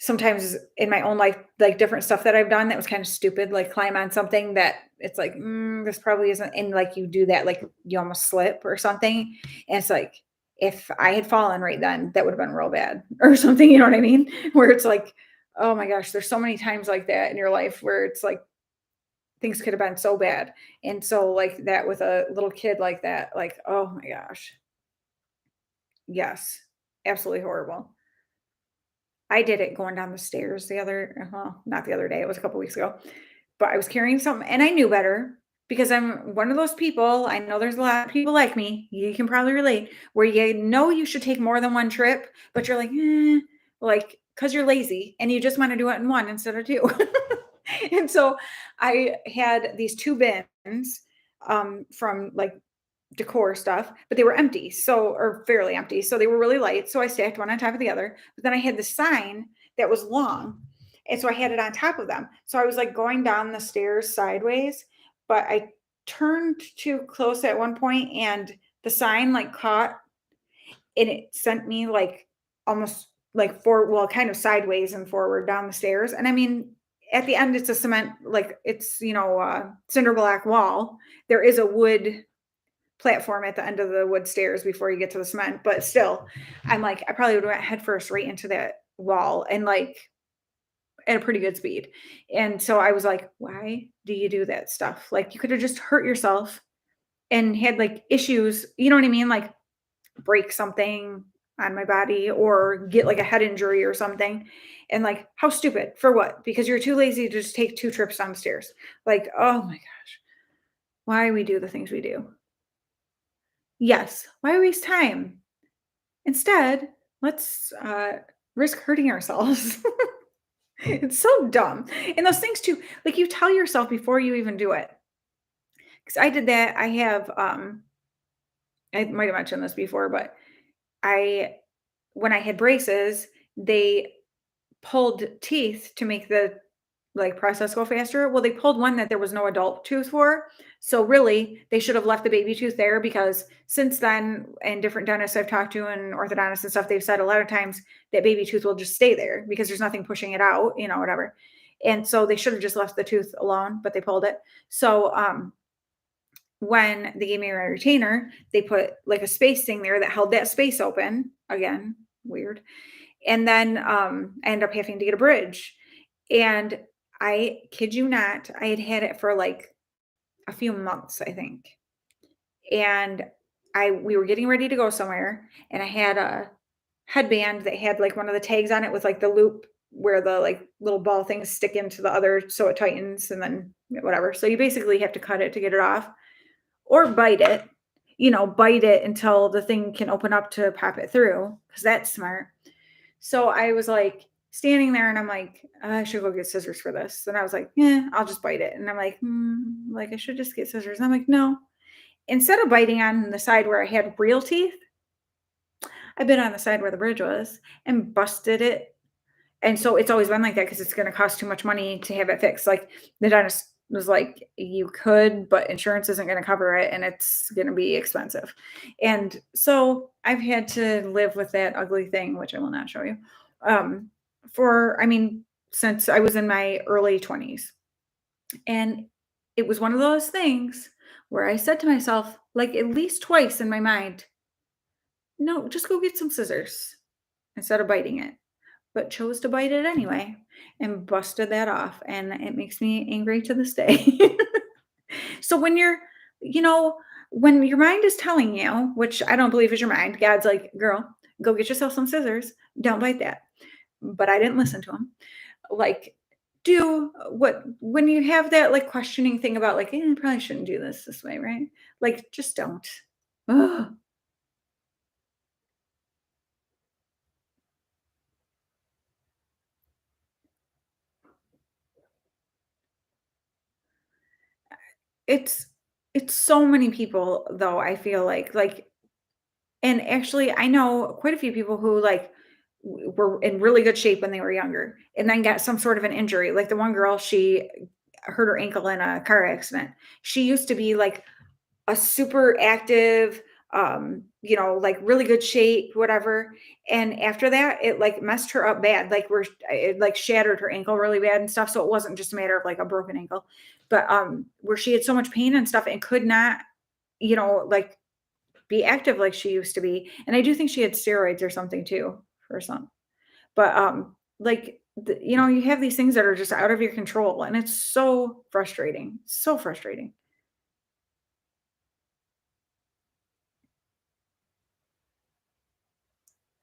sometimes in my own life, like different stuff that I've done that was kind of stupid, like climb on something that it's like, this probably isn't. And like you do that, like you almost slip or something. And it's like, if I had fallen right then, that would have been real bad or something. You know what I mean? Where it's like, oh my gosh, there's so many times like that in your life where it's like things could have been so bad. And so, like that with a little kid like that, like, oh my gosh. Yes, absolutely horrible. I did it going down the stairs well, not the other day, it was a couple weeks ago, but I was carrying something and I knew better because I'm one of those people. I know there's a lot of people like me. You can probably relate where you know you should take more than one trip, but you're like, because you're lazy and you just want to do it in one instead of two. And so I had these two bins from like decor stuff, but they were empty. So, or fairly empty. So they were really light. So I stacked one on top of the other. But then I had the sign that was long. And so I had it on top of them. So I was like going down the stairs sideways, but I turned too close at one point and the sign like caught and it sent me like almost like well, kind of sideways and forward down the stairs. And I mean, at the end, it's a cement, like it's, cinder block wall. There is a wood platform at the end of the wood stairs before you get to the cement. But still, I'm like, I probably would have went head first right into that wall and like at a pretty good speed. And so I was like, why do you do that stuff? Like you could have just hurt yourself and had like issues, you know what I mean? Like break something on my body or get like a head injury or something. And like, how stupid for what? Because you're too lazy to just take two trips downstairs. Like, oh my gosh, why we do the things we do. Yes. Why waste time? Instead, let's risk hurting ourselves. It's so dumb. And those things too, like you tell yourself before you even do it. Because I did that. I might have mentioned this before, but I, when I had braces, they pulled teeth to make the like process go faster. Well, they pulled one that there was no adult tooth for. So really, they should have left the baby tooth there because since then, and different dentists I've talked to and orthodontists and stuff, they've said a lot of times that baby tooth will just stay there because there's nothing pushing it out, whatever. And so they should have just left the tooth alone, but they pulled it. So when they gave me my retainer, they put like a space thing there that held that space open. Again, weird. And then I ended up having to get a bridge. And I kid you not, I had had it for like a few months, I think. And we were getting ready to go somewhere, and I had a headband that had like one of the tags on it with like the loop where the like little ball things stick into the other so it tightens and then whatever. So you basically have to cut it to get it off or bite it until the thing can open up to pop it through because that's smart. So I was like, standing there and I'm like, I should go get scissors for this. And I was like, yeah, I'll just bite it. And I'm like, like I should just get scissors. And I'm like, no. Instead of biting on the side where I had real teeth, I bit on the side where the bridge was and busted it. And so it's always been like that because it's going to cost too much money to have it fixed. Like the dentist was like, you could, but insurance isn't going to cover it and it's going to be expensive. And so I've had to live with that ugly thing, which I will not show you, um, I mean, since I was in my early 20s. And it was one of those things where I said to myself, like at least twice in my mind, no, just go get some scissors instead of biting it, but chose to bite it anyway and busted that off. And it makes me angry to this day. So when when your mind is telling you, which I don't believe is your mind, God's like, girl, go get yourself some scissors. Don't bite that. But I didn't listen to him. Like, do what when you have that like questioning thing about like, I probably shouldn't do this way, right? Like, just don't. Ugh. It's it's so many people though, I feel like and actually I know quite a few people who like were in really good shape when they were younger and then got some sort of an injury. Like the one girl, she hurt her ankle in a car accident. She used to be like a super active, like really good shape, whatever. And after that, it like messed her up bad. Like where it like shattered her ankle really bad and stuff. So it wasn't just a matter of like a broken ankle, but where she had so much pain and stuff and could not, like be active like she used to be. And I do think she had steroids or something too for some. But you have these things that are just out of your control, and it's so frustrating, so frustrating.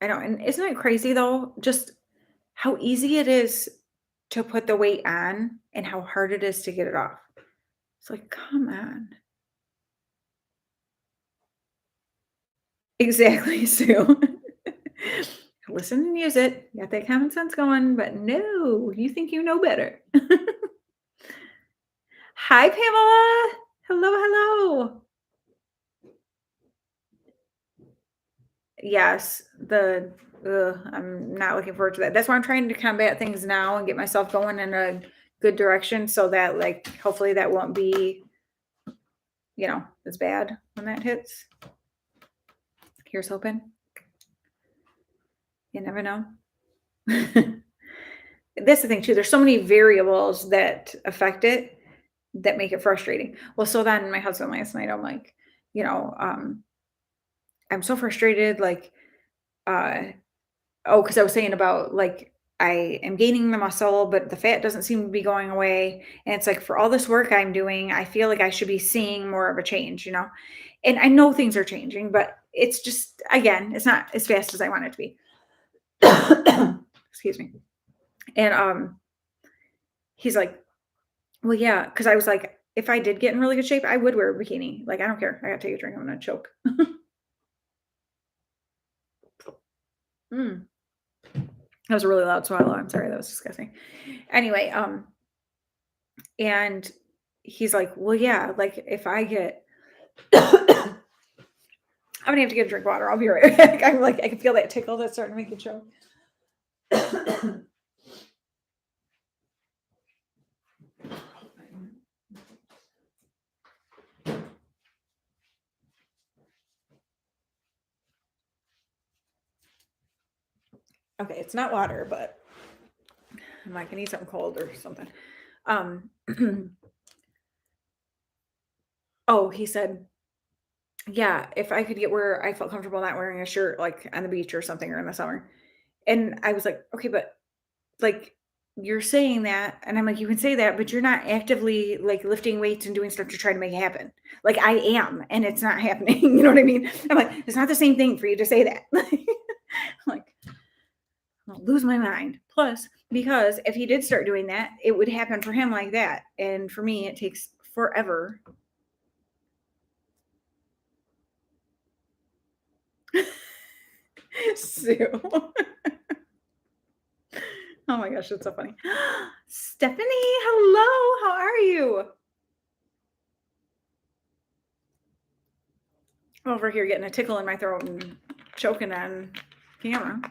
I know, and isn't it crazy though, just how easy it is to put the weight on and how hard it is to get it off. It's like, come on. Exactly, Sue. Listen and use it. Got that common sense going, but no, you think you know better. Hi, Pamela. Hello, hello. Yes, I'm not looking forward to that. That's why I'm trying to combat things now and get myself going in a good direction so that like hopefully that won't be, as bad when that hits. Here's hoping. You never know. That's the thing too. There's so many variables that affect it that make it frustrating. Well, so then my husband last night, I'm like, you know, um, I'm so frustrated, like, uh, oh, because I was saying about like I am gaining the muscle, but the fat doesn't seem to be going away. And it's like for all this work I'm doing, I feel like I should be seeing more of a change. And I know things are changing, but it's just again, it's not as fast as I want it to be. Excuse me. And he's like, well, yeah, because I was like, if I did get in really good shape, I would wear a bikini. Like, I don't care. I gotta take a drink. I'm gonna choke. Mm, that was a really loud swallow. I'm sorry, that was disgusting. Anyway, and he's like, well, yeah, like if I get I'm gonna have to get a drink of water. I'll be right back. I'm like, I can feel that tickle that's starting to make it choke. Okay, it's not water, but I'm like, I need something cold or something. Um, oh, he said, yeah, if I could get where I felt comfortable not wearing a shirt, like on the beach or something or in the summer. And I was like, okay, but like you're saying that, and I'm like, you can say that, but you're not actively like lifting weights and doing stuff to try to make it happen. Like I am, and it's not happening. You know what I mean? I'm like, it's not the same thing for you to say that. Like, I'll lose my mind. Plus, because if he did start doing that, it would happen for him like that. And for me, it takes forever. Sue. Oh my gosh, that's so funny. Stephanie, hello. How are you? I'm over here getting a tickle in my throat and choking on camera.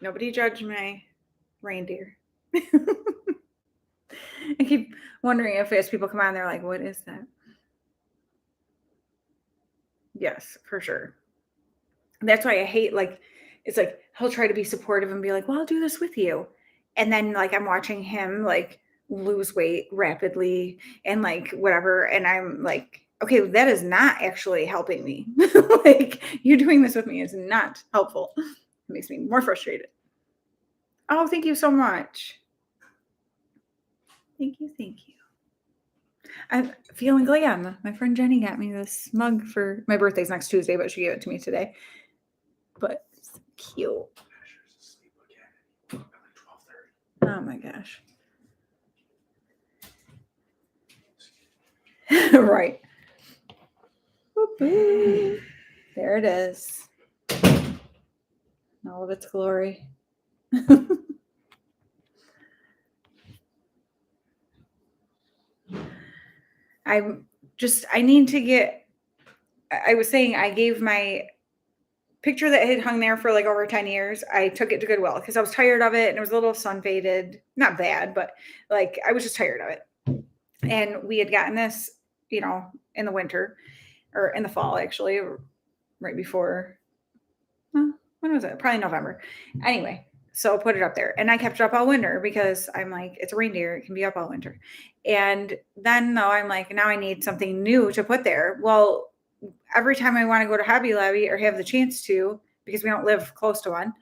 Nobody judge my reindeer. I keep wondering if as people come on, they're like, what is that? Yes, for sure. That's why I hate, like, it's like he'll try to be supportive and be like, well, I'll do this with you. And then like I'm watching him like lose weight rapidly and like whatever. And I'm like, okay, that is not actually helping me. Like you doing this with me is not helpful. It makes me more frustrated. Oh, thank you so much. Thank you. Thank you. I'm feeling glam. My friend Jenny got me this mug for my birthday's next Tuesday, but she gave it to me today. But it's cute. Oh my gosh. Right. Whoop-oo. There it is. All of its glory. I need to get, I was saying I gave my picture that had hung there for like over 10 years. I took it to Goodwill because I was tired of it and it was a little sun faded. Not bad, but like I was just tired of it. And we had gotten this, in the winter or in the fall, actually, right before, when was it? Probably November. Anyway, so put it up there. And I kept it up all winter because I'm like, it's a reindeer. It can be up all winter. And then though, I'm like, now I need something new to put there. Well, every time I want to go to Hobby Lobby or have the chance to, because we don't live close to one,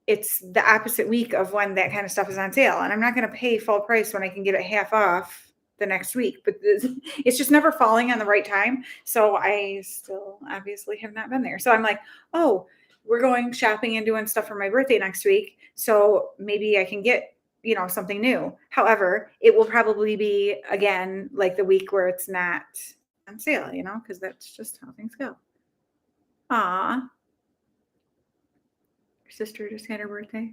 it's the opposite week of when that kind of stuff is on sale. And I'm not going to pay full price when I can get it half off the next week, but it's just never falling on the right time. So I still obviously have not been there. So I'm like, oh, we're going shopping and doing stuff for my birthday next week. So maybe I can get, something new. However, it will probably be again, like the week where it's not on sale, because that's just how things go. Aw. Your sister just had her birthday.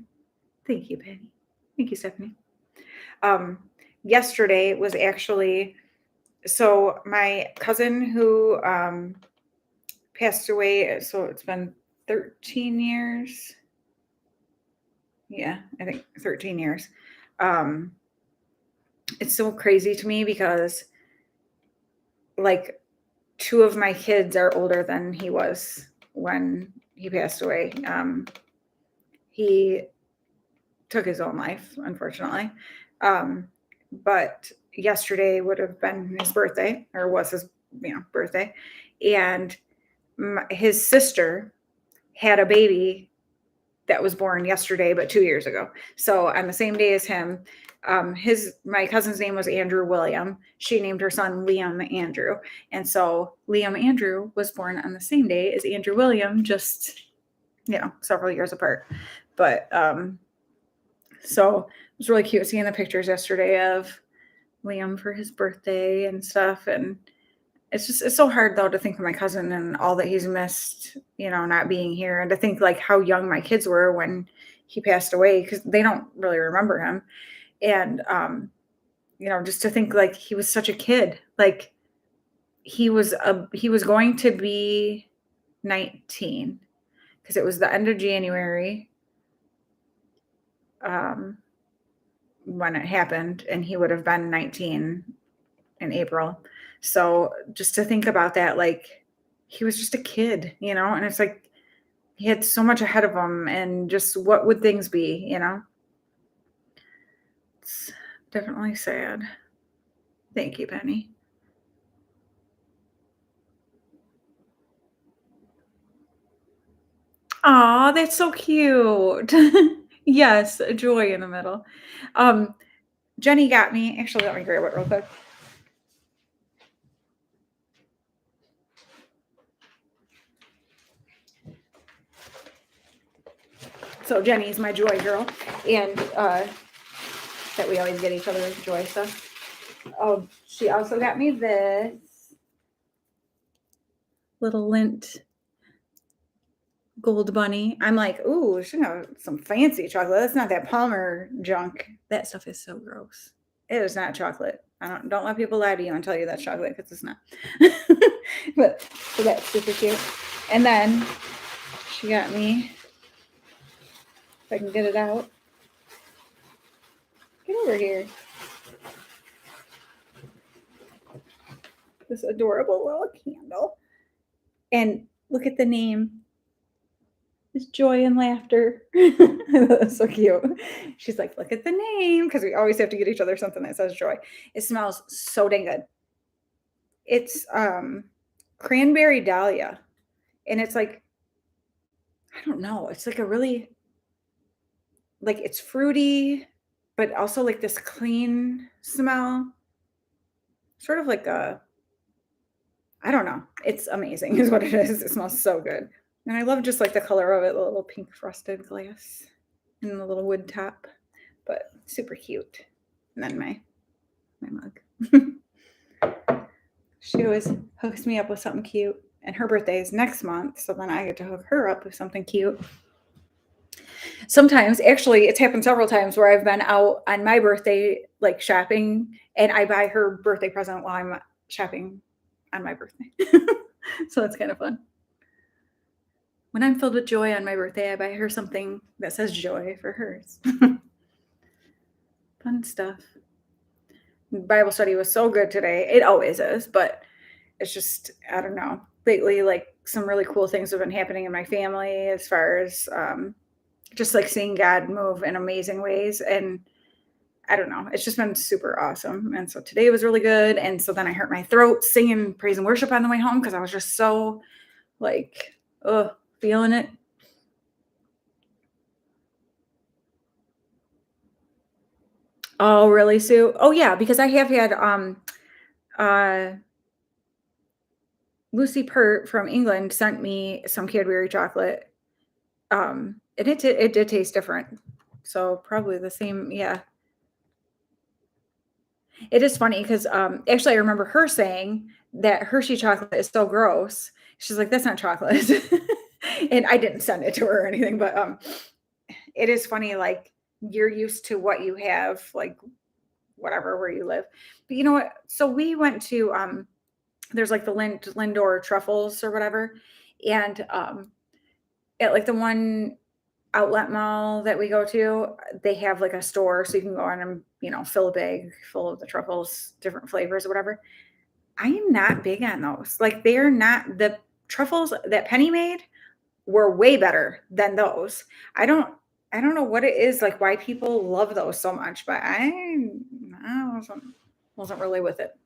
Thank you, Penny. Thank you, Stephanie. Yesterday was actually, so my cousin who passed away, so it's been 13 years. Yeah, I think 13 years. It's so crazy to me because like two of my kids are older than he was when he passed away. He took his own life, unfortunately. But yesterday would have been his birthday, or was his birthday. And his sister had a baby that was born yesterday, but 2 years ago. So on the same day as him, my cousin's name was Andrew William. She named her son Liam Andrew. And so Liam Andrew was born on the same day as Andrew William, just, several years apart. But so it was really cute seeing the pictures yesterday of Liam for his birthday and stuff. And it's so hard though to think of my cousin and all that he's missed, not being here, and to think like how young my kids were when he passed away, because they don't really remember him. And just to think like he was such a kid, like he was going to be 19 because it was the end of January when it happened, and he would have been 19 in April. So just to think about that, like he was just a kid, and it's like he had so much ahead of him, and just what would things be, It's definitely sad. Thank you, Penny. Aw, that's so cute. Yes, a joy in the middle. Jenny got me, actually, let me grab it real quick. So Jenny's my joy girl, and that we always get each other joy stuff. Oh, she also got me this little lint Gold Bunny. I'm like, ooh, she got some fancy chocolate. That's not that Palmer junk. That stuff is so gross. It is not chocolate. I don't let people lie to you and tell you that's chocolate because it's not. But so that's super cute. And then she got me, if I can get it out. Get over here. This adorable little candle. And look at the name. It's Joy and Laughter. That's so cute. She's like, look at the name, because we always have to get each other something that says joy. It smells so dang good. It's cranberry dahlia. And it's like, I don't know, it's like a really, like, it's fruity, but also like this clean smell. Sort of like a, I don't know. It's amazing, is what it is. It smells so good. And I love just like the color of it, the little pink frosted glass and the little wood top, but super cute. And then my mug. She always hooks me up with something cute. And her birthday is next month, so then I get to hook her up with something cute. Sometimes, actually, it's happened several times where I've been out on my birthday, like shopping, and I buy her birthday present while I'm shopping on my birthday. So it's kind of fun. When I'm filled with joy on my birthday, I buy her something that says joy for hers. Fun stuff. Bible study was so good today. It always is, but it's just, I don't know. Lately, like some really cool things have been happening in my family as far as just like seeing God move in amazing ways. And I don't know, it's just been super awesome. And so today was really good. And so then I hurt my throat singing praise and worship on the way home because I was just so like, feeling it. Oh, really, Sue? Oh, yeah, because I have had Lucy Pert from England sent me some Cadbury chocolate. And it did taste different. So probably the same, yeah. It is funny because actually I remember her saying that Hershey chocolate is so gross. She's like, that's not chocolate. And I didn't send it to her or anything, but it is funny, like you're used to what you have, like whatever where you live. But you know what? So we went to there's like the Lindor truffles or whatever. And at like the one outlet mall that we go to, they have like a store so you can go in and, fill a bag full of the truffles, different flavors or whatever. I am not big on those. Like they're not, the truffles that Penny made were way better than those. I don't know what it is, like why people love those so much, but I wasn't really with it.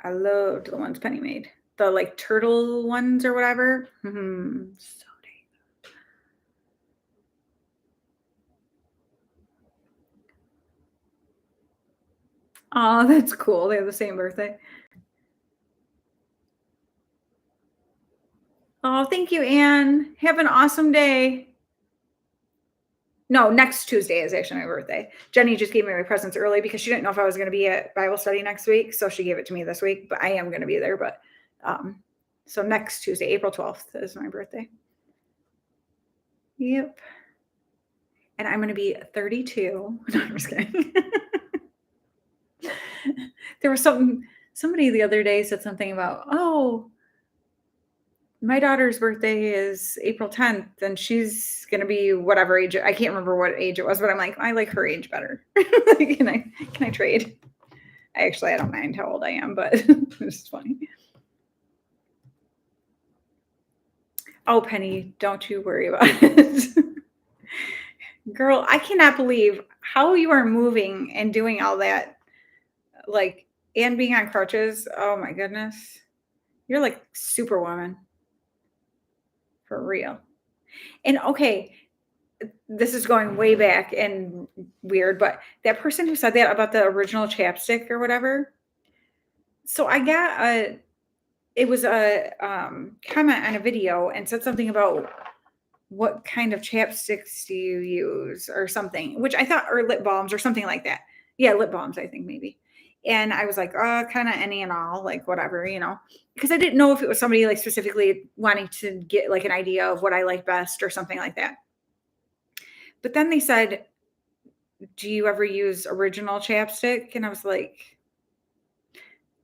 I loved the ones Penny made. The like turtle ones or whatever. So dang. Oh, that's cool. They have the same birthday. Oh, thank you, Anne. Have an awesome day. No, next Tuesday is actually my birthday. Jenny just gave me my presents early because she didn't know if I was going to be at Bible study next week, so she gave it to me this week. But I am going to be there. But so next Tuesday, April 12th, is my birthday. Yep. And I'm going to be 32. No, I'm just kidding. There was somebody the other day said something about, oh, my daughter's birthday is April 10th and she's going to be whatever age. I can't remember what age it was, but I'm like, I like her age better. Can I trade? I don't mind how old I am, but it's funny. Oh, Penny, don't you worry about it. Girl, I cannot believe how you are moving and doing all that, like, and being on crutches. Oh my goodness. You're like superwoman. For real. And okay, this is going way back and weird, but that person who said that about the original chapstick or whatever. So I got it was a comment on a video and said something about what kind of chapsticks do you use or something, which I thought, or lip balms or something like that. Yeah, lip balms, I think maybe. And I was like, kind of any and all, like whatever, because I didn't know if it was somebody like specifically wanting to get like an idea of what I like best or something like that. But then they said, do you ever use original chapstick? And I was like,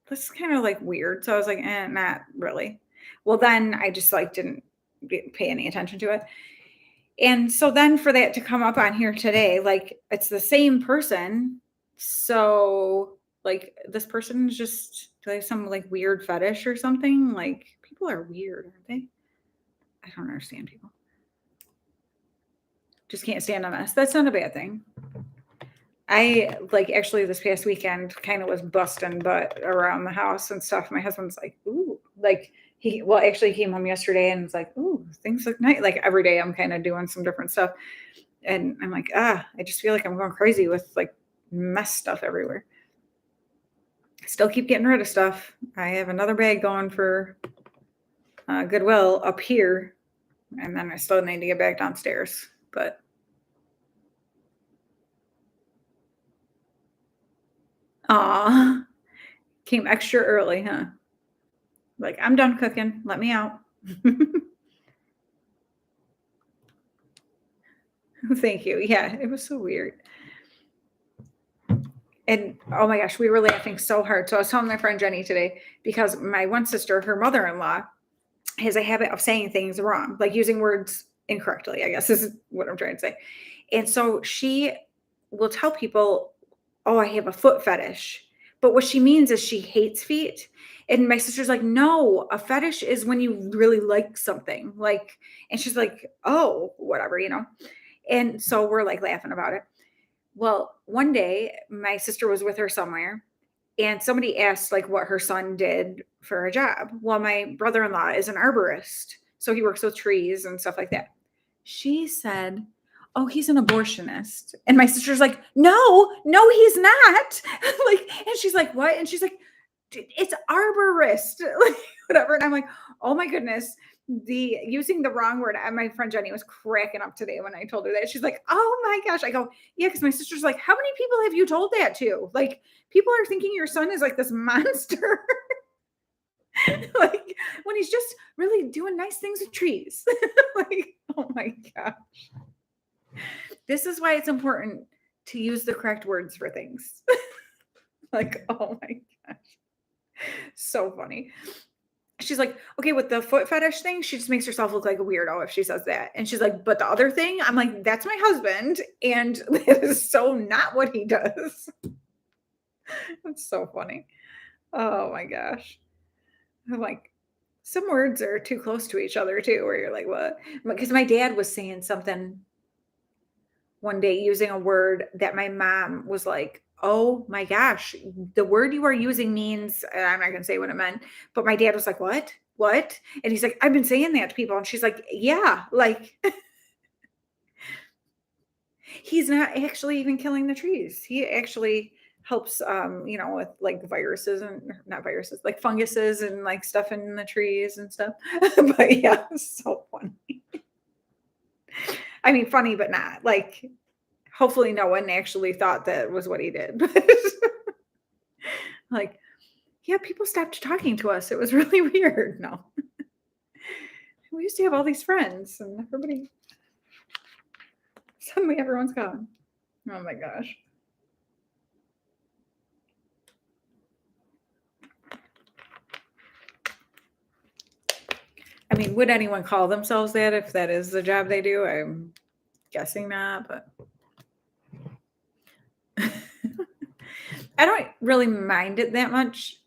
this is kind of like weird. So I was like, not really. Well, then I just like didn't pay any attention to it. And so then for that to come up on here today, like it's the same person. So like this person is just do they have some like weird fetish or something? Like people are weird, aren't they? I don't understand people. Just can't stand a mess. That's not a bad thing. I like actually this past weekend kind of was busting butt around the house and stuff. My husband's like, ooh, like he came home yesterday and was like, ooh, things look nice. Like every day I'm kind of doing some different stuff. And I'm like, I just feel like I'm going crazy with like mess stuff everywhere. I still keep getting rid of stuff. I have another bag going for Goodwill up here. And then I still need to get back downstairs. But aw, came extra early, huh? Like, I'm done cooking. Let me out. Thank you. Yeah, it was so weird. And oh my gosh, we were laughing so hard. So I was telling my friend Jenny today because my one sister, her mother in law, has a habit of saying things wrong, like using words incorrectly, I guess is what I'm trying to say. And so she will tell people, oh, I have a foot fetish. But what she means is she hates feet. And my sister's like, no, a fetish is when you really like something. Like, and she's like, oh, whatever. And so we're like laughing about it. Well, one day my sister was with her somewhere and somebody asked like what her son did for a job. Well, my brother-in-law is an arborist. So he works with trees and stuff like that. She said, oh, he's an abortionist. And my sister's like, no, he's not. Like, and she's like, what? And she's like, it's arborist, like whatever. And I'm like, oh my goodness, the using the wrong word. And my friend Jenny was cracking up today when I told her that. She's like, oh my gosh. I go, yeah, because my sister's like, how many people have you told that to? Like, people are thinking your son is like this monster. Like when he's just really doing nice things with trees. Like, oh my gosh. This is why it's important to use the correct words for things. Like, oh my gosh. So funny. She's like, okay, with the foot fetish thing, she just makes herself look like a weirdo if she says that. And she's like, but the other thing, I'm like, that's my husband. And that is so not what he does. That's so funny. Oh my gosh. I'm like, some words are too close to each other too, where you're like, what? Because my dad was saying something one day using a word that my mom was like, oh my gosh, the word you are using means, and I'm not going to say what it meant, but my dad was like, what? What? And he's like, I've been saying that to people. And she's like, yeah, like he's not actually even killing the trees. He actually helps, with like viruses and not viruses, like funguses and like stuff in the trees and stuff. But yeah, so funny. I mean, funny, but not like, hopefully no one actually thought that was what he did. But like, yeah, people stopped talking to us. It was really weird. No. We used to have all these friends and suddenly everyone's gone. Oh my gosh. I mean, would anyone call themselves that if that is the job they do? I'm guessing not, but I don't really mind it that much.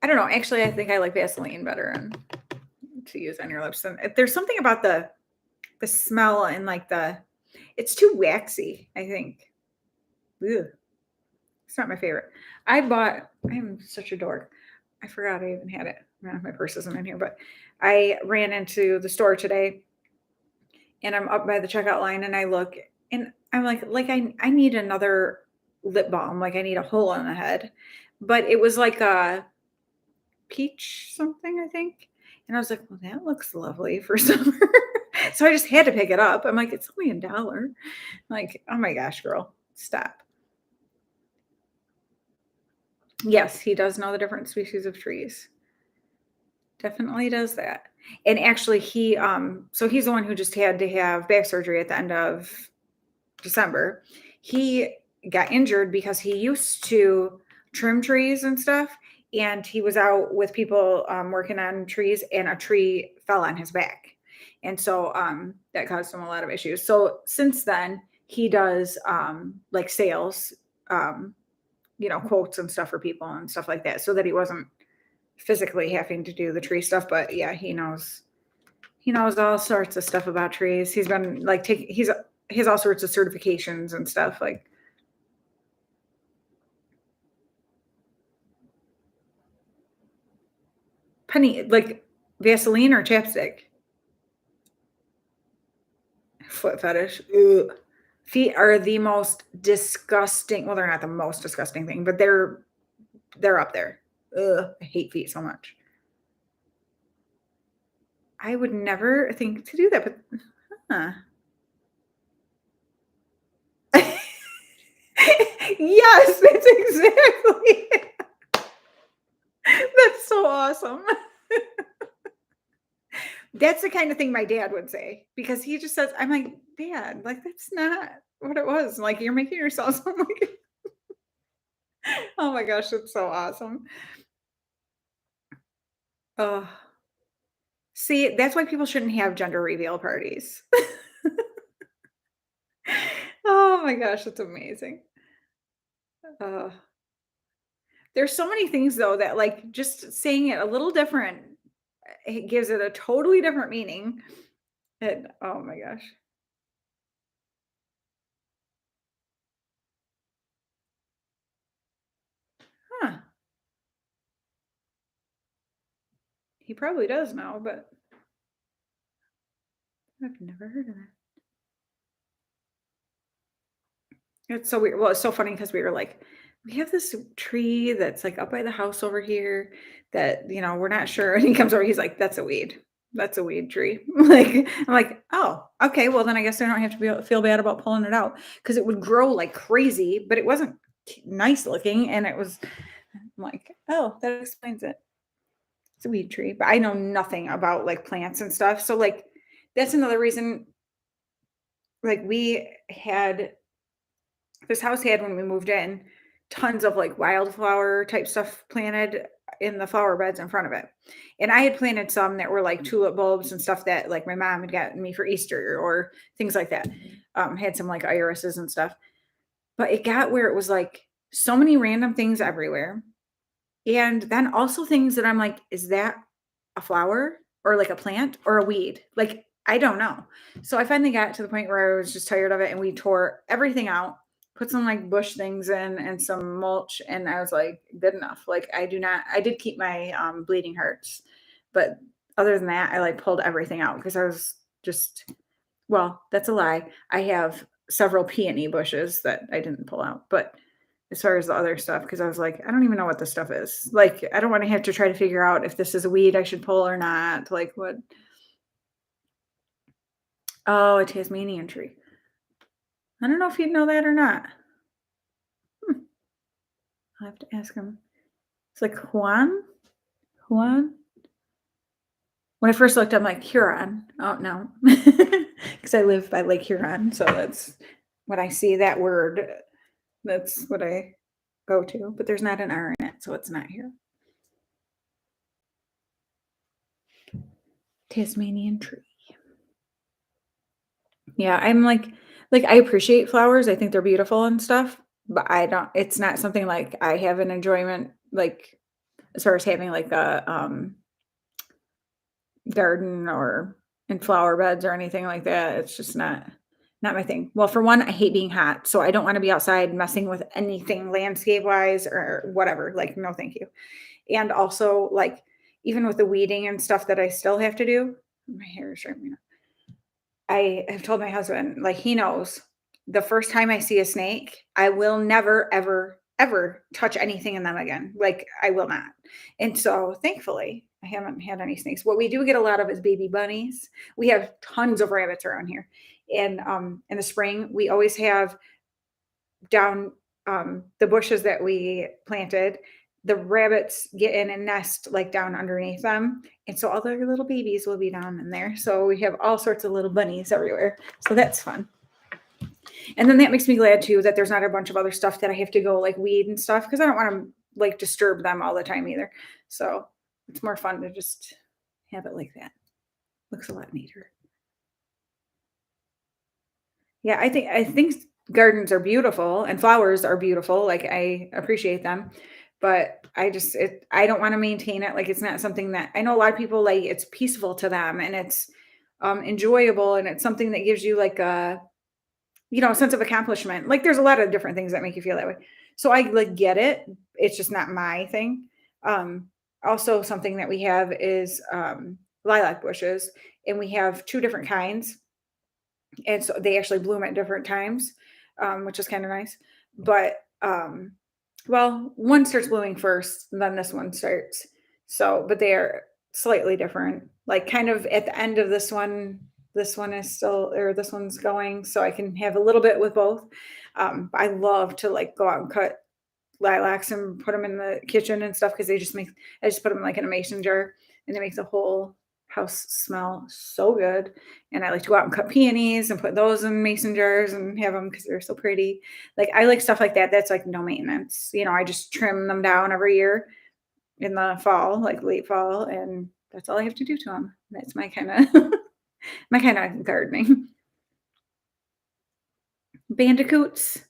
I don't know. Actually, I think I like Vaseline better and to use on your lips. And there's something about the smell and like it's too waxy, I think. Ugh. It's not my favorite. I'm such a dork. I forgot I even had it. My purse isn't in here, but I ran into the store today and I'm up by the checkout line and I look and I'm like I need another lip balm. Like I need a hole in the head. But it was like a peach something, I think. And I was like, well, that looks lovely for summer. So I just had to pick it up. I'm like, it's only $1. Like, oh my gosh, girl, stop. Yes, he does know the different species of trees. Definitely does that. And actually so he's the one who just had to have back surgery at the end of December. He got injured because he used to trim trees and stuff, and he was out with people working on trees, and a tree fell on his back, and so that caused him a lot of issues. So since then, he does like sales, um, quotes and stuff for people and stuff like that, so that he wasn't physically having to do the tree stuff. But yeah, he knows all sorts of stuff about trees. He's been like he has all sorts of certifications and stuff. Like penny, like Vaseline or chapstick. Foot fetish. Ugh. Feet are the most disgusting. Well, they're not the most disgusting thing, but they're up there. Ugh, I hate feet so much. I would never think to do that, but huh. Yes, that's exactly. That's so awesome. That's the kind of thing my dad would say because he just says, I'm like, Dad, like that's not what it was. Like you're making yourself sound like oh my gosh, that's so awesome. Oh, see, that's why people shouldn't have gender reveal parties. Oh my gosh, that's amazing. Uh, there's so many things though that like just saying it a little different, it gives it a totally different meaning. And oh my gosh. Huh. He probably does know, but I've never heard of that. It's so weird. Well, it's so funny because we were like, we have this tree that's like up by the house over here that, we're not sure. And he comes over, he's like, that's a weed. That's a weed tree. Like, I'm like, oh, okay. Well, then I guess I don't have to feel bad about pulling it out because it would grow like crazy, but it wasn't nice looking. And it was, I'm like, oh, that explains it. It's a weed tree. But I know nothing about like plants and stuff. So, like, that's another reason, like, this house had when we moved in tons of like wildflower type stuff planted in the flower beds in front of it. And I had planted some that were like tulip bulbs and stuff that like my mom had gotten me for Easter or things like that. Had some like irises and stuff. But it got where it was like so many random things everywhere. And then also things that I'm like, is that a flower or like a plant or a weed? Like, I don't know. So I finally got to the point where I was just tired of it and we tore everything out, put some like bush things in and some mulch. And I was like, good enough. Like, I did keep my bleeding hearts. But other than that, I like pulled everything out because I was just, well, that's a lie. I have several peony bushes that I didn't pull out. But as far as the other stuff, because I was like, I don't even know what this stuff is. Like, I don't want to have to try to figure out if this is a weed I should pull or not. Like, what? Oh, a Tasmanian tree. I don't know if he'd know that or not. Hmm. I'll have to ask him. It's like Juan? Juan? When I first looked, I'm like, Huron. Oh, no. Because I live by Lake Huron. So that's when I see that word, that's what I go to. But there's not an R in it. So it's not here. Tasmanian tree. Yeah, I'm like I appreciate flowers. I think they're beautiful and stuff, but I don't it's not something like I have an enjoyment like as far as having like a garden or in flower beds or anything like that. It's just not my thing. Well, for one, I hate being hot, so I don't want to be outside messing with anything landscape wise or whatever. Like no thank you. And also like even with the weeding and stuff that I still have to do, my hair is shrinking. I have told my husband, like he knows, the first time I see a snake, I will never, ever, ever touch anything in them again. Like I will not. And so thankfully, I haven't had any snakes. What we do get a lot of is baby bunnies. We have tons of rabbits around here. And in the spring, we always have down the bushes that we planted. the rabbits get in and nest like down underneath them. And so all their little babies will be down in there. So we have all sorts of little bunnies everywhere. So that's fun. And then that makes me glad too that there's not a bunch of other stuff that I have to go like weed and stuff because I don't want to like disturb them all the time either. So it's more fun to just have it like that. Looks a lot neater. Yeah, I think gardens are beautiful and flowers are beautiful. Like I appreciate them, but I don't want to maintain it. Like it's not something that I know a lot of people like it's peaceful to them and it's enjoyable and it's something that gives you like a sense of accomplishment. Like there's a lot of different things that make you feel that way. So I like get it. It's just not my thing. Um Also something that we have is lilac bushes and we have two different kinds and so they actually bloom at different times, which is kind of nice. But well, one starts blooming first, and then this one starts. So, but they are slightly different. Like kind of at the end of this one is still, or this one's going, so I can have a little bit with both. I love to like go out and cut lilacs and put them in the kitchen and stuff because I just put them like in a mason jar and it makes the whole house smell so good. And I like to go out and cut peonies and put those in mason jars and have them because they're so pretty. Like I like stuff like that. That's like no maintenance. I just trim them down every year in the fall, like late fall, and that's all I have to do to them. That's my kind of my kind of gardening. Bandicoots.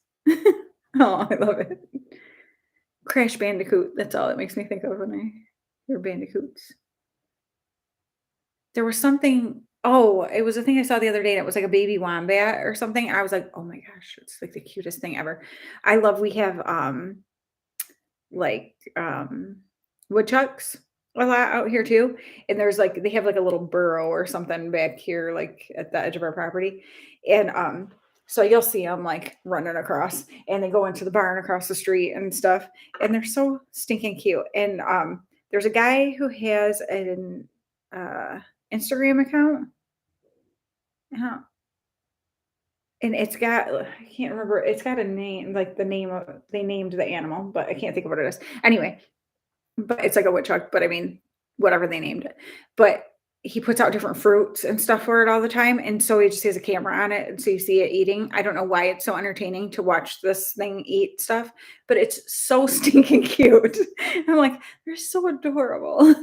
Oh, I love it. Crash Bandicoot, that's all it makes me think of when I hear bandicoots. There was something it was a thing I saw the other day, and it was like a baby wombat or something, and I was like, "Oh my gosh, it's like the cutest thing ever." We have, like, woodchucks a lot out here too, and they have like a little burrow or something back here, like at the edge of our property, and so you'll see them like running across, and they go into the barn across the street and stuff, and they're so stinking cute. And there's a guy who has an uh, Instagram account, uh, and I can't remember, it's got a name, like the name of they named the animal, but I can't think of what it is. Anyway, but it's like a woodchuck, but I mean, whatever they named it. But he puts out different fruits and stuff for it all the time, and so he just has a camera on it, and so you see it eating. I don't know why it's so entertaining to watch this thing eat stuff, but it's so stinking cute. I'm like, "They're so adorable."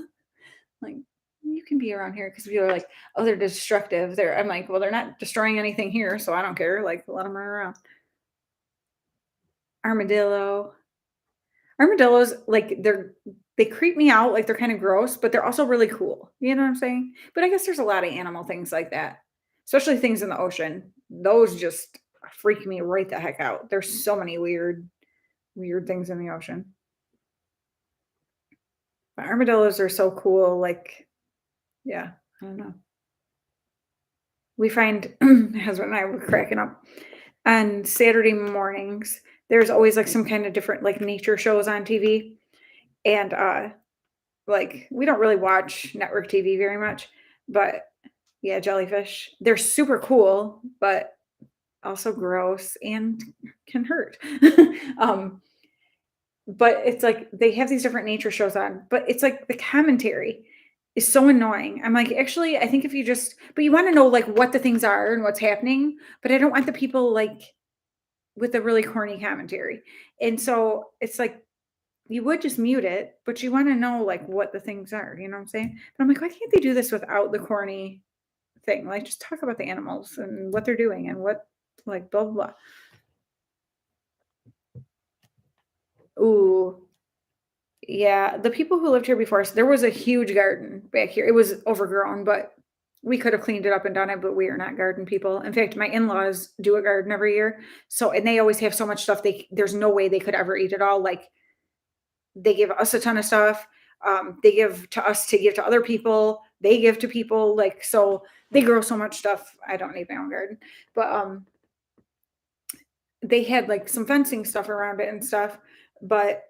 Like, you can be around here because people are like, "Oh, they're destructive." I'm like, "Well, they're not destroying anything here, so I don't care. Like, let them run around." Armadillo. Armadillos, like, they creep me out, like, they're kinda gross, but they're also really cool, you know what I'm saying? But I guess there's a lot of animal things like that, especially things in the ocean. Those just freak me right the heck out. There's so many weird things in the ocean. But armadillos are so cool, like, yeah, I don't know. We find my husband and I were cracking up. On Saturday mornings, there's always, like, some kinda different, like, nature shows on TV, and, like, we don't really watch network TV very much, but yeah, jellyfish. They're super cool, but also gross and can hurt. um, but it's like they have these different nature shows on, but it's like the commentary is so annoying. I'm like, actually, I think if you just, but you want to know like what the things are and what's happening, but I don't want the people like with the really corny commentary. And so it's like you would just mute it, but you wanna know, like, what the things are, you know what I'm saying? But I'm like, "Why can't they do this without the corny thing? Like, just talk about the animals and what they're doing and what like, blah, blah, blah." Ooh, yeah, the people who lived here before us, there was a huge garden back here. It was overgrown, but we could have cleaned it up and done it, but we are not garden people. In fact, my in-laws do a garden every year, so and they always have so much stuff, there's no way they could ever eat it all, like, they give us a ton of stuff. They give to us to give to other people. They give to people. Like, so they grow so much stuff. I don't need my own garden. But they had like some fencing stuff around it and stuff. But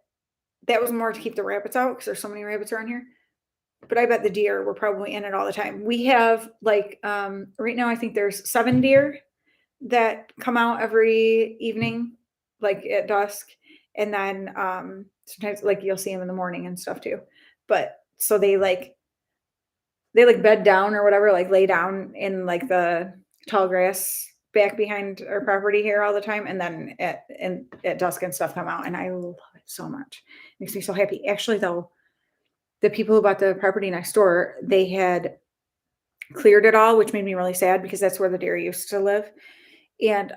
that was more to keep the rabbits out because there's so many rabbits around here. But I bet the deer were probably in it all the time. We have like right now I think there's 7 deer that come out every evening, like at dusk. And then Sometimes, like, you'll see them in the morning and stuff too. But so they bed down or whatever, like lay down in like the tall grass back behind our property here all the time, and then at dusk and stuff come out, and I love it so much. Makes me so happy. Actually, though, the people who bought the property next door, they had cleared it all, which made me really sad because that's where the deer used to live. And,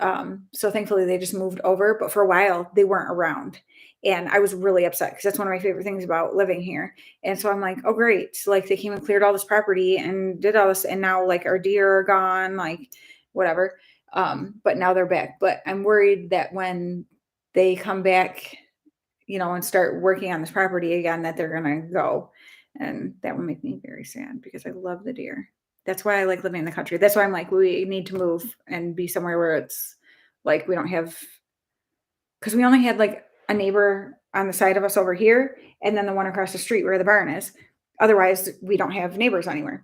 so thankfully they just moved over, but for a while they weren't around. And I was really upset because that's one of my favorite things about living here. And so I'm like, oh great. So, like they came and cleared all this property and did all this and now like our deer are gone, like whatever. But now they're back. But I'm worried that when they come back, and start working on this property again, that they're gonna go. And that would make me very sad because I love the deer. That's why I like living in the country. That's why I'm like, we need to move and be somewhere where it's like we don't have, because we only had like a neighbor on the side of us over here, and then the one across the street where the barn is. Otherwise, we don't have neighbors anywhere,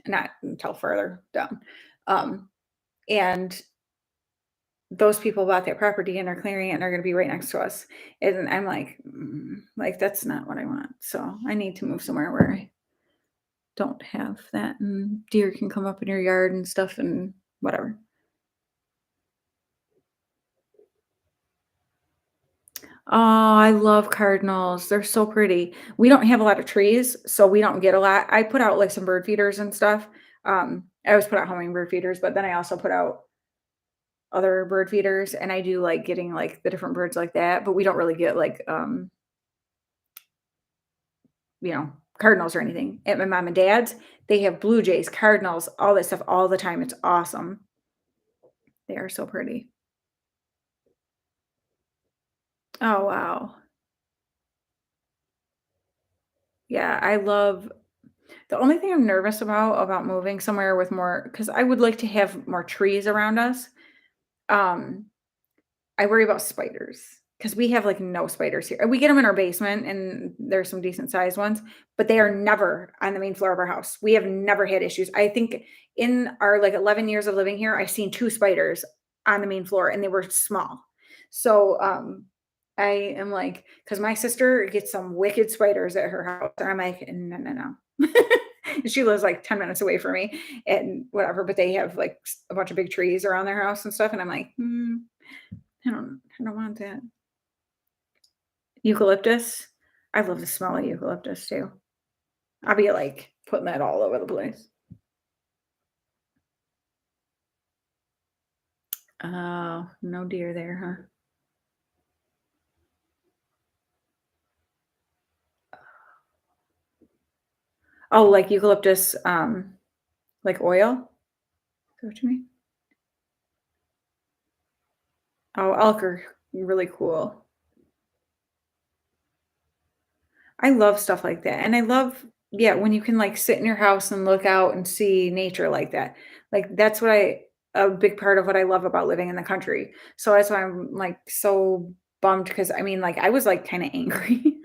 not until further down. And those people bought that property and are clearing it and are going to be right next to us. And I'm like, like that's not what I want. So I need to move somewhere where I don't have that, and deer can come up in your yard and stuff and whatever. Oh, I love cardinals. They're so pretty. We don't have a lot of trees, so we don't get a lot. I put out like some bird feeders and stuff. I always put out hummingbird feeders, but then I also put out other bird feeders, and I do like getting like the different birds like that, but we don't really get like you know, cardinals or anything. At my mom and dad's, they have blue jays, cardinals, all that stuff all the time. It's awesome. They are so pretty. Oh, wow. Yeah, I love the only thing I'm nervous about moving somewhere with more, because I would like to have more trees around us. Um, I worry about spiders because we have like no spiders here. We get them in our basement and there's some decent sized ones, but they are never on the main floor of our house. We have never had issues. I think in our like 11 years of living here, I've seen two spiders on the main floor and they were small. So I am like, because my sister gets some wicked spiders at her house. And I'm like, no, no, no. She lives like 10 minutes away from me and whatever, but they have like a bunch of big trees around their house and stuff. And I'm like, I don't want that. Eucalyptus. I love the smell of eucalyptus too. I'll be like putting that all over the place. Oh, no deer there, huh? Oh, like eucalyptus, like oil? Is that what you mean? Oh, elk are really cool. I love stuff like that, and I love, yeah, when you can, like, sit in your house and look out and see nature like that. Like, that's what I a big part of what I love about living in the country. So that's why I'm, like, so bummed because I mean, like, I was, like, kinda angry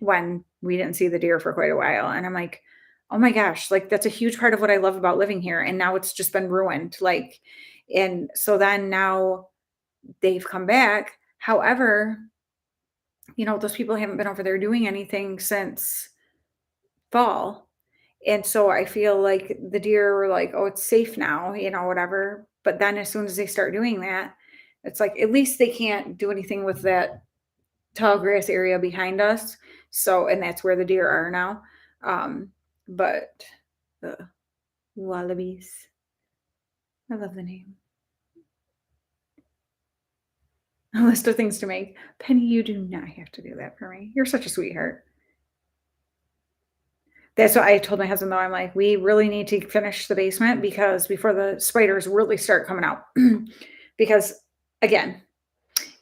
when we didn't see the deer for quite a while, and I'm like, "Oh my gosh," like, that's a huge part of what I love about living here, and now it's just been ruined, like, and so then now they've come back. However, those people haven't been over there doing anything since fall. And so I feel like the deer were like, oh, it's safe now, whatever. But then as soon as they start doing that, it's like at least they can't do anything with that tall grass area behind us. So, and that's where the deer are now. But the wallabies, I love the name. A list of things to make. Penny, you do not have to do that for me. You're such a sweetheart. That's what I told my husband, though. I'm like, we really need to finish the basement because before the spiders really start coming out. Because again,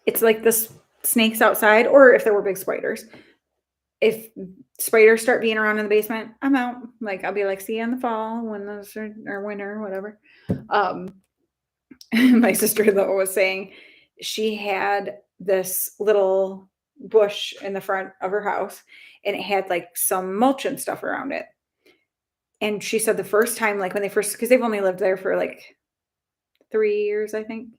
it's like this snakes outside, or if there were big spiders. If spiders start being around in the basement, I'm out. Like I'll be like, see you in the fall when those are or winter or whatever. Um, my sister though was saying she had this little bush in the front of her house and it had like some mulch and stuff around it. And she said the first time, like when they first, because they've only lived there for like 3 years, I think.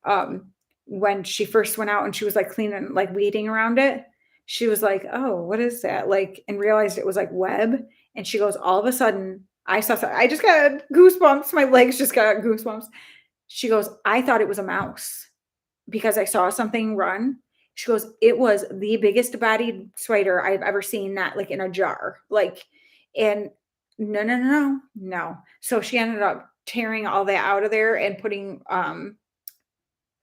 Um, when she first went out and she was like cleaning, like weeding around it, She was like, "Oh, what is that?" Like, and realized it was like web. And she goes, "All of a sudden, I saw some I just got goosebumps. My legs just got goosebumps." She goes, "I thought it was a mouse because I saw something run." She goes, "It was the biggest bodied spider I've ever seen, not like in a jar." Like, and no, no, no, no, no. So she ended up tearing all that out of there and putting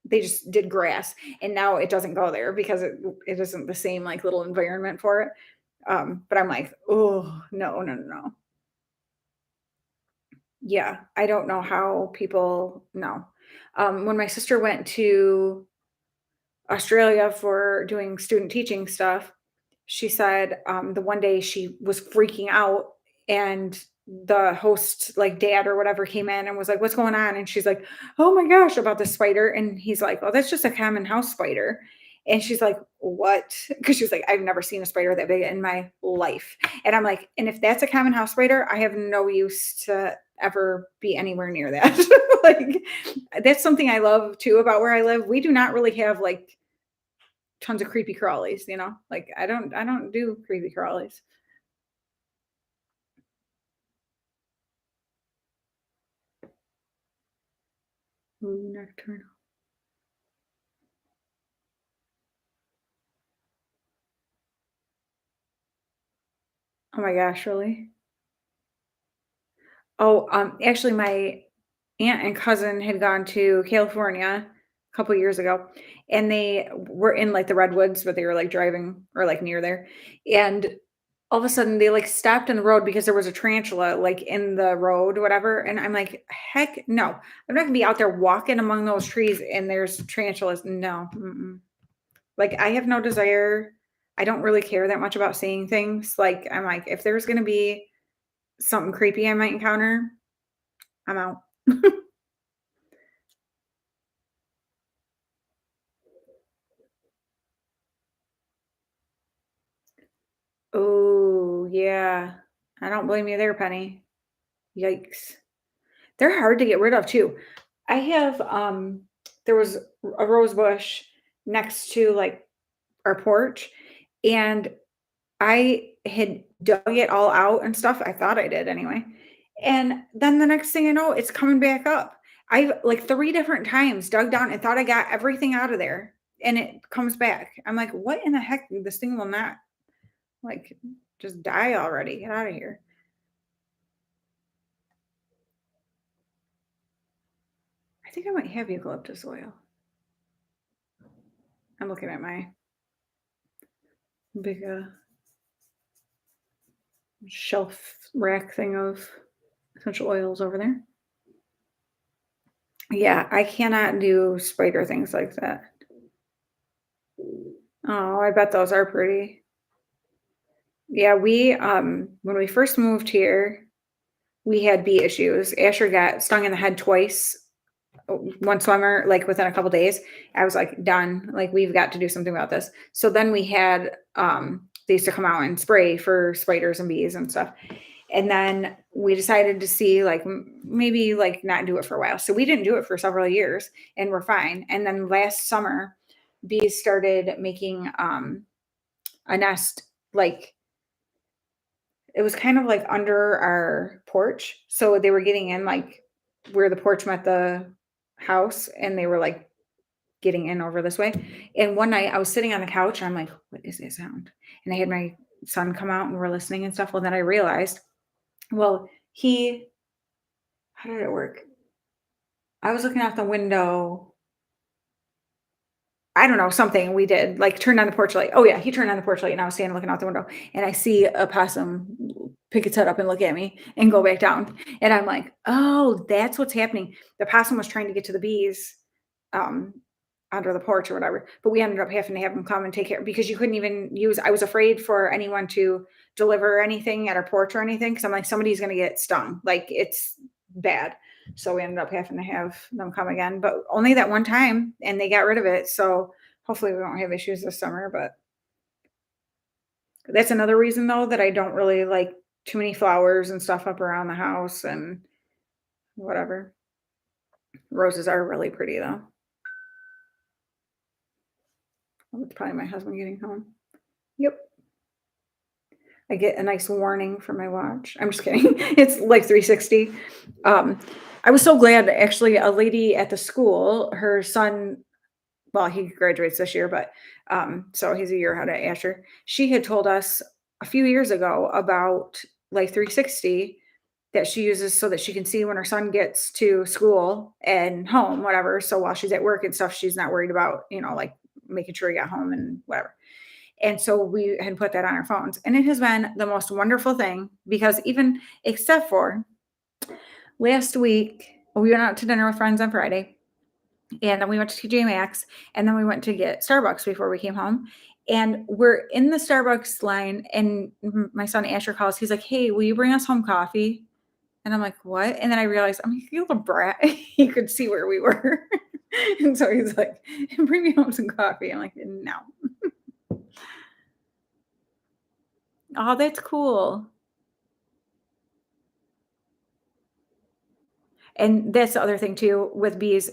they just did grass, and now it doesn't go there because it isn't the same like little environment for it. But I'm like, oh no, no, no, no. Yeah, I don't know how people no. When my sister went to Australia for doing student teaching stuff, she said, the one day she was freaking out and the host, like dad or whatever, came in and was like, "What's going on?" And she's like, "Oh my gosh, about the spider." And he's like, "Oh, that's just a common house spider." And she's like, "What?" Because she's like, "I've never seen a spider that big in my life." And I'm like, "And if that's a common house spider, I have no use to ever be anywhere near that." Like, that's something I love too about where I live. We do not really have like tons of creepy crawlies, you know? Like, I don't do creepy crawlies. Ooh, nocturnal. Oh my gosh, really? Oh, actually, my aunt and cousin had gone to California a couple years ago, and they were in, like, the redwoods, but they were, like, driving or, like, near there, and all of a sudden, they, like, stopped in the road because there was a tarantula, like, in the road, whatever, and I'm like, "Heck no. I'm not gonna be out there walking among those trees and there's tarantulas. No, mm-mm." Like, I have no desire. I don't really care that much about seeing things. Like, I'm like, if there's gonna be something creepy I might encounter, I'm out. Oh, yeah. I don't blame you there, Penny. Yikes. They're hard to get rid of too. I have there was a rose bush next to like our porch, and I had dug it all out and stuff. I thought I did anyway. And then the next thing I know, it's coming back up. I've like 3 different times dug down and thought I got everything out of there, and it comes back. I'm like, "What in the heck? This thing will not, like, just die already. Get out of here." I think I might have eucalyptus oil. I'm looking at my big, shelf rack thing of essential oils over there. Yeah, I cannot do spider things like that. Oh, I bet those are pretty. Yeah, when we first moved here, we had bee issues. Asher got stung in the head twice, one swimmer, like within a couple days. I was like, done. Like, we've got to do something about this. So then we had they used to come out and spray for spiders and bees and stuff. And then we decided to see like maybe like not do it for a while. So we didn't do it for several years and we're fine. And then last summer, bees started making a nest, like it was kind of like under our porch. So they were getting in like where the porch met the house, and they were like getting in over this way. And one night I was sitting on the couch and I'm like, what is that sound? And I had my son come out and we're listening and stuff. Well, then I realized, well, how did it work? I was looking out the window. I don't know, something we did, like turned on the porch light. Oh yeah, he turned on the porch light and I was standing looking out the window and I see a possum pick its head up and look at me and go back down. And I'm like, oh, that's what's happening. The possum was trying to get to the bees um under the porch or whatever. But we ended up having to have him come and take care because you couldn't even use I was afraid for anyone to deliver anything at our porch or anything because I'm like, somebody's gonna get stung. Like it's bad. So we ended up having to have them come again, but only that one time, and they got rid of it. So hopefully we won't have issues this summer. But that's another reason though that I don't really like too many flowers and stuff up around the house and whatever. Roses are really pretty though. Oh, it's probably my husband getting home. Yep. I get a nice warning from my watch. I'm just kidding. It's like 360. Um, I was so glad actually a lady at the school, her son, well, he graduates this year, but so he's a year ahead of Asher. She had told us a few years ago about Life 360 that she uses so that she can see when her son gets to school and home, whatever. So while she's at work and stuff, she's not worried about, like making sure he got home and whatever. And so we had put that on our phones. And it has been the most wonderful thing because even except for last week, we went out to dinner with friends on Friday. And then we went to TJ Maxx and then we went to get Starbucks before we came home. And we're in the Starbucks line and my son Asher calls. He's like, "Hey, will you bring us home coffee?" And I'm like, "What?" And then I realized, I'm like, "You little brat." He could see where we were. And so he's like, "Bring me home some coffee." I'm like, "No." Oh, that's cool. And that's the other thing too with bees.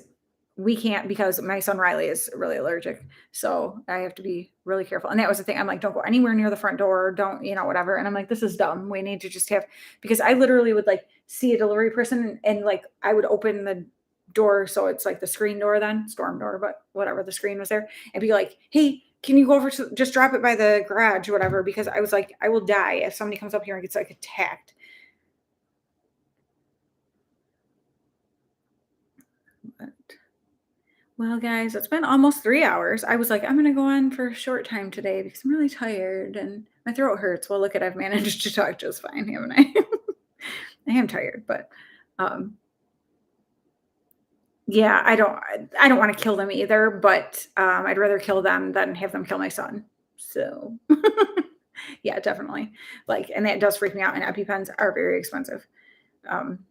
We can't because my son Riley is really allergic. So I have to be really careful. And that was the thing. I'm like, don't go anywhere near the front door. Don't, whatever. And I'm like, this is dumb. We need to just have, because I literally would like see a delivery person and like I would open the door. So it's like the screen door then, storm door, but whatever, the screen was there. And be like, "Hey, can you go over to just drop it by the garage, whatever?" Because I was like, I will die if somebody comes up here and gets like attacked. But well, guys, it's been almost 3 hours. I was like, I'm gonna go on for a short time today because I'm really tired and my throat hurts. Well, look at I've managed to talk just fine, haven't I? I am tired, but um, yeah, I don't want to kill them either, but I'd rather kill them than have them kill my son. So yeah, definitely. Like, and that does freak me out. And EpiPens are very expensive. Um,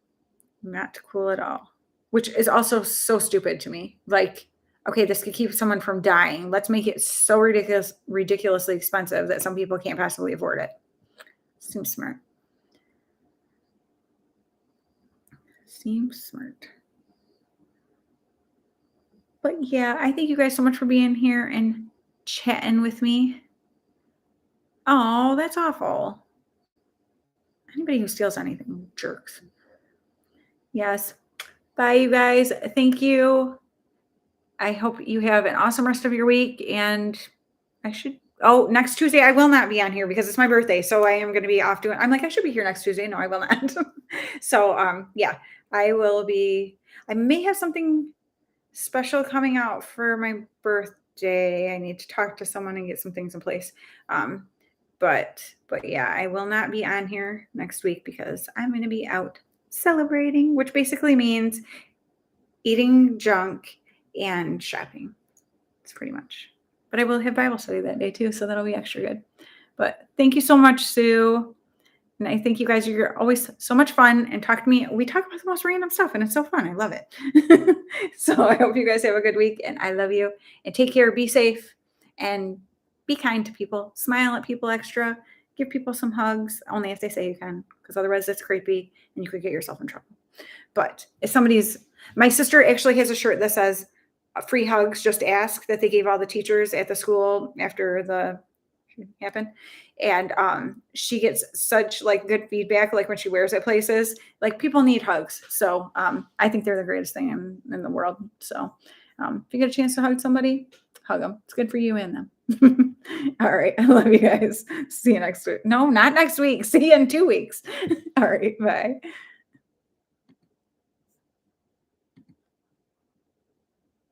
Not cool at all, which is also so stupid to me. Like, okay, this could keep someone from dying. Let's make it so ridiculously expensive that some people can't possibly afford it. Seems smart. Seems smart. But yeah, I thank you guys so much for being here and chatting with me. Oh, that's awful. Anybody who steals anything, jerks. Yes. Bye, you guys. Thank you. I hope you have an awesome rest of your week. And I should, oh, next Tuesday, I will not be on here because it's my birthday. So I am going to be off doing, I'm like, I should be here next Tuesday. No, I will not. So, yeah, I will be, I may have something special coming out for my birthday. I need to talk to someone and get some things in place. Um, but yeah, I will not be on here next week because I'm going to be out celebrating, which basically means eating junk and shopping. It's pretty much. But I will have Bible study that day too, so that'll be extra good. But thank you so much, Sue. And I think you guys are always so much fun and talk to me. We talk about the most random stuff and it's so fun. I love it. So I hope you guys have a good week and I love you. And take care, be safe, and be kind to people. Smile at people extra. Give people some hugs, only if they say you can, because otherwise it's creepy and you could get yourself in trouble. But if my sister actually has a shirt that says free hugs, just ask, that they gave all the teachers at the school after the happened. And she gets such like good feedback, like when she wears it places, like people need hugs. So I think they're the greatest thing in the world. So if you get a chance to hug somebody, hug them. It's good for you and them. All right. I love you guys. See you next week. No, not next week. See you in 2 weeks. All right. Bye.